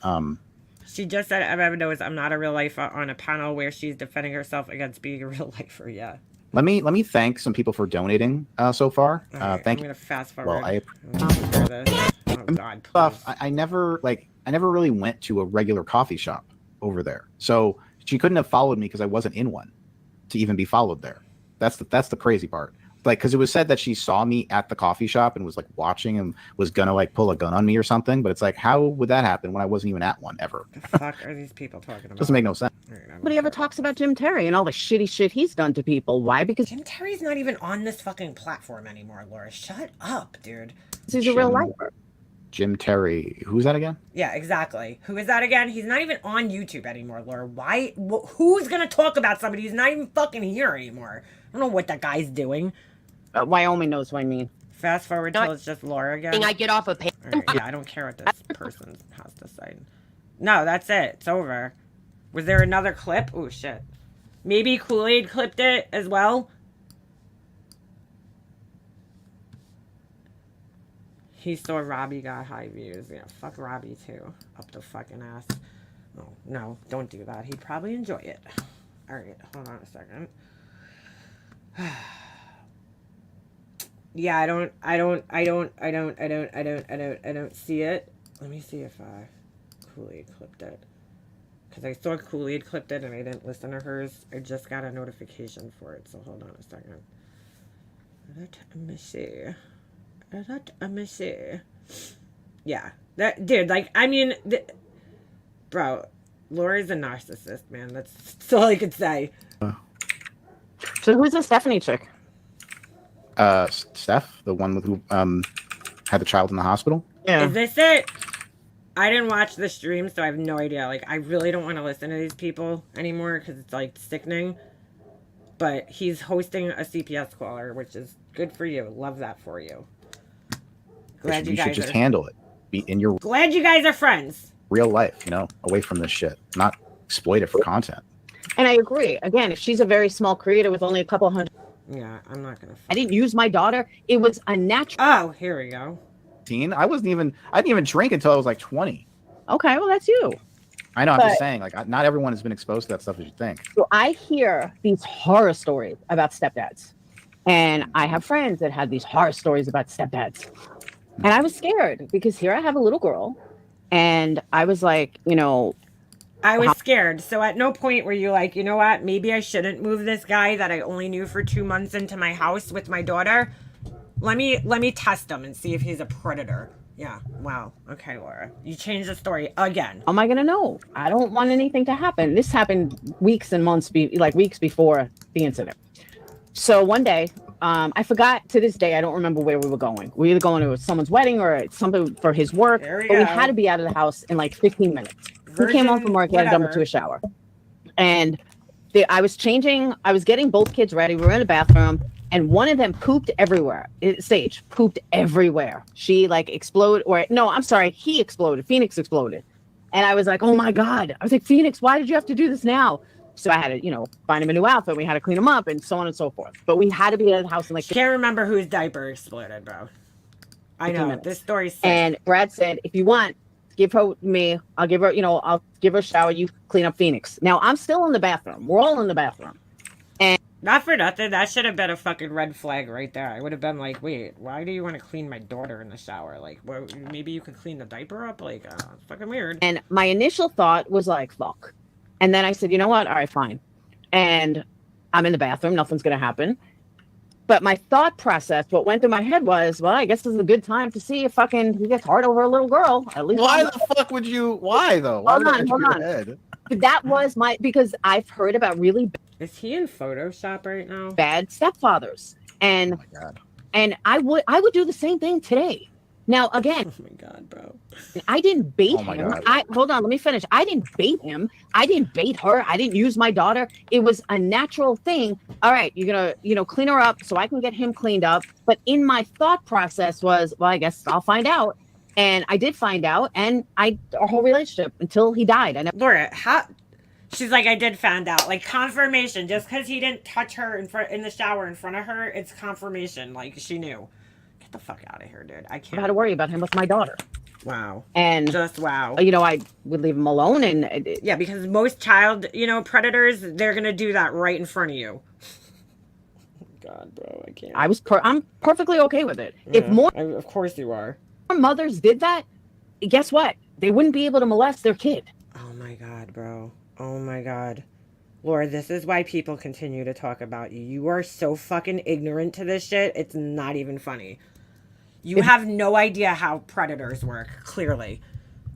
she just said everyone knows I'm not a real lifer on a panel where she's defending herself against being a real lifer. Yeah. let me thank some people for donating so far. Right, Thank I'm you. gonna fast forward. Well, Oh God, please. I never really went to a regular coffee shop over there, so she couldn't have followed me because I wasn't in one to even be followed there. That's the crazy part. Like, because it was said that she saw me at the coffee shop and was like watching and was gonna like pull a gun on me or something. But it's like, how would that happen when I wasn't even at one ever? The fuck are these people talking about? Doesn't make no sense. Nobody ever talks about Jim Terry and all the shitty shit he's done to people. Why? Because Jim Terry's not even on this fucking platform anymore, Laura. Shut up, dude. he's a real lifer. Jim Terry, who's that again? Yeah, exactly. Who is that again? He's not even on YouTube anymore, Laura. Why? Who's gonna talk about somebody who's not even fucking here anymore? I don't know what that guy's doing. Wyoming knows what I mean. Fast forward till it's just Laura again. I get off of All right, yeah, I don't care what this person has to say. No, that's it. It's over. Was there another clip? Oh, shit. Maybe Kool-Aid clipped it as well? He saw Robbie got high views. Yeah, fuck Robbie, too. Up the fucking ass. Oh, no, don't do that. He'd probably enjoy it. All right, hold on a second. Yeah, I don't see it. Let me see if Kool-Aid clipped it. Because I saw Kool-Aid clipped it and I didn't listen to hers. I just got a notification for it, so hold on a second. Let me see. Let me see. Yeah. That, dude, like, I mean, bro, Lori's a narcissist, man. That's all I could say. So who's the Stephanie chick? Steph, the one with who had the child in the hospital. Yeah. Is this it? I didn't watch the stream, so I have no idea. Like, I really don't want to listen to these people anymore because it's, like, sickening. But he's hosting a CPS caller, which is good for you. Love that for you. Glad you You guys should just are... handle it. Be in your Glad you guys are friends. real life, away from this shit. Not exploit it for content. And I agree. Again, if she's a very small creator with only a couple hundred, Yeah, I'm not gonna... I didn't use my daughter. It was a natural. Oh, here we go. I didn't even drink until I was like 20. Okay, well, that's you. I know. I'm But- just saying, like, not everyone has been exposed to that stuff as you think. So I hear these horror stories about stepdads. And I have friends that had these horror stories about stepdads. And I was scared because here I have a little girl. And I was like, I was scared. So at no point were you like, you know what? Maybe I shouldn't move this guy that I only knew for 2 months into my house with my daughter. Let me test him and see if he's a predator. Yeah. Wow. Okay, Laura. You changed the story again. how am I going to know? I don't want anything to happen. This happened weeks and months, weeks before the incident. So one day, I forgot to this day, I don't remember where we were going. We were either going to someone's wedding or something for his work. There we But we go. had to be out of the house in like 15 minutes. He came home from work, he had to dump her to a shower. And I was getting both kids ready. We were in the bathroom. And one of them pooped everywhere. Sage pooped everywhere. She like exploded, he exploded. Phoenix exploded. And I was like, oh my God. I was like, Phoenix, why did you have to do this now? So I had to, find him a new outfit. We had to clean him up and so on and so forth. But we had to be out of the house in like Can't remember whose diaper exploded, bro. I 15 know. minutes. This story's sick. And Brad said, if you want, give her me. I'll give her, I'll give her a shower. You clean up Phoenix. Now I'm still in the bathroom. We're all in the bathroom. Not for nothing. That should have been a fucking red flag right there. I would have been like, wait, why do you want to clean my daughter in the shower? Like, well, maybe you could clean the diaper up? Like, it's fucking weird. And my initial thought was like, fuck. And then I said, you know what? All right, fine. And I'm in the bathroom. Nothing's going to happen. But my thought process, what went through my head was, well, I guess this is a good time to see if he gets hard over a little girl. At least Why the fuck would you? Why though? Why Hold would on, that hold enter on. your head? that was because I've heard about really Is he in Photoshop right now? bad stepfathers. And Oh my God. and I would do the same thing today. Now again, Oh my God, bro. I didn't bait Oh my him. God. Hold on, let me finish. I didn't bait him. I didn't bait her. I didn't use my daughter. It was a natural thing. All right, you're gonna, clean her up so I can get him cleaned up. But in my thought process was, well, I guess I'll find out. And I did find out, and our whole relationship until he died. I never Laura, how? She's like, I did find out. Like, confirmation. Just because he didn't touch her in the shower in front of her, it's confirmation. Like, she knew. Get the fuck out of here, dude. I can't. had to worry about him with my daughter. Wow. And Just wow. I would leave him alone, and Yeah, because most child, predators, they're gonna do that right in front of you. God, bro, I can't. I'm perfectly okay with it. If more Of course you are. mothers did that, guess what? They wouldn't be able to molest their kid. Oh my God, bro. Oh my God. Laura, this is why people continue to talk about you. You are so fucking ignorant to this shit. It's not even funny. You have no idea how predators work, clearly.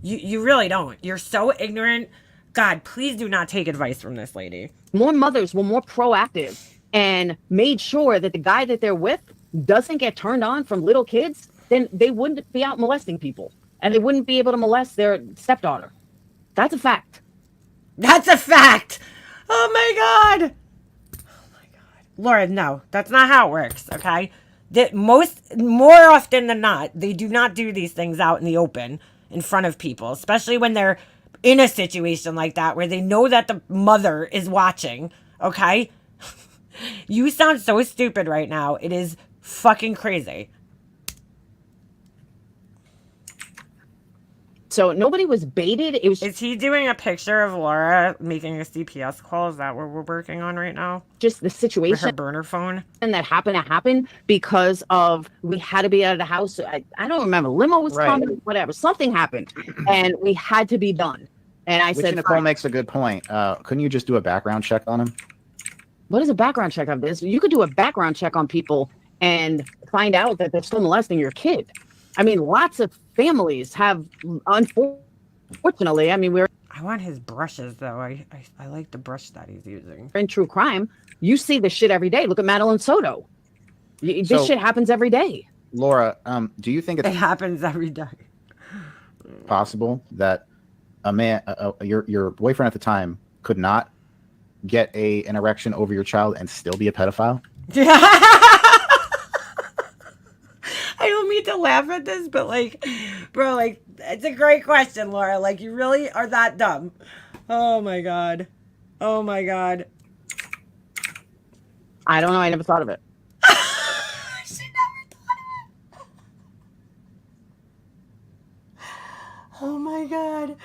You really don't. You're so ignorant. God, please do not take advice from this lady. More mothers were more proactive and made sure that the guy that they're with doesn't get turned on from little kids, then they wouldn't be out molesting people and they wouldn't be able to molest their stepdaughter. That's a fact. That's a fact. Oh my God. Oh my God. Laura, no, that's not how it works, okay? that more often than not, they do not do these things out in the open in front of people, especially when they're in a situation like that where they know that the mother is watching. Okay? You sound so stupid right now. It is fucking crazy. So nobody was baited. It was Is he doing a picture of Laura making a CPS call? Is that what we're working on right now? just the With her situation burner phone? that happened to happen because of we had to be out of the house. I don't remember. Limo was Right. coming, whatever. Something happened, and we had to be done. And I Which said, Nicole "Fine." makes a good point. Couldn't you just do a background check on him? What is a background check of this? You could do a background check on people and find out that they're still molesting your kid. I mean, lots of families have, unfortunately, I mean, we're I want his brushes, though. I like the brush that he's using. in true crime. You see this shit every day. Look at Madeline Soto. This So- shit happens every day. Laura, do you think It it's happens every day. possible that a man, your boyfriend at the time, could not get an erection over your child and still be a pedophile? I don't mean to laugh at this, but like, bro, like, it's a great question, Laura. Like, you really are that dumb. Oh my god. Oh my god. I don't know. I never thought of it. She never thought of it. Oh my god.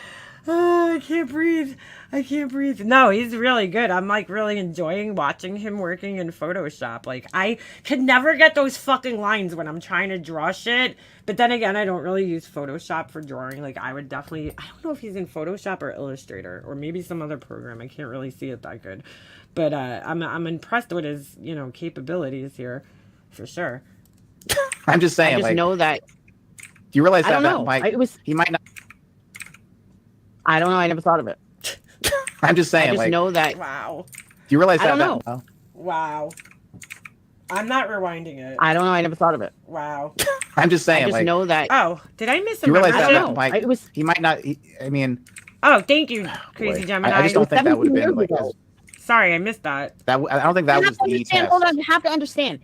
Oh, I can't breathe. I can't breathe. No, he's really good. I'm like really enjoying watching him working in Photoshop. Like, I could never get those fucking lines when I'm trying to draw shit. But then again, I don't really use Photoshop for drawing. Like, I would definitely, I don't know if he's in Photoshop or Illustrator or maybe some other program. I can't really see it that good. But I'm impressed with his, capabilities here, for sure. I'm just saying. I just like, know that. do you realize I that don't know. he might not? I don't know. I never thought of it. I'm just saying. I just like, know that. Wow. do you realize I that? don't know. Wow. I'm not rewinding it. I don't know. I never thought of it. Wow. I'm just saying. I just like, know that. Oh, did I miss a do you realize memo? I that? don't know. Mike, It was he might not. I mean, Oh, thank you, Crazy boy. Gemini. I just don't think that would have 17 been like. years ago. Sorry, I missed that. I don't think that You was have to the understand. test. Hold on. You have to understand.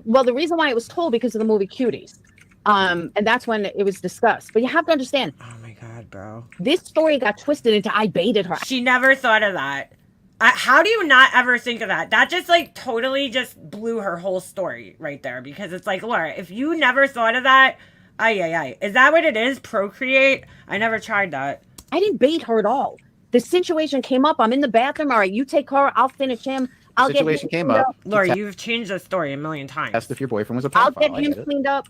Well, the reason why it was told because of the movie Cuties, and that's when it was discussed. But you have to understand, Oh my god, bro. this story got twisted into I baited her. She never thought of that. How do you not ever think of that? That just like totally just blew her whole story right there. Because it's like, Laura, if you never thought of that, is that what it is? Procreate? I never tried that. I didn't bait her at all. The situation came up. I'm in the bathroom. All right, you take her. I'll finish him. I'll Situation get him came cleaned up. Laura, you've changed the story a million times. Test if your boyfriend was a I'll pedophile. get I him get it. cleaned up.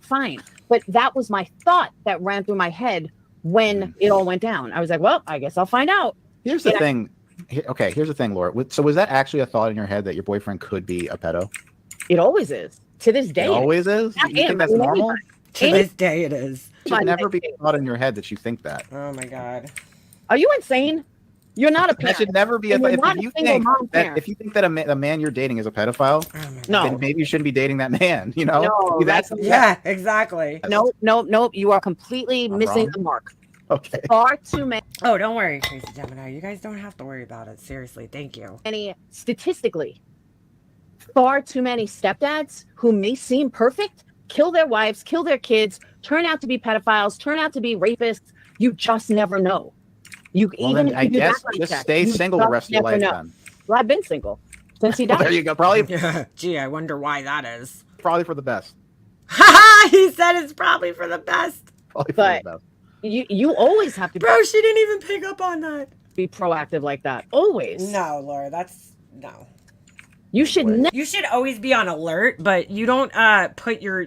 Fine. But that was my thought that ran through my head when it all went down. I was like, well, I guess I'll find out. Here's the Yeah. thing. Okay, here's the thing, Laura. So was that actually a thought in your head that your boyfriend could be a pedo? It always is. To this day. It always is? I You think am. that's I mean, normal? To And- this day, it is. It should never be a thought in your head that you think that. Oh my god. Are you insane? You're not a That parent. should never be a And thought. you're not If a you single think mom that parent. if you think that a man you're dating is a pedophile, Oh my god. No. then maybe you shouldn't be dating that man. You know? No, that's Yeah, exactly. Nope. You are completely I'm missing wrong. the mark. okay. Far too Oh, don't worry, Crazy Gemini. You guys don't have to worry about it. Seriously, thank you. many, statistically, far too many stepdads who may seem perfect kill their wives, kill their kids, turn out to be pedophiles, turn out to be rapists. You just never know. Well, Even then if I you do guess background just check, stay you single the just rest of your never life know. then. Well, I've been single since he Well, there died. you go. Probably Gee, I wonder why that is. probably for the best. Haha, he said it's probably for the best. Probably for But- the best. You always have to Bro, she didn't even pick up on that. be proactive like that. Always. No, Laura, that's no. You should Wait. never You should always be on alert, but you don't put your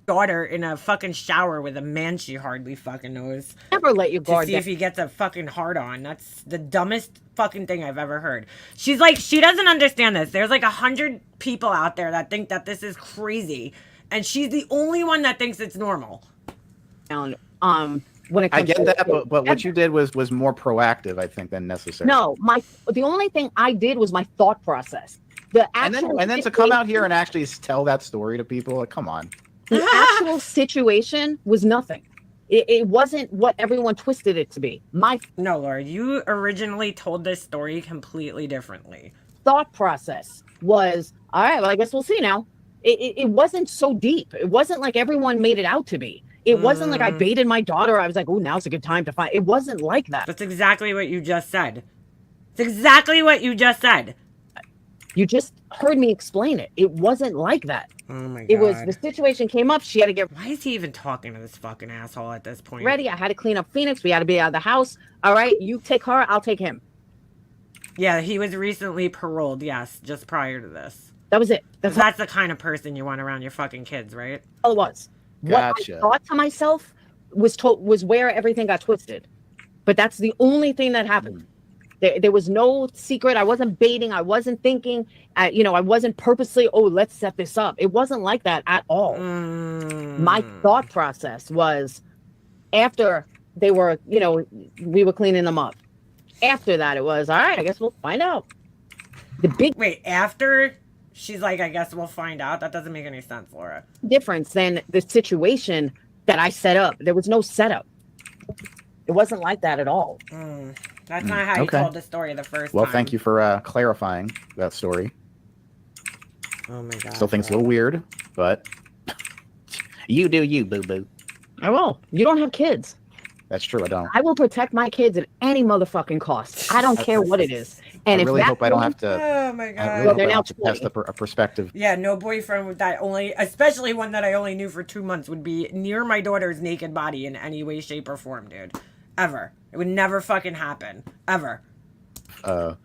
daughter in a fucking shower with a man she hardly fucking knows let your to guard see down. if he gets a fucking hard on. That's the dumbest fucking thing I've ever heard. She's like, she doesn't understand this. There's like 100 people out there that think that this is crazy, and she's the only one that thinks it's normal. When it I comes get to- that, but what you did was more proactive, I think, than necessary. No, the only thing I did was my thought process. The actual And then to come out here and actually tell that story to people, like, come on. the actual situation was nothing. It wasn't what everyone twisted it to be. My No, Laura, you originally told this story completely differently. thought process was, all right, well, I guess we'll see now. It wasn't so deep. It wasn't like everyone made it out to be. It wasn't like I baited my daughter. I was like, oh, now's a good time to find. It wasn't like that. That's exactly what you just said. It's exactly what you just said. You just heard me explain it. It wasn't like that. Oh my God. It was the situation came up. She had to get Why is he even talking to this fucking asshole at this point? ready. I had to clean up Phoenix. We had to be out of the house. All right, you take her. I'll take him. Yeah, he was recently paroled, yes, just prior to this. That was it. That's the kind of person you want around your fucking kids, right? all it was. Gotcha. What I thought to myself was where everything got twisted. But that's the only thing that happened. There was no secret. I wasn't baiting. I wasn't thinking. I wasn't purposely, oh, let's set this up. It wasn't like that at all. My thought process was after they were, we were cleaning them up. After that, it was, all right, I guess we'll find out. Wait, after she's like, I guess we'll find out? That doesn't make any sense, Laura. Difference than the situation that I set up. There was no setup. It wasn't like that at all. That's not how you told the story the first time. Well, thank you for clarifying that story. Oh my God. Still think it's a little weird, but you do you, boo-boo. I will. You don't have kids. That's true, I don't. I will protect my kids at any motherfucking cost. I don't care what it is. And I really hope I don't have to. Oh my God. I really hope I don't have to test a perspective. Yeah, no boyfriend with that especially one that I only knew for 2 months, would be near my daughter's naked body in any way, shape, or form, dude. Ever. It would never fucking happen. Ever. A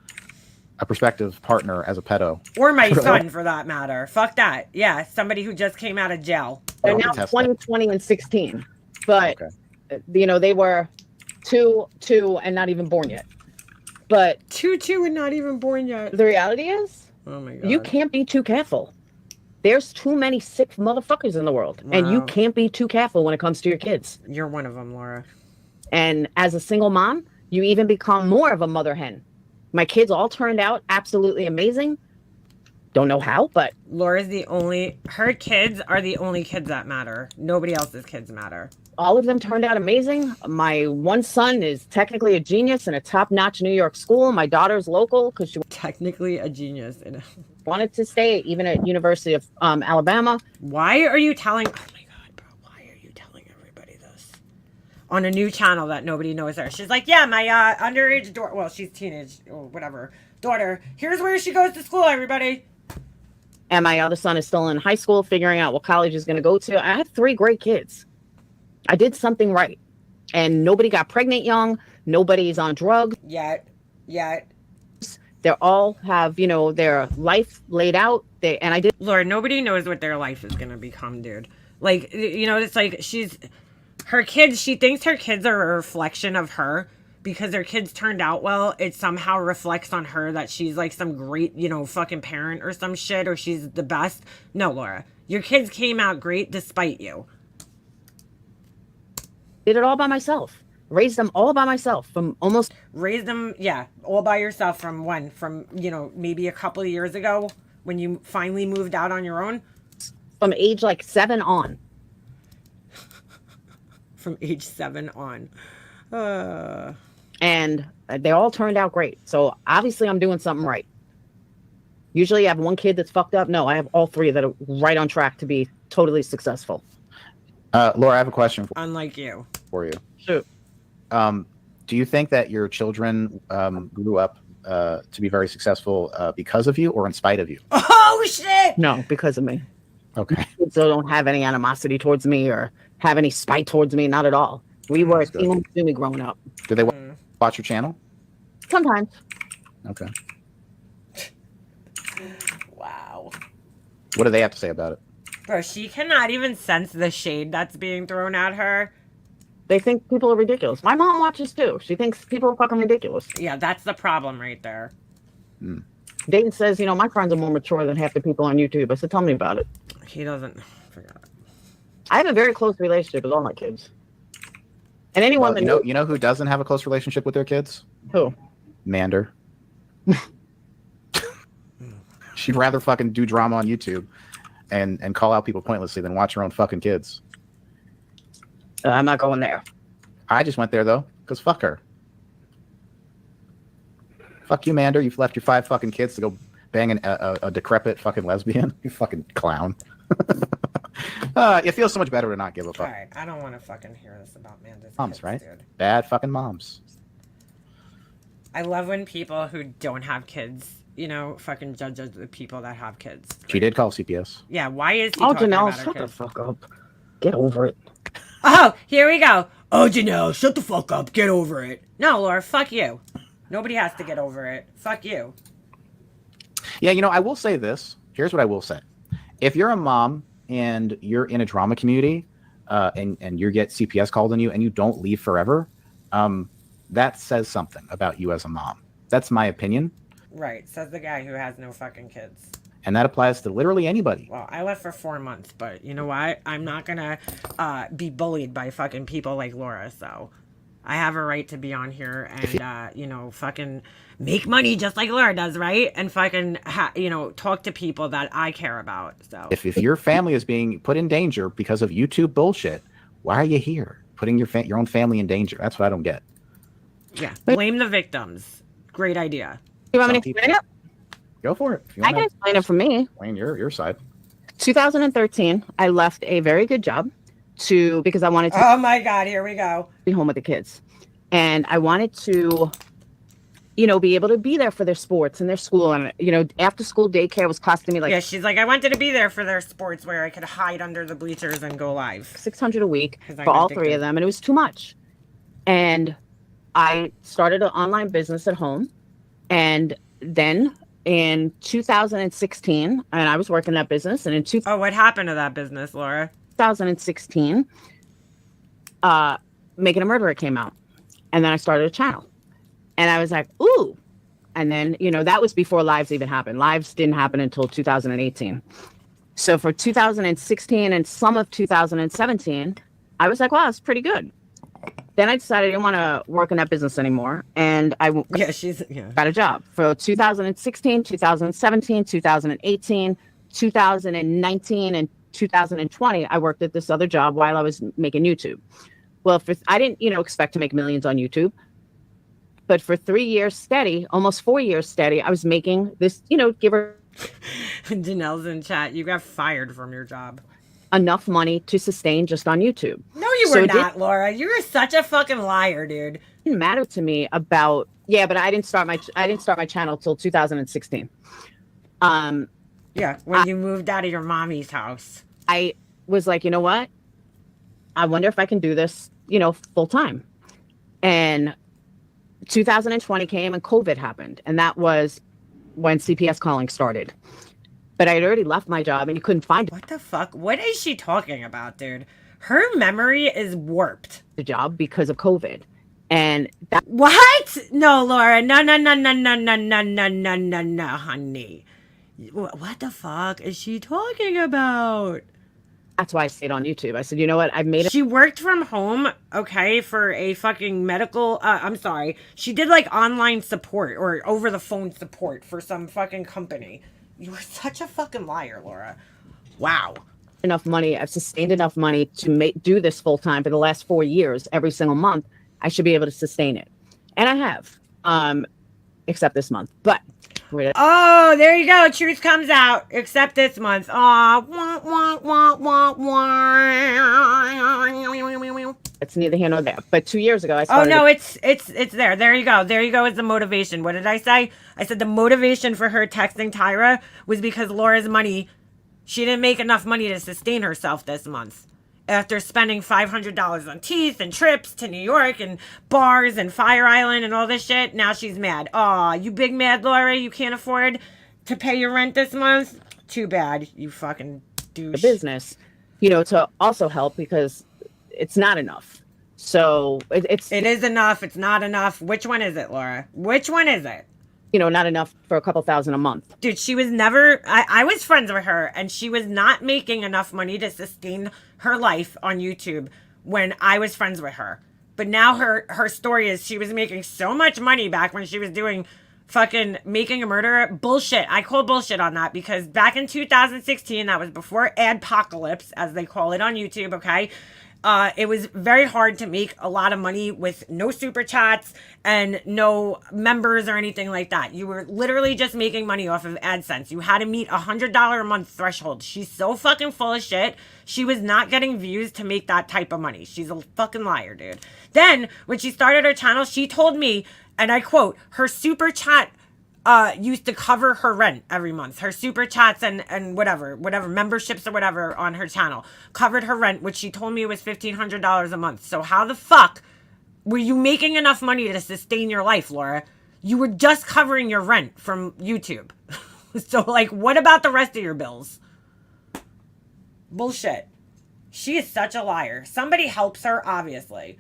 prospective partner as a pedo. Or my son, for that matter. Fuck that. Yeah, somebody who just came out of jail. They're now 20, 20, and 16. But, they were 2, and not even born yet. But 2 and not even born yet. The reality is, oh my God, you can't be too careful. There's too many sick motherfuckers in the world. Wow. And you can't be too careful when it comes to your kids. You're one of them, Laura. And as a single mom, you even become more of a mother hen. My kids all turned out absolutely amazing. Don't know how, but Laura's her kids are the only kids that matter. Nobody else's kids matter. All of them turned out amazing. My one son is technically a genius in a top-notch New York school. My daughter's local because she was technically a genius. Wanted to stay even at University of Alabama. Why are you telling? Oh my God, bro! Why are you telling everybody this on a new channel that nobody knows her? She's like, yeah, my underage daughter. Well, she's teenage or whatever daughter. Here's where she goes to school, everybody. And my other son is still in high school, figuring out what college he's going to go to. I have 3 great kids. I did something right. And nobody got pregnant young. Nobody's on drugs. Yet. They all have, their life laid out. Lord, nobody knows what their life is going to become, dude. Like, it's like she thinks her kids are a reflection of her. Because their kids turned out well, it somehow reflects on her that she's like some great, fucking parent or some shit, or she's the best. No, Laura, your kids came out great despite you. Did it all by myself. Raised them all by myself Raised them, yeah, all by yourself from when? From, maybe a couple of years ago when you finally moved out on your own? From age 7 on. From age 7 on. And they all turned out great. So obviously I'm doing something right. Usually you have one kid that's fucked up. No, I have all 3 that are right on track to be totally successful. Laura, I have a question Unlike you. For you. Shoot. Do you think that your children grew up to be very successful because of you or in spite of you? Oh, shit! No, because of me. Okay. So don't have any animosity towards me or have any spite towards me. Not at all. We were a team of Jimmy growing up. Do they watch your channel? Sometimes. Okay. Wow. What do they have to say about it? Bro, she cannot even sense the shade that's being thrown at her. They think people are ridiculous. My mom watches too. She thinks people are fucking ridiculous. Yeah, that's the problem right there. Dayton says, my friends are more mature than half the people on YouTube. I said, tell me about it. He doesn't. Forget it. I have a very close relationship with all my kids. And anyone that you know who doesn't have a close relationship with their kids? Who? Mander. She'd rather fucking do drama on YouTube and call out people pointlessly than watch her own fucking kids. I'm not going there. I just went there though, because fuck her. Fuck you, Mander. You've left your 5 fucking kids to go banging a decrepit fucking lesbian. You fucking clown. It feels so much better to not give a fuck. All right, I don't want to fucking hear this about Manda's Moms, kids, right? dude. Bad fucking moms. I love when people who don't have kids, you know, fucking judge the people that have kids. She did call CPS. Yeah, why is he Oh, talking Janelle, about her shut the kids? fuck up. Get over it. Oh, here we go. Oh, Janelle, shut the fuck up. Get over it. No, Laura, fuck you. Nobody has to get over it. Fuck you. Yeah, I will say this. Here's what I will say. If you're a mom and you're in a trauma community and you get CPS called on you and you don't leave forever, that says something about you as a mom. That's my opinion. Right, says the guy who has no fucking kids. And that applies to literally anybody. Well, I left for 4 months, but you know what? I'm not gonna be bullied by fucking people like Laura, so I have a right to be on here and, fucking make money just like Laura does, right? And fucking, talk to people that I care about, so. If your family is being put in danger because of YouTube bullshit, why are you here? Putting your own family in danger. That's what I don't get. Yeah, blame the victims. Great idea. You want me Some to explain it? Go for it. If you I want can to explain it for me. explain your side. 2013, I left a very good job because I wanted to Oh my God, here we go. be home with the kids. And I wanted to, be able to be there for their sports and their school. And, after school daycare was costing me like Yeah, she's like, I wanted to be there for their sports where I could hide under the bleachers and go live. $600 a week 'Cause I'm for all addicted. three of them. And it was too much. And I started an online business at home. And then in 2016, and I was working that business. And in Oh, what happened to that business, Laura? 2016, Making a Murderer came out. And then I started a channel. And I was like, ooh. And then, that was before lives even happened. Lives didn't happen until 2018. So for 2016 and some of 2017, I was like, wow, it's pretty good. Then I decided I didn't want to work in that business anymore. And I got a job for 2016, 2017, 2018, 2019, and 2020. I worked at this other job while I was making YouTube. Well, I didn't, expect to make millions on YouTube. But for 3 years steady, almost 4 years steady, I was making this, give her Janelle's in chat. You got fired from your job. enough money to sustain just on YouTube. No, you So were it not, Laura. You were such a fucking liar, dude. Didn't matter to me about but I didn't start my channel till 2016. Yeah, when you moved out of your mommy's house. I was like, you know what? I wonder if I can do this, full time. And 2020 came and COVID happened. And that was when CPS calling started. But I had already left my job and you couldn't find What the fuck? What is she talking about, dude? Her memory is warped. a job because of COVID. And that What? No, Laura. No, honey. What the fuck is she talking about? that's why I stayed on YouTube. I said, you know what? I've made it. She worked from home, okay, for a fucking medical, I'm sorry. She did like online support or over the phone support for some fucking company. You were such a fucking liar, Laura. Wow. Enough money. I've sustained enough money to do this full time for the last 4 years, every single month. I should be able to sustain it. And I have, except this month. But Oh, there you go. Truth comes out. Except this month. Aw. it's neither here nor there. But 2 years ago, I Oh started. no, it's there. There you go. There you go is the motivation. What did I say? I said the motivation for her texting Tyra was because Laura's money, she didn't make enough money to sustain herself this month. After spending $500 on teeth and trips to New York and bars and Fire Island and all this shit, now she's mad. Aw, you big mad, Laura? You can't afford to pay your rent this month? Too bad, you fucking douche. the business, to also help because it's not enough. So It is enough. It's not enough. Which one is it, Laura? Which one is it? not enough for a couple thousand a month. Dude, she was never, I was friends with her and she was not making enough money to sustain her life on YouTube when I was friends with her. But now her story is she was making so much money back when she was doing fucking Making a Murderer. Bullshit. I call bullshit on that because back in 2016, that was before adpocalypse, as they call it on YouTube, okay? It was very hard to make a lot of money with no super chats and no members or anything like that. You were literally just making money off of AdSense. You had to meet $100 a month threshold. She's so fucking full of shit. She was not getting views to make that type of money. She's a fucking liar, dude. Then, when she started her channel, she told me, and I quote, her super chat used to cover her rent every month. Her super chats and whatever memberships or whatever on her channel covered her rent, which she told me was $1,500 a month. So how the fuck were you making enough money to sustain your life, Laura? You were just covering your rent from YouTube. So like, what about the rest of your bills? Bullshit. She is such a liar. Somebody helps her, obviously.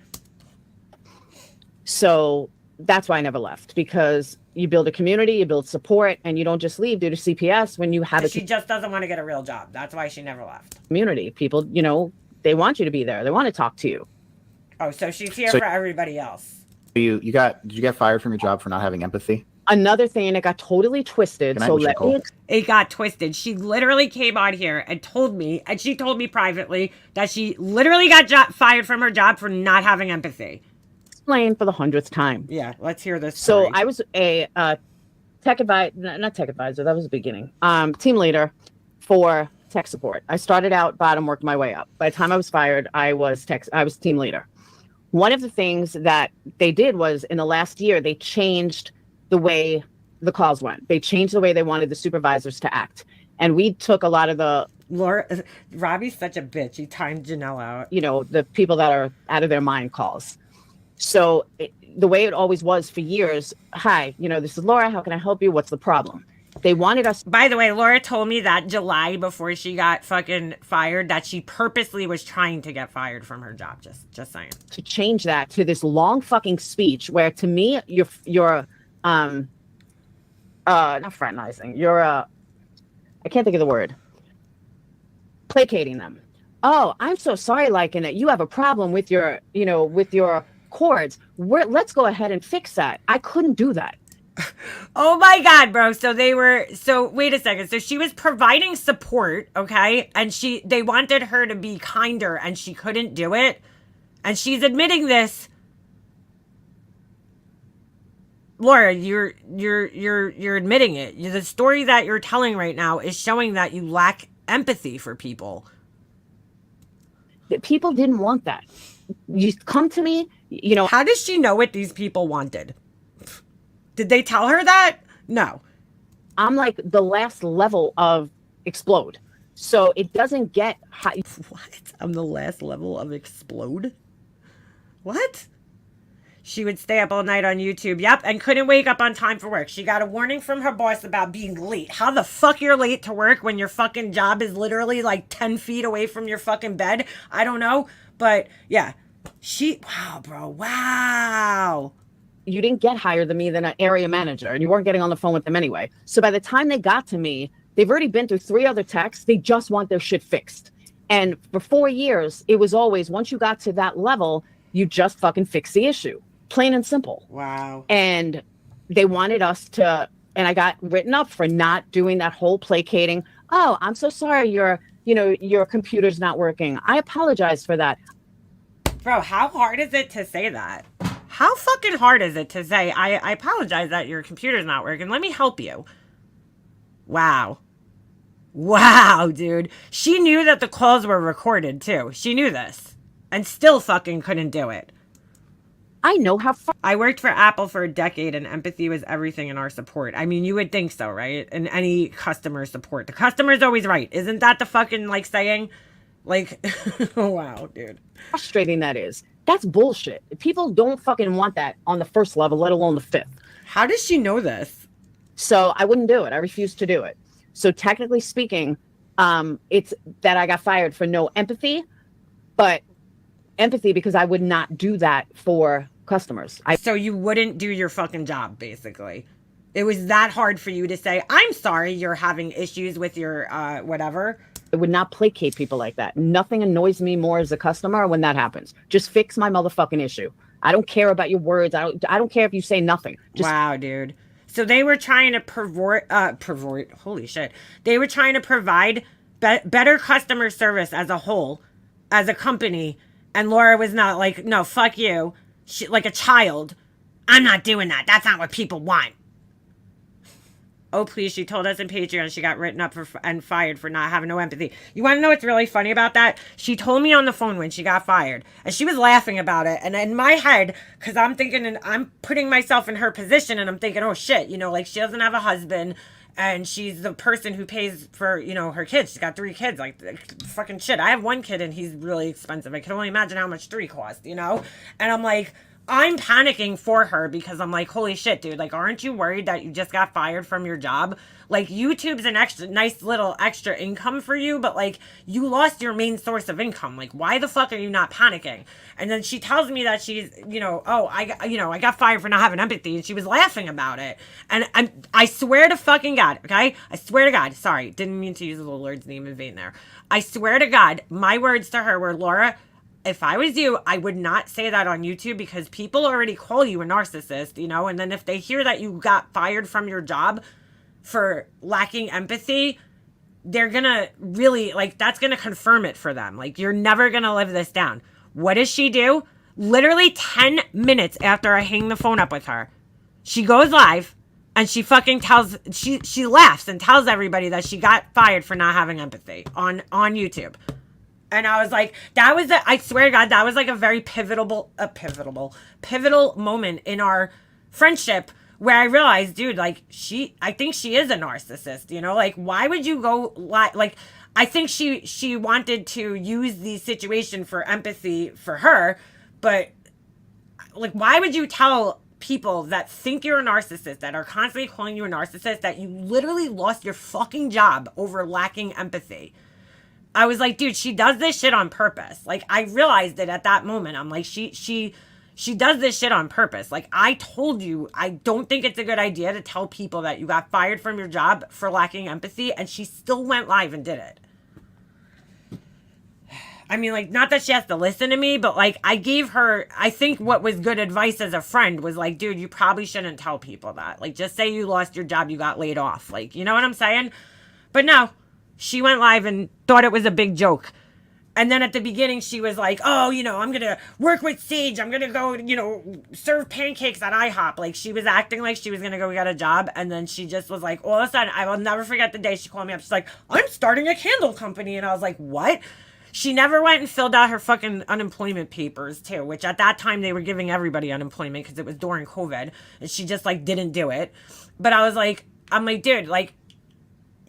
So that's why I never left, because you build a community, you build support, and you don't just leave due to CPS when you have She just doesn't want to get a real job. That's why she never left. community. People, you know, they want you to be there. They want to talk to you. Oh, so she's here for everybody else. Did you get fired from your job for not having empathy? Another thing that got totally twisted. Good night, So Michelle let Cole. me It got twisted. She literally came on here and told me, and she told me privately, that she literally got fired from her job for not having empathy. explain for the 100th time. Yeah, let's hear this So story. I was a tech advisor, not tech advisor, that was the beginning. Team leader for tech support. I started out bottom, worked my way up. By the time I was fired, I was team leader. One of the things that they did was in the last year, they changed the way the calls went. They changed the way they wanted the supervisors to act. And we took a lot of the, Robbie's such a bitch. He timed Janelle out. you know, the people that are out of their mind calls. So the way it always was for years, hi, you know, this is Laura. How can I help you? What's the problem? They wanted us. By the way, Laura told me that July before she got fucking fired that she purposely was trying to get fired from her job. Just saying. To change that to this long fucking speech where to me you're not fraternizing. You're I can't think of the word. Placating them. Oh, I'm so sorry, liking it. You have a problem with your, you know, with your cords. Let's go ahead and fix that. I couldn't do that. Oh my God, bro. So wait a second. So she was providing support, okay? And they wanted her to be kinder and she couldn't do it. And she's admitting this. Laura, you're admitting it. The story that you're telling right now is showing that you lack empathy for people. People didn't want that. You come to me, you know. How does she know what these people wanted? Did they tell her that? No. I'm like the last level of explode. So it doesn't get high. What? I'm the last level of explode? What? She would stay up all night on YouTube. Yep, and couldn't wake up on time for work. She got a warning from her boss about being late. How the fuck you're late to work when your fucking job is literally like 10 feet away from your fucking bed? I don't know. But yeah, wow, bro. Wow. You didn't get higher than me than an area manager, and you weren't getting on the phone with them anyway. So by the time they got to me, they've already been through 3 other techs. They just want their shit fixed. And for 4 years, it was always, once you got to that level, you just fucking fix the issue. Plain and simple. Wow. And they wanted us to, and I got written up for not doing that whole placating. Oh, I'm so sorry. Your computer's not working. I apologize for that. Bro, how hard is it to say that? How fucking hard is it to say, I apologize that your computer's not working. Let me help you. Wow. Wow, dude. She knew that the calls were recorded, too. She knew this. And still fucking couldn't do it. I know how I worked for Apple for a decade and empathy was everything in our support. I mean, you would think so, right? In any customer support. The customer's always right. Isn't that the fucking, like, saying? Like, oh, wow, dude. frustrating that is. That's bullshit. People don't fucking want that on the first level, let alone the 5th. How does she know this? So I wouldn't do it. I refused to do it. So technically speaking, it's that I got fired for no empathy, but empathy because I would not do that for customers. So you wouldn't do your fucking job, basically. It was that hard for you to say, I'm sorry you're having issues with your whatever. I would not placate people like that. Nothing annoys me more as a customer when that happens. Just fix my motherfucking issue. I don't care about your words. I don't care if you say nothing. Just wow, dude. So they were trying to holy shit. They were trying to provide better customer service as a whole, as a company, And Laura was not like, no, fuck you. She, like a child. I'm not doing that. That's not what people want. Oh, please. She told us in Patreon she got written up and fired for not having no empathy. You want to know what's really funny about that? She told me on the phone when she got fired, and she was laughing about it. And in my head, because I'm thinking, and I'm putting myself in her position, and I'm thinking, oh, shit, you know, like she doesn't have a husband, and she's the person who pays for, you know, her kids. She's got 3 kids. Like, fucking shit. I have 1 kid, and he's really expensive. I can only imagine how much 3 cost, you know? And I'm like, I'm panicking for her because I'm like, holy shit, dude. Like, aren't you worried that you just got fired from your job? Like, YouTube's an extra nice little extra income for you, but like, you lost your main source of income. Like, why the fuck are you not panicking? And then she tells me that she's, you know, oh, I got fired for not having empathy, and she was laughing about it. And I swear to fucking God, okay? I swear to God. Sorry, didn't mean to use the Lord's name in vain there. I swear to God, my words to her were, Laura, if I was you, I would not say that on YouTube because people already call you a narcissist, you know? And then if they hear that you got fired from your job for lacking empathy, they're gonna really, like, that's gonna confirm it for them. Like, you're never gonna live this down. What does she do? Literally 10 minutes after I hang the phone up with her, she goes live and she fucking tells, she laughs and tells everybody that she got fired for not having empathy on YouTube. And I was like, I swear to God, that was like a very pivotal moment in our friendship where I realized, dude, like I think she is a narcissist, you know, like why would you go like, I think she wanted to use the situation for empathy for her, but like, why would you tell people that think you're a narcissist, that are constantly calling you a narcissist, that you literally lost your fucking job over lacking empathy? I was like, dude, she does this shit on purpose. Like, I realized it at that moment. I'm like, she does this shit on purpose. Like, I told you, I don't think it's a good idea to tell people that you got fired from your job for lacking empathy, and she still went live and did it. I mean, like, not that she has to listen to me, but like, I gave her, I think what was good advice as a friend was like, dude, you probably shouldn't tell people that. Like, just say you lost your job, you got laid off. Like, you know what I'm saying? But no. She went live and thought it was a big joke. And then at the beginning, she was like, oh, you know, I'm going to work with Sage. I'm going to go, you know, serve pancakes at IHOP. Like, she was acting like she was going to go get a job. And then she just was like, all of a sudden, I will never forget the day she called me up. She's like, I'm starting a candle company. And I was like, what? She never went and filled out her fucking unemployment papers, too, which at that time they were giving everybody unemployment because it was during COVID. And she just, like, didn't do it. But I was like, I'm like, dude, like,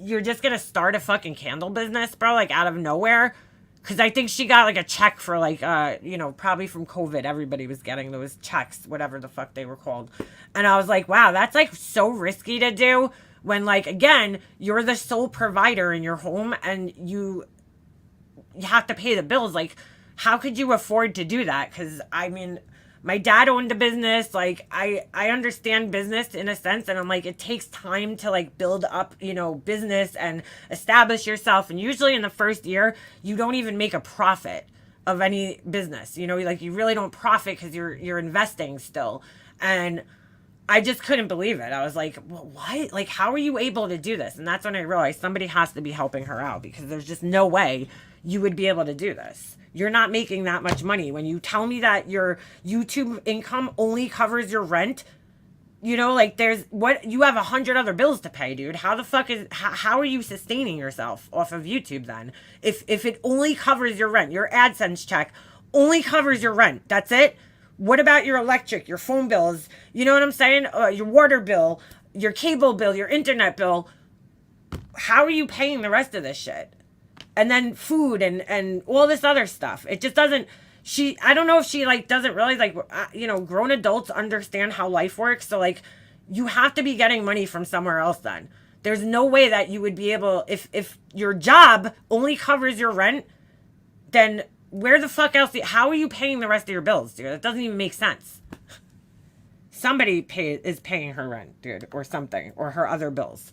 you're just gonna start a fucking candle business, bro, like out of nowhere? Because I think she got like a check for like, you know, probably from COVID. Everybody was getting those checks, whatever the fuck they were called. And I was like, wow, that's like so risky to do when, like, again, you're the sole provider in your home and you have to pay the bills. Like, how could you afford to do that? Because, I mean, my dad owned a business. Like, I understand business in a sense. And I'm like, it takes time to like build up, you know, business and establish yourself. And usually in the first year, you don't even make a profit of any business. You know, like you really don't profit because you're investing still. And I just couldn't believe it. I was like, what? Like, how are you able to do this? And that's when I realized somebody has to be helping her out because there's just no way you would be able to do this. You're not making that much money. When you tell me that your YouTube income only covers your rent, you know, like you have 100 other bills to pay, dude. How the fuck how are you sustaining yourself off of YouTube then? If it only covers your rent, your AdSense check only covers your rent. That's it. What about your electric, your phone bills? You know what I'm saying? Your water bill, your cable bill, your internet bill. How are you paying the rest of this shit? And then food and all this other stuff. It just doesn't, I don't know if she like doesn't realize, like, you know, grown adults understand how life works. So like, you have to be getting money from somewhere else then. There's no way that you would be able, if your job only covers your rent, then where the fuck else, how are you paying the rest of your bills, dude? That doesn't even make sense. Somebody is paying her rent, dude, or something, or her other bills.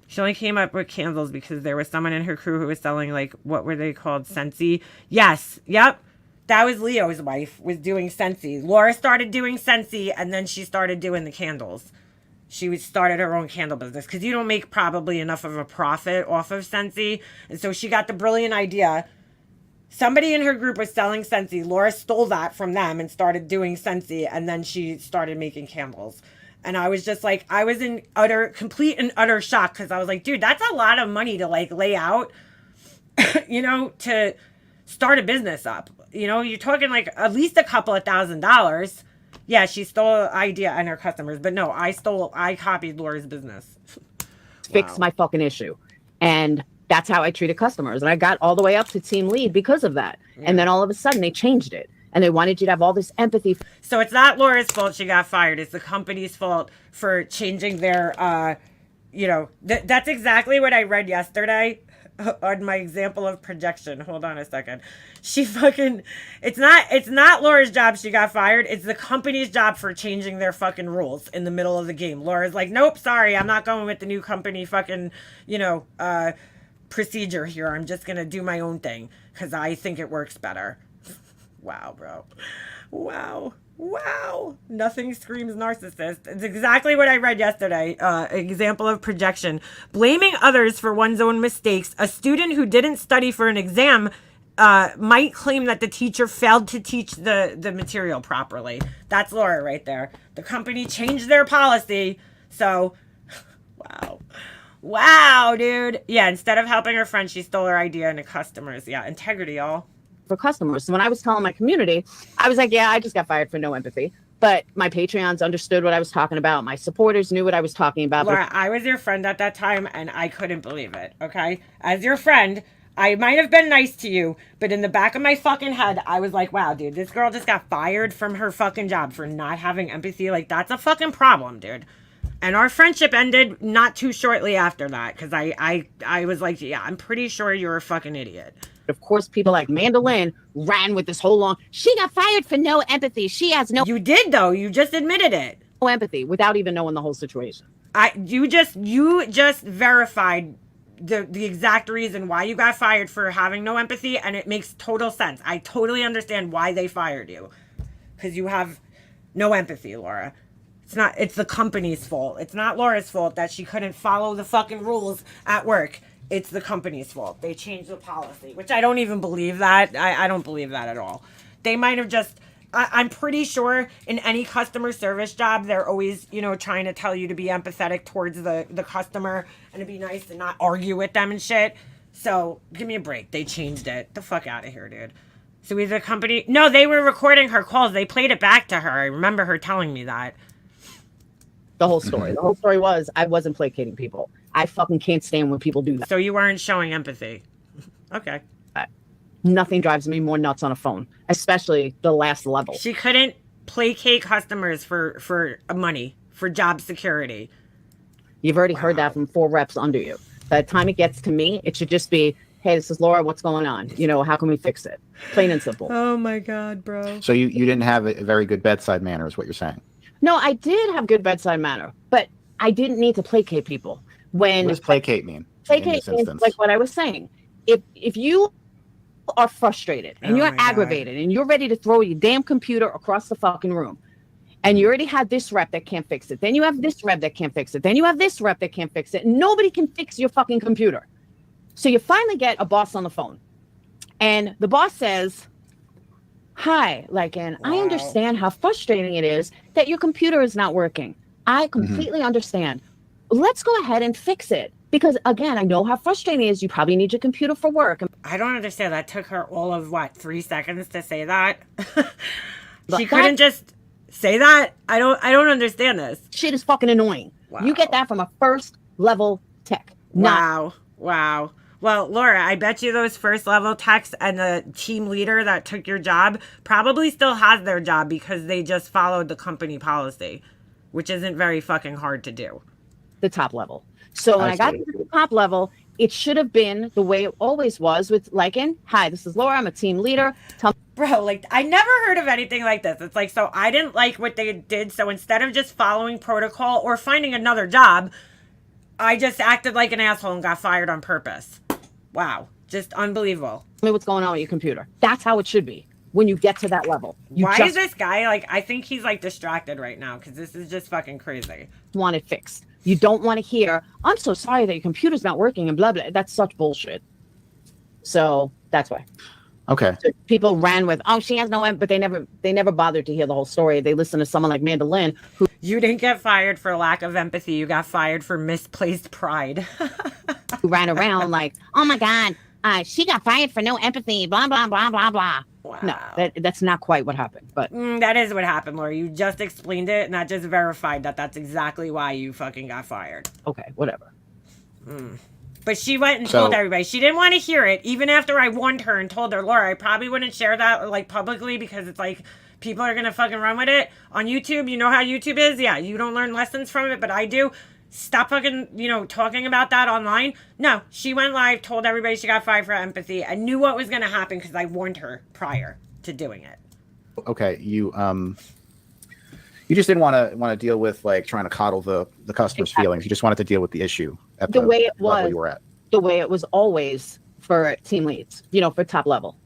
She only came up with candles because there was someone in her crew who was selling, like, what were they called? Scentsy. Yes. Yep. That was Leo's wife, was doing Scentsy. Laura started doing Scentsy, and then she started doing the candles. She started her own candle business because you don't make probably enough of a profit off of Scentsy. And so she got the brilliant idea somebody in her group was selling Scentsy. Laura stole that from them and started doing Scentsy, and then she started making candles. And I was just like, I was in complete and utter shock, because I was like, dude, that's a lot of money to like lay out, you know, to start a business up. You know, you're talking like at least a couple of $1,000s. Yeah, she stole an idea and her customers, but no, I copied Laura's business. Fix my fucking issue. And that's how I treated customers. And I got all the way up to team lead because of that. Yeah. And then all of a sudden they changed it. And they wanted you to have all this empathy. So it's not Laura's fault she got fired. It's the company's fault for changing their, you know, that's exactly what I read yesterday on my example of projection. Hold on a second. She fucking, it's not Laura's job she got fired. It's the company's job for changing their fucking rules in the middle of the game. Laura's like, nope, sorry, I'm not going with the new company fucking, you know, procedure here. I'm just going to do my own thing because I think it works better. Wow, bro. Wow. Nothing screams narcissist. It's exactly what I read yesterday. Example of projection. Blaming others for one's own mistakes. A student who didn't study for an exam might claim that the teacher failed to teach the material properly. That's Laura right there. The company changed their policy. So, wow, dude. Yeah, instead of helping her friend, she stole her idea and the customers. Yeah, integrity, y'all. For customers. So when I was telling my community, I was like, yeah, I just got fired for no empathy. But my Patreons understood what I was talking about. My supporters knew what I was talking about. Laura, I was your friend at that time, and I couldn't believe it, okay? As your friend, I might have been nice to you, but in the back of my fucking head, I was like, wow, dude, this girl just got fired from her fucking job for not having empathy. Like, that's a fucking problem, dude. And our friendship ended not too shortly after that, because I was like, yeah, I'm pretty sure you're a fucking idiot. Of course, people like Mandolin ran with this whole long, she got fired for no empathy. She has no... You did, though. You just admitted it. No empathy without even knowing the whole situation. You just verified the exact reason why you got fired for having no empathy, and it makes total sense. I totally understand why they fired you. Because you have no empathy, Laura. It's the company's fault. It's not Laura's fault that she couldn't follow the fucking rules at work. It's the company's fault. They changed the policy, which I don't even believe that. I don't believe that at all. They might have just, I'm pretty sure in any customer service job, they're always, you know, trying to tell you to be empathetic towards the customer and to be nice and not argue with them and shit. So give me a break. They changed it. The fuck out of here, dude. So is the company, no, they were recording her calls. They played it back to her. I remember her telling me that. The whole story. The whole story was I wasn't placating people. I fucking can't stand when people do that. So you weren't showing empathy. Okay. Nothing drives me more nuts on a phone, especially the last level. She couldn't placate customers for money, for job security. You've already heard that from 4 reps under you. By the time it gets to me, it should just be, hey, this is Laura. What's going on? You know, how can we fix it? Plain and simple. Oh, my God, bro. So you didn't have a very good bedside manner is what you're saying. No, I did have good bedside manner, but I didn't need to placate people. What does placate mean? Placate means like what I was saying. If you are frustrated and you're aggravated and you're ready to throw your damn computer across the fucking room, and you already had this rep that can't fix it, then you have this rep that can't fix it, then you have this rep that can't fix it, and nobody can fix your fucking computer. So you finally get a boss on the phone, and the boss says, hi, and I understand how frustrating it is that your computer is not working. I completely understand. Let's go ahead and fix it. Because, again, I know how frustrating it is. You probably need your computer for work. I don't understand. That took her all of, 3 seconds to say that? She couldn't just say that? I don't understand this. Shit is fucking annoying. Wow. You get that from a first-level tech. Wow. Well, Laura, I bet you those first-level techs and the team leader that took your job probably still has their job because they just followed the company policy, which isn't very fucking hard to do. The top level. So when I got to the top level, it should have been the way it always was with hi, this is Laura. I'm a team leader. Bro, I never heard of anything like this. It's like, so I didn't like what they did. So instead of just following protocol or finding another job, I just acted like an asshole and got fired on purpose. Wow. Just unbelievable. Tell me what's going on with your computer. That's how it should be when you get to that level. Why is this guy, I think he's, distracted right now because this is just fucking crazy. Want it fixed. You don't want to hear, I'm so sorry that your computer's not working and blah, blah. That's such bullshit. So that's why. Okay. So people ran with, oh, she has no empathy, but they never bothered to hear the whole story. They listened to someone like Mandolin who You didn't get fired for lack of empathy. You got fired for misplaced pride. ran around like, oh my God, she got fired for no empathy, blah, blah, blah, blah, blah. Wow. No, that's not quite what happened. But that is what happened, Laura. You just explained it, and that just verified that that's exactly why you fucking got fired. okay, whatever. But she went and told everybody. She didn't want to hear it, even after I warned her and told her, Laura, I probably wouldn't share that like publicly because it's like people are gonna fucking run with it on YouTube. You know how YouTube is? Yeah, you don't learn lessons from it, but I do. Stop fucking, talking about that online. No, she went live, told everybody she got fired for empathy. I knew what was gonna happen because I warned her prior to doing it. Okay, you just didn't want to deal with like trying to coddle the customer's feelings. You just wanted to deal with the issue at the way it level was, you were at. the way it was always for team leads, for top level.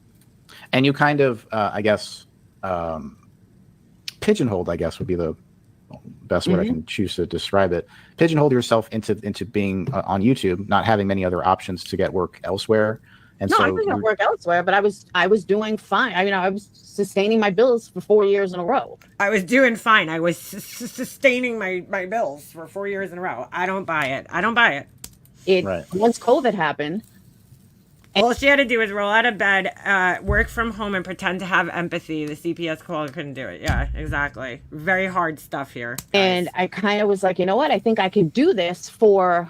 And you kind of, I guess, pigeonholed, I guess would be the best word I can choose to describe it. Pigeonholed yourself into being on YouTube, not having many other options to get work elsewhere. And No, so I couldn't work elsewhere, but I was doing fine. I mean, I was sustaining my bills for 4 years in a row. I was doing fine. I was sustaining my bills for 4 years in a row. I don't buy it. Right. Once COVID happened, All she had to do was roll out of bed, work from home, and pretend to have empathy. The CPS caller couldn't do it. Yeah, exactly. Very hard stuff here, guys. and I kind of was like, you know what? I think I could do this full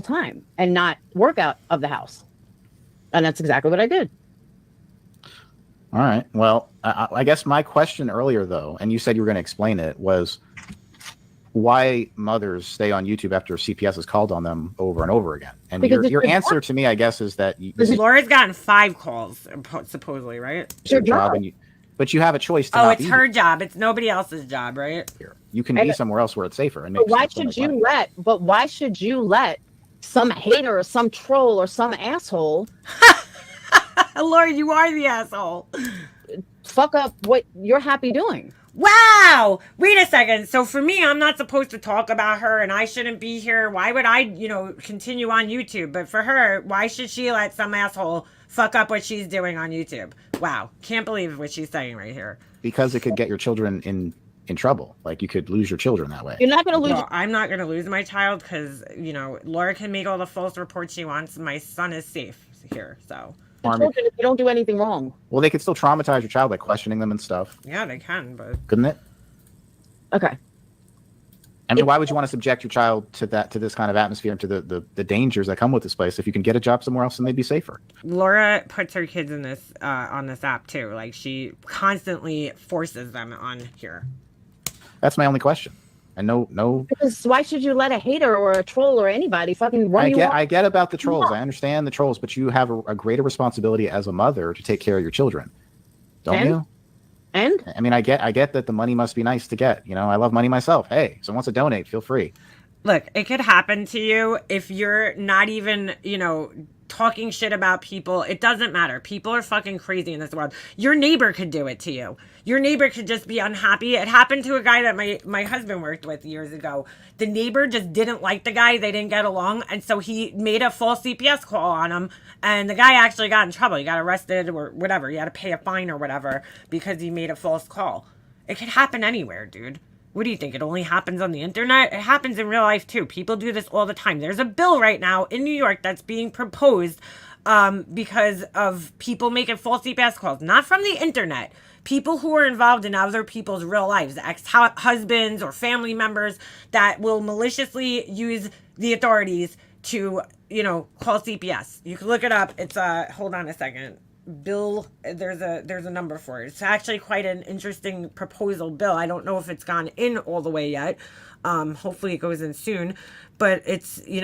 time and not work out of the house. And that's exactly what I did. All right. Well, I guess my question earlier, though, and you said you were going to explain it, was why mothers stay on YouTube after CPS has called on them over and over again. And your answer to me, I guess, is that Laura's gotten 5 calls, supposedly, right? it's your job, but you have a choice to not it's her job. It's nobody else's job, right? here. You can be somewhere else where it's safer. And But why should you let some hater or some troll or some asshole Laura, you are the asshole. fuck up what you're happy doing? Wow! Wait a second. So for me, I'm not supposed to talk about her and I shouldn't be here. Why would I, continue on YouTube? But for her, why should she let some asshole fuck up what she's doing on YouTube? Wow. Can't believe what she's saying right here. Because it could get your children in trouble. Like you could lose your children that way. You're not going to lose. Well, I'm not going to lose my child because, Laura can make all the false reports she wants. My son is safe here, so. Children if you don't do anything wrong. Well, they could still traumatize your child by questioning them and stuff. Yeah, they can, but. Couldn't it? Okay. I mean, why would you want to subject your child to this kind of atmosphere and to the dangers that come with this place if you can get a job somewhere else and they'd be safer? Laura puts her kids in this on this app too. Like she constantly forces them on here. That's my only question. And no. Because why should you let a hater or a troll or anybody fucking run you off? I get about the trolls. I understand the trolls, but you have a greater responsibility as a mother to take care of your children, don't you? And I mean, I get that the money must be nice to get. I love money myself. Hey, if someone wants to donate, feel free. Look, it could happen to you if you're not even, talking shit about people. It doesn't matter. People are fucking crazy in this world. Your neighbor could do it to you. Your neighbor could just be unhappy. It happened to a guy that my husband worked with years ago. The neighbor just didn't like the guy. They didn't get along. And so he made a false CPS call on him. And the guy actually got in trouble. He got arrested or whatever. He had to pay a fine or whatever because he made a false call. It could happen anywhere, dude. What do you think? It only happens on the internet? It happens in real life too. People do this all the time. There's a bill right now in New York that's being proposed because of people making false CPS calls. Not from the internet. People who are involved in other people's real lives. Ex-husbands or family members that will maliciously use the authorities to, call CPS. You can look it up. It's hold on a second. Bill, there's a number for it. It's actually quite an interesting proposal bill. I don't know if it's gone in all the way yet. Hopefully it goes in soon, but it's, you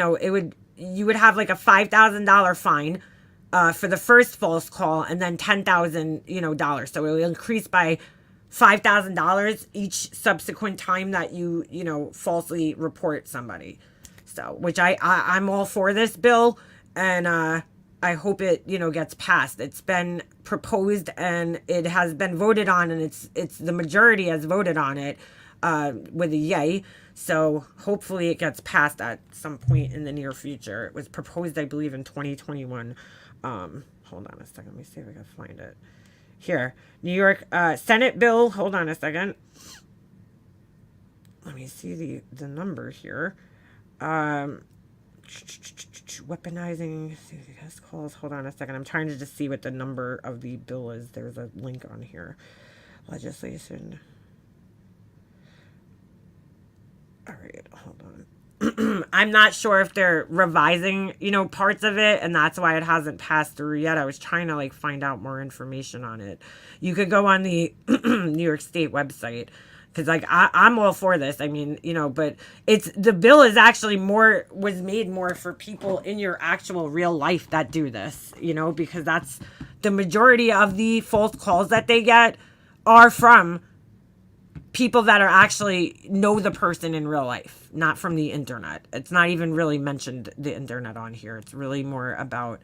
would have like a $5,000 fine for the first false call and then $10,000 so it will increase by $5,000 each subsequent time that you falsely report somebody. So which I'm all for this bill, and I hope it, gets passed. It's been proposed and it has been voted on, and it's the majority has voted on it with a yay. So hopefully it gets passed at some point in the near future. It was proposed, I believe, in 2021. Hold on a second. Let me see if I can find it. Here, New York Senate bill. Hold on a second. Let me see the number here. Weaponizing calls. Hold on a second. I'm trying to just see what the number of the bill is. There's a link on here. Legislation. All right, hold on. I'm not sure if they're revising, parts of it, and that's why it hasn't passed through yet. I was trying to find out more information on it. You could go on the New York State website, because I'm all for this. I mean, but the bill is actually was made more for people in your actual real life that do this, because that's the majority of the false calls that they get are from people that are actually know the person in real life, not from the internet. It's not even really mentioned the internet on here. It's really more about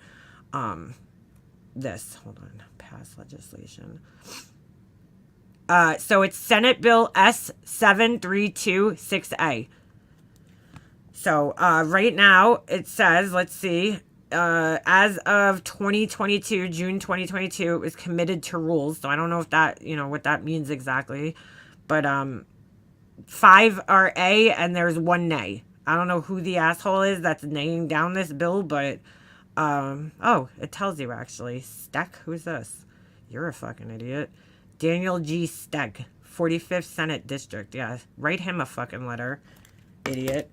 this. Hold on. Pass legislation. So it's Senate Bill S7326A. So right now it says, let's see, as of 2022, June 2022, it was committed to rules. So I don't know if that, what that means exactly. But 5 are A and there's 1 nay. I don't know who the asshole is that's naying down this bill, but oh, it tells you actually. Steck, who's this? You're a fucking idiot. Daniel G. Steck, 45th Senate District. Yeah, write him a fucking letter, idiot.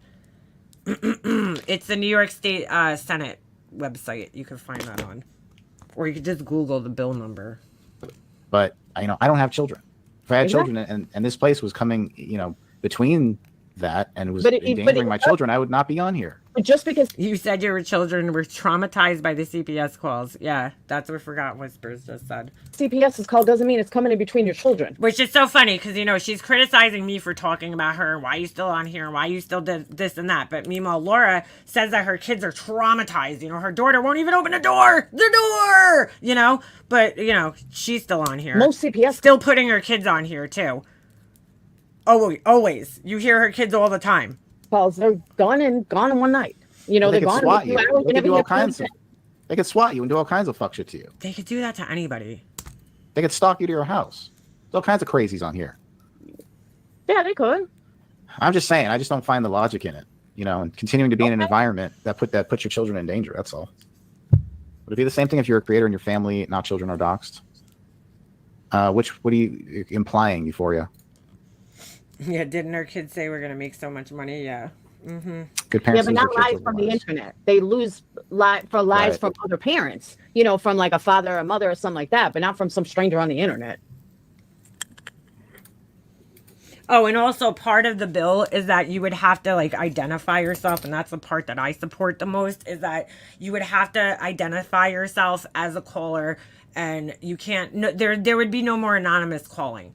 It's the New York State Senate website. You can find that on, or you could just Google the bill number. But I don't have children. If I had children and this place was coming, between that and was endangering my children, I would not be on here. Just because you said your children were traumatized by the CPS calls. Yeah, that's what Forgotten Whispers just said. CPS is called doesn't mean it's coming in between your children. Which is so funny because, she's criticizing me for talking about her. Why are you still on here? Why you still did this and that? But meanwhile, Laura says that her kids are traumatized. Her daughter won't even open the door. But, she's still on here. Most CPS still putting her kids on here, too. Oh, always. You hear her kids all the time. Calls, they're gone in one night. They're gone in 2 hours. They could do all kinds of. They could swat you and do all kinds of fuck shit to you. They could do that to anybody. They could stalk you to your house. There's all kinds of crazies on here. Yeah, they could. I'm just saying. I just don't find the logic in it. And continuing to be in an environment that puts your children in danger. That's all. Would it be the same thing if you're a creator and your family, not children, are doxxed? What are you implying, Euphoria? Yeah, didn't our kids say we're gonna make so much money? Yeah. Mm-hmm. Good parents. Yeah, but not lies from the internet. They lose lies from other parents. From like a father or a mother or something like that, but not from some stranger on the internet. Oh, and also part of the bill is that you would have to identify yourself, and that's the part that I support the most, is that you would have to identify yourself as a caller, and you can't. There would be no more anonymous calling.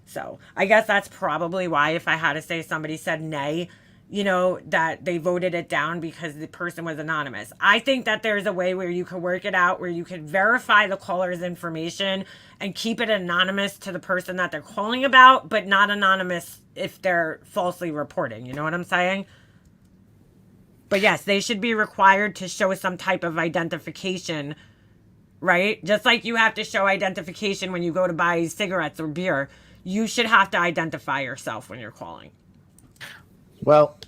So I guess that's probably why, if I had to say, somebody said nay, that they voted it down because the person was anonymous. I think that there's a way where you could work it out, where you could verify the caller's information and keep it anonymous to the person that they're calling about, but not anonymous if they're falsely reporting. You know what I'm saying? But yes, they should be required to show some type of identification, right? Just like you have to show identification when you go to buy cigarettes or beer. You should have to identify yourself when you're calling. Well,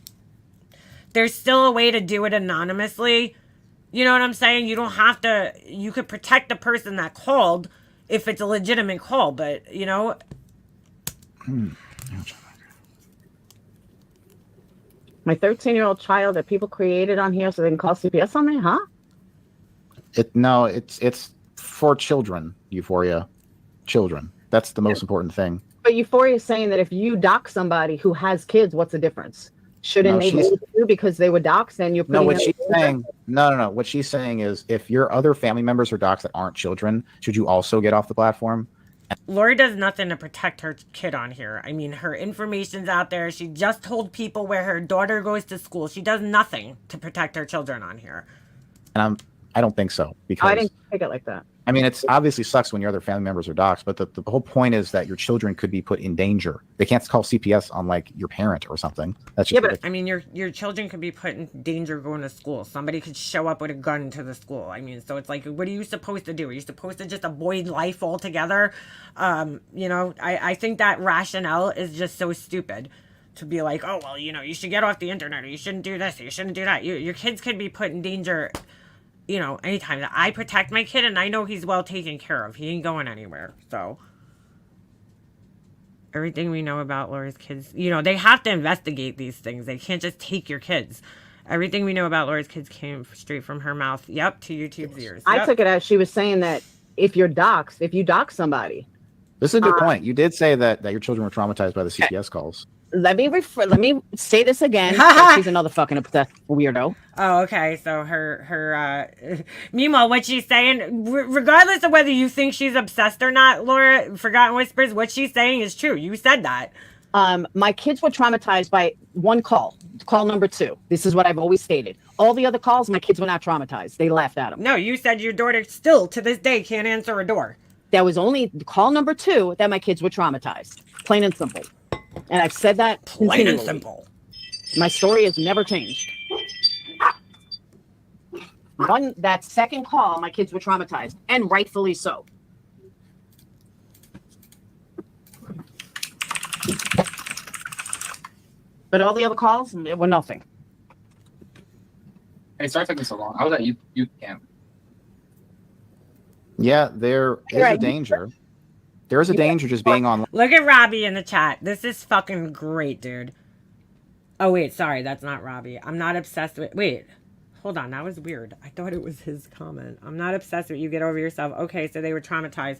there's still a way to do it anonymously. You know what I'm saying? You don't have to. You could protect the person that called if it's a legitimate call, but My 13-year-old child that people created on here so they can call CPS on me, huh? It's for children, Euphoria. Children. That's the most important thing. But Euphoria is saying that if you dox somebody who has kids, what's the difference? Shouldn't they vote you because they were doxed and you're putting what she's saying? No. What she's saying is, if your other family members are doxed that aren't children, should you also get off the platform? Lori does nothing to protect her kid on here. I mean, her information's out there. She just told people where her daughter goes to school. She does nothing to protect her children on here. And I don't think so, because I didn't take it like that. I mean, it's obviously sucks when your other family members are doxxed, but the whole point is that your children could be put in danger. They can't call CPS on like your parent or something. That's just Yeah, but ridiculous. I mean, your children could be put in danger going to school. Somebody could show up with a gun to the school. I mean, so it's like, what are you supposed to do? Are you supposed to just avoid life altogether? You know, I think that rationale is just so stupid. To be like, oh, well, you know, you should get off the internet, or you shouldn't do this, or you shouldn't do that. Your kids could be put in danger, you know, anytime. I protect my kid, and I know he's well taken care of. He ain't going anywhere. So everything we know about Laura's kids, you know, they have to investigate these things. They can't just take your kids. Everything we know about Laura's kids came straight from her mouth. Yep, to YouTube's ears. I Yep. took it as she was saying that if you dox somebody. This is a good point. You did say that your children were traumatized by the CPS calls. Let me say this again. She's another fucking obsessed weirdo. Oh, okay. So her meanwhile, what she's saying, regardless of whether you think she's obsessed or not, Laura, Forgotten Whispers, what she's saying is true. You said that. My kids were traumatized by one call number 2. This is what I've always stated. All the other calls, my kids were not traumatized. They laughed at them. No, you said your daughter still to this day can't answer a door. That was only call number 2 that my kids were traumatized. Plain and simple. And I've said that Plain and continually. simple. My story has never changed. That second call, my kids were traumatized, and rightfully so. But all the other calls were nothing. Hey, sorry it took me so long. I was at youth camp. Yeah, there is a danger. There is a danger just being online. Look at Robbie in the chat. This is fucking great, dude. Oh, wait. Sorry. That's not Robbie. I'm not obsessed with... Wait. Hold on. That was weird. I thought it was his comment. I'm not obsessed with you. Get over yourself. Okay, so they were traumatized.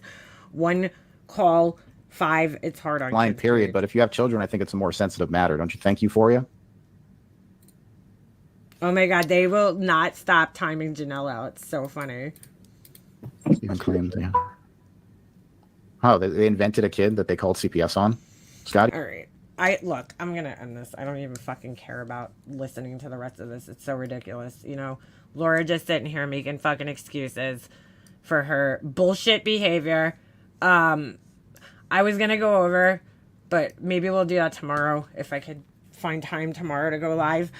1 call, 5. It's hard on Line kids, period. But if you have children, I think it's a more sensitive matter. Don't you think, Euphoria? Oh, my God. They will not stop timing Janelle out. It's so funny. Even claimed, yeah. Oh, they invented a kid that they called CPS on? Scotty? All right. Look, I'm going to end this. I don't even fucking care about listening to the rest of this. It's so ridiculous. You know, Laura just sitting here making fucking excuses for her bullshit behavior. I was going to go over, but maybe we'll do that tomorrow if I could find time tomorrow to go live.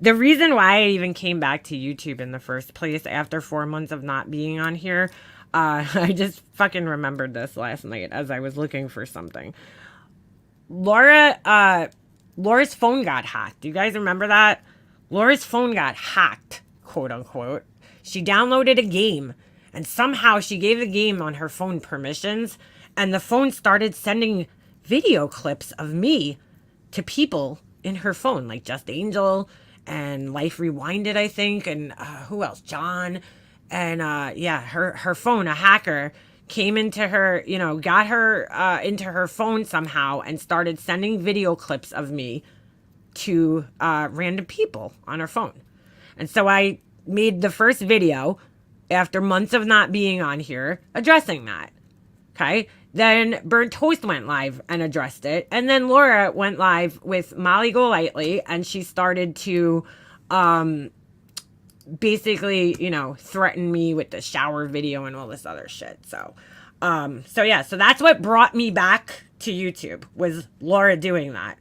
The reason why I even came back to YouTube in the first place after 4 months of not being on here, I just fucking remembered this last night as I was looking for something. Laura's phone got hacked. Do you guys remember that? Laura's phone got hacked, quote unquote. She downloaded a game, and somehow she gave the game on her phone permissions, and the phone started sending video clips of me to people in her phone, like Just Angel and Life Rewinded, I think, and who else? John. And yeah, her phone, a hacker came into her, you know, got her into her phone somehow and started sending video clips of me to random people on her phone. And so I made the first video after months of not being on here addressing that. Okay. Then Burnt Toast went live and addressed it. And then Laura went live with Molly Golightly, and she started to basically, you know, threaten me with the shower video and all this other shit. So yeah, so that's what brought me back to YouTube, was Laura doing that.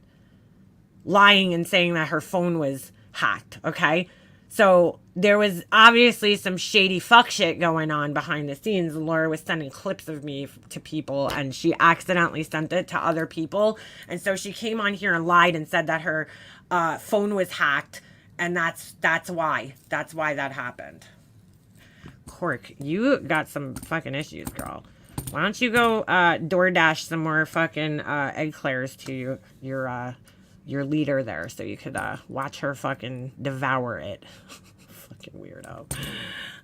Lying and saying that her phone was hacked, okay? So there was obviously some shady fuck shit going on behind the scenes. Laura was sending clips of me to people, and she accidentally sent it to other people. And so she came on here and lied and said that her phone was hacked, and that's why that happened. Cork, you got some fucking issues, girl. Why don't you go DoorDash some more fucking eclairs to your leader there, so you could watch her fucking devour it. Fucking weirdo.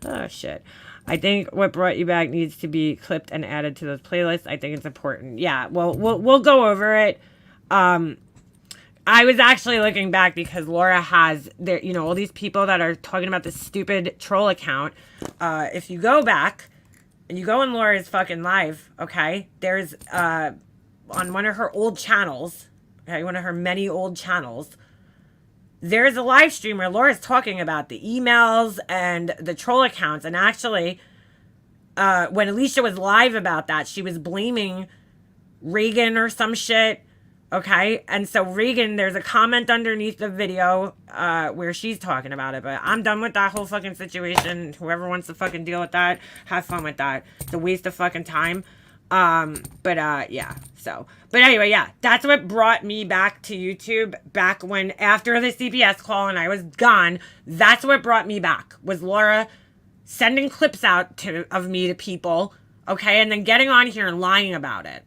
Oh shit. I think what brought you back needs to be clipped and added to those playlists. I think it's important. Yeah, well, we'll go over it. I was actually looking back because Laura has there, you know, all these people that are talking about this stupid troll account. If you go back and you go in Laura's fucking live, okay, there's on one of her old channels, okay, one of her many old channels, there's a live stream where Laura's talking about the emails and the troll accounts. And actually, when Alicia was live about that, she was blaming Reagan or some shit. Okay. And so Reagan, there's a comment underneath the video where she's talking about it. But I'm done with that whole fucking situation. Whoever wants to fucking deal with that, have fun with that. It's a waste of fucking time. Yeah. So, but anyway, yeah, that's what brought me back to YouTube back when, after the CPS call and I was gone, that's what brought me back, was Laura sending clips out of me to people, okay, and then getting on here and lying about it.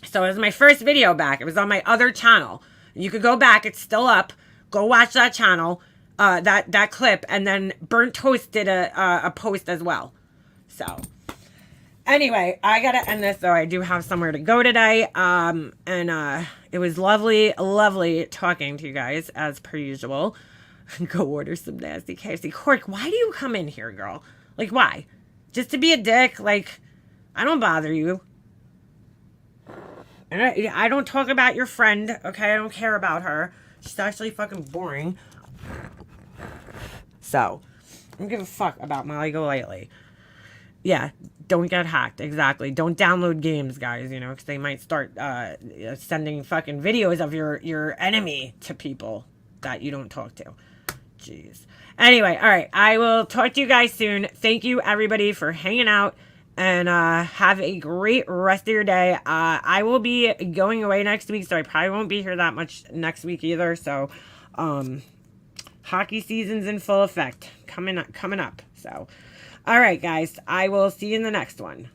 So it was my first video back. It was on my other channel. You could go back, it's still up. Go watch that channel, that clip, and then Burnt Toast did a post as well. So anyway, I gotta end this, though. I do have somewhere to go today. It was lovely talking to you guys, as per usual. Go order some nasty KFC. Cork, why do you come in here, girl? Like, why? Just to be a dick? Like, I don't bother you. And I don't talk about your friend, okay? I don't care about her. She's actually fucking boring. So, I don't give a fuck about Molly Golightly. Yeah, don't get hacked. Exactly. Don't download games, guys, you know, because they might start sending fucking videos of your enemy to people that you don't talk to. Jeez. Anyway, all right. I will talk to you guys soon. Thank you, everybody, for hanging out. And have a great rest of your day. I will be going away next week, so I probably won't be here that much next week either. So, hockey season's in full effect. Coming up. So, all right, guys. I will see you in the next one.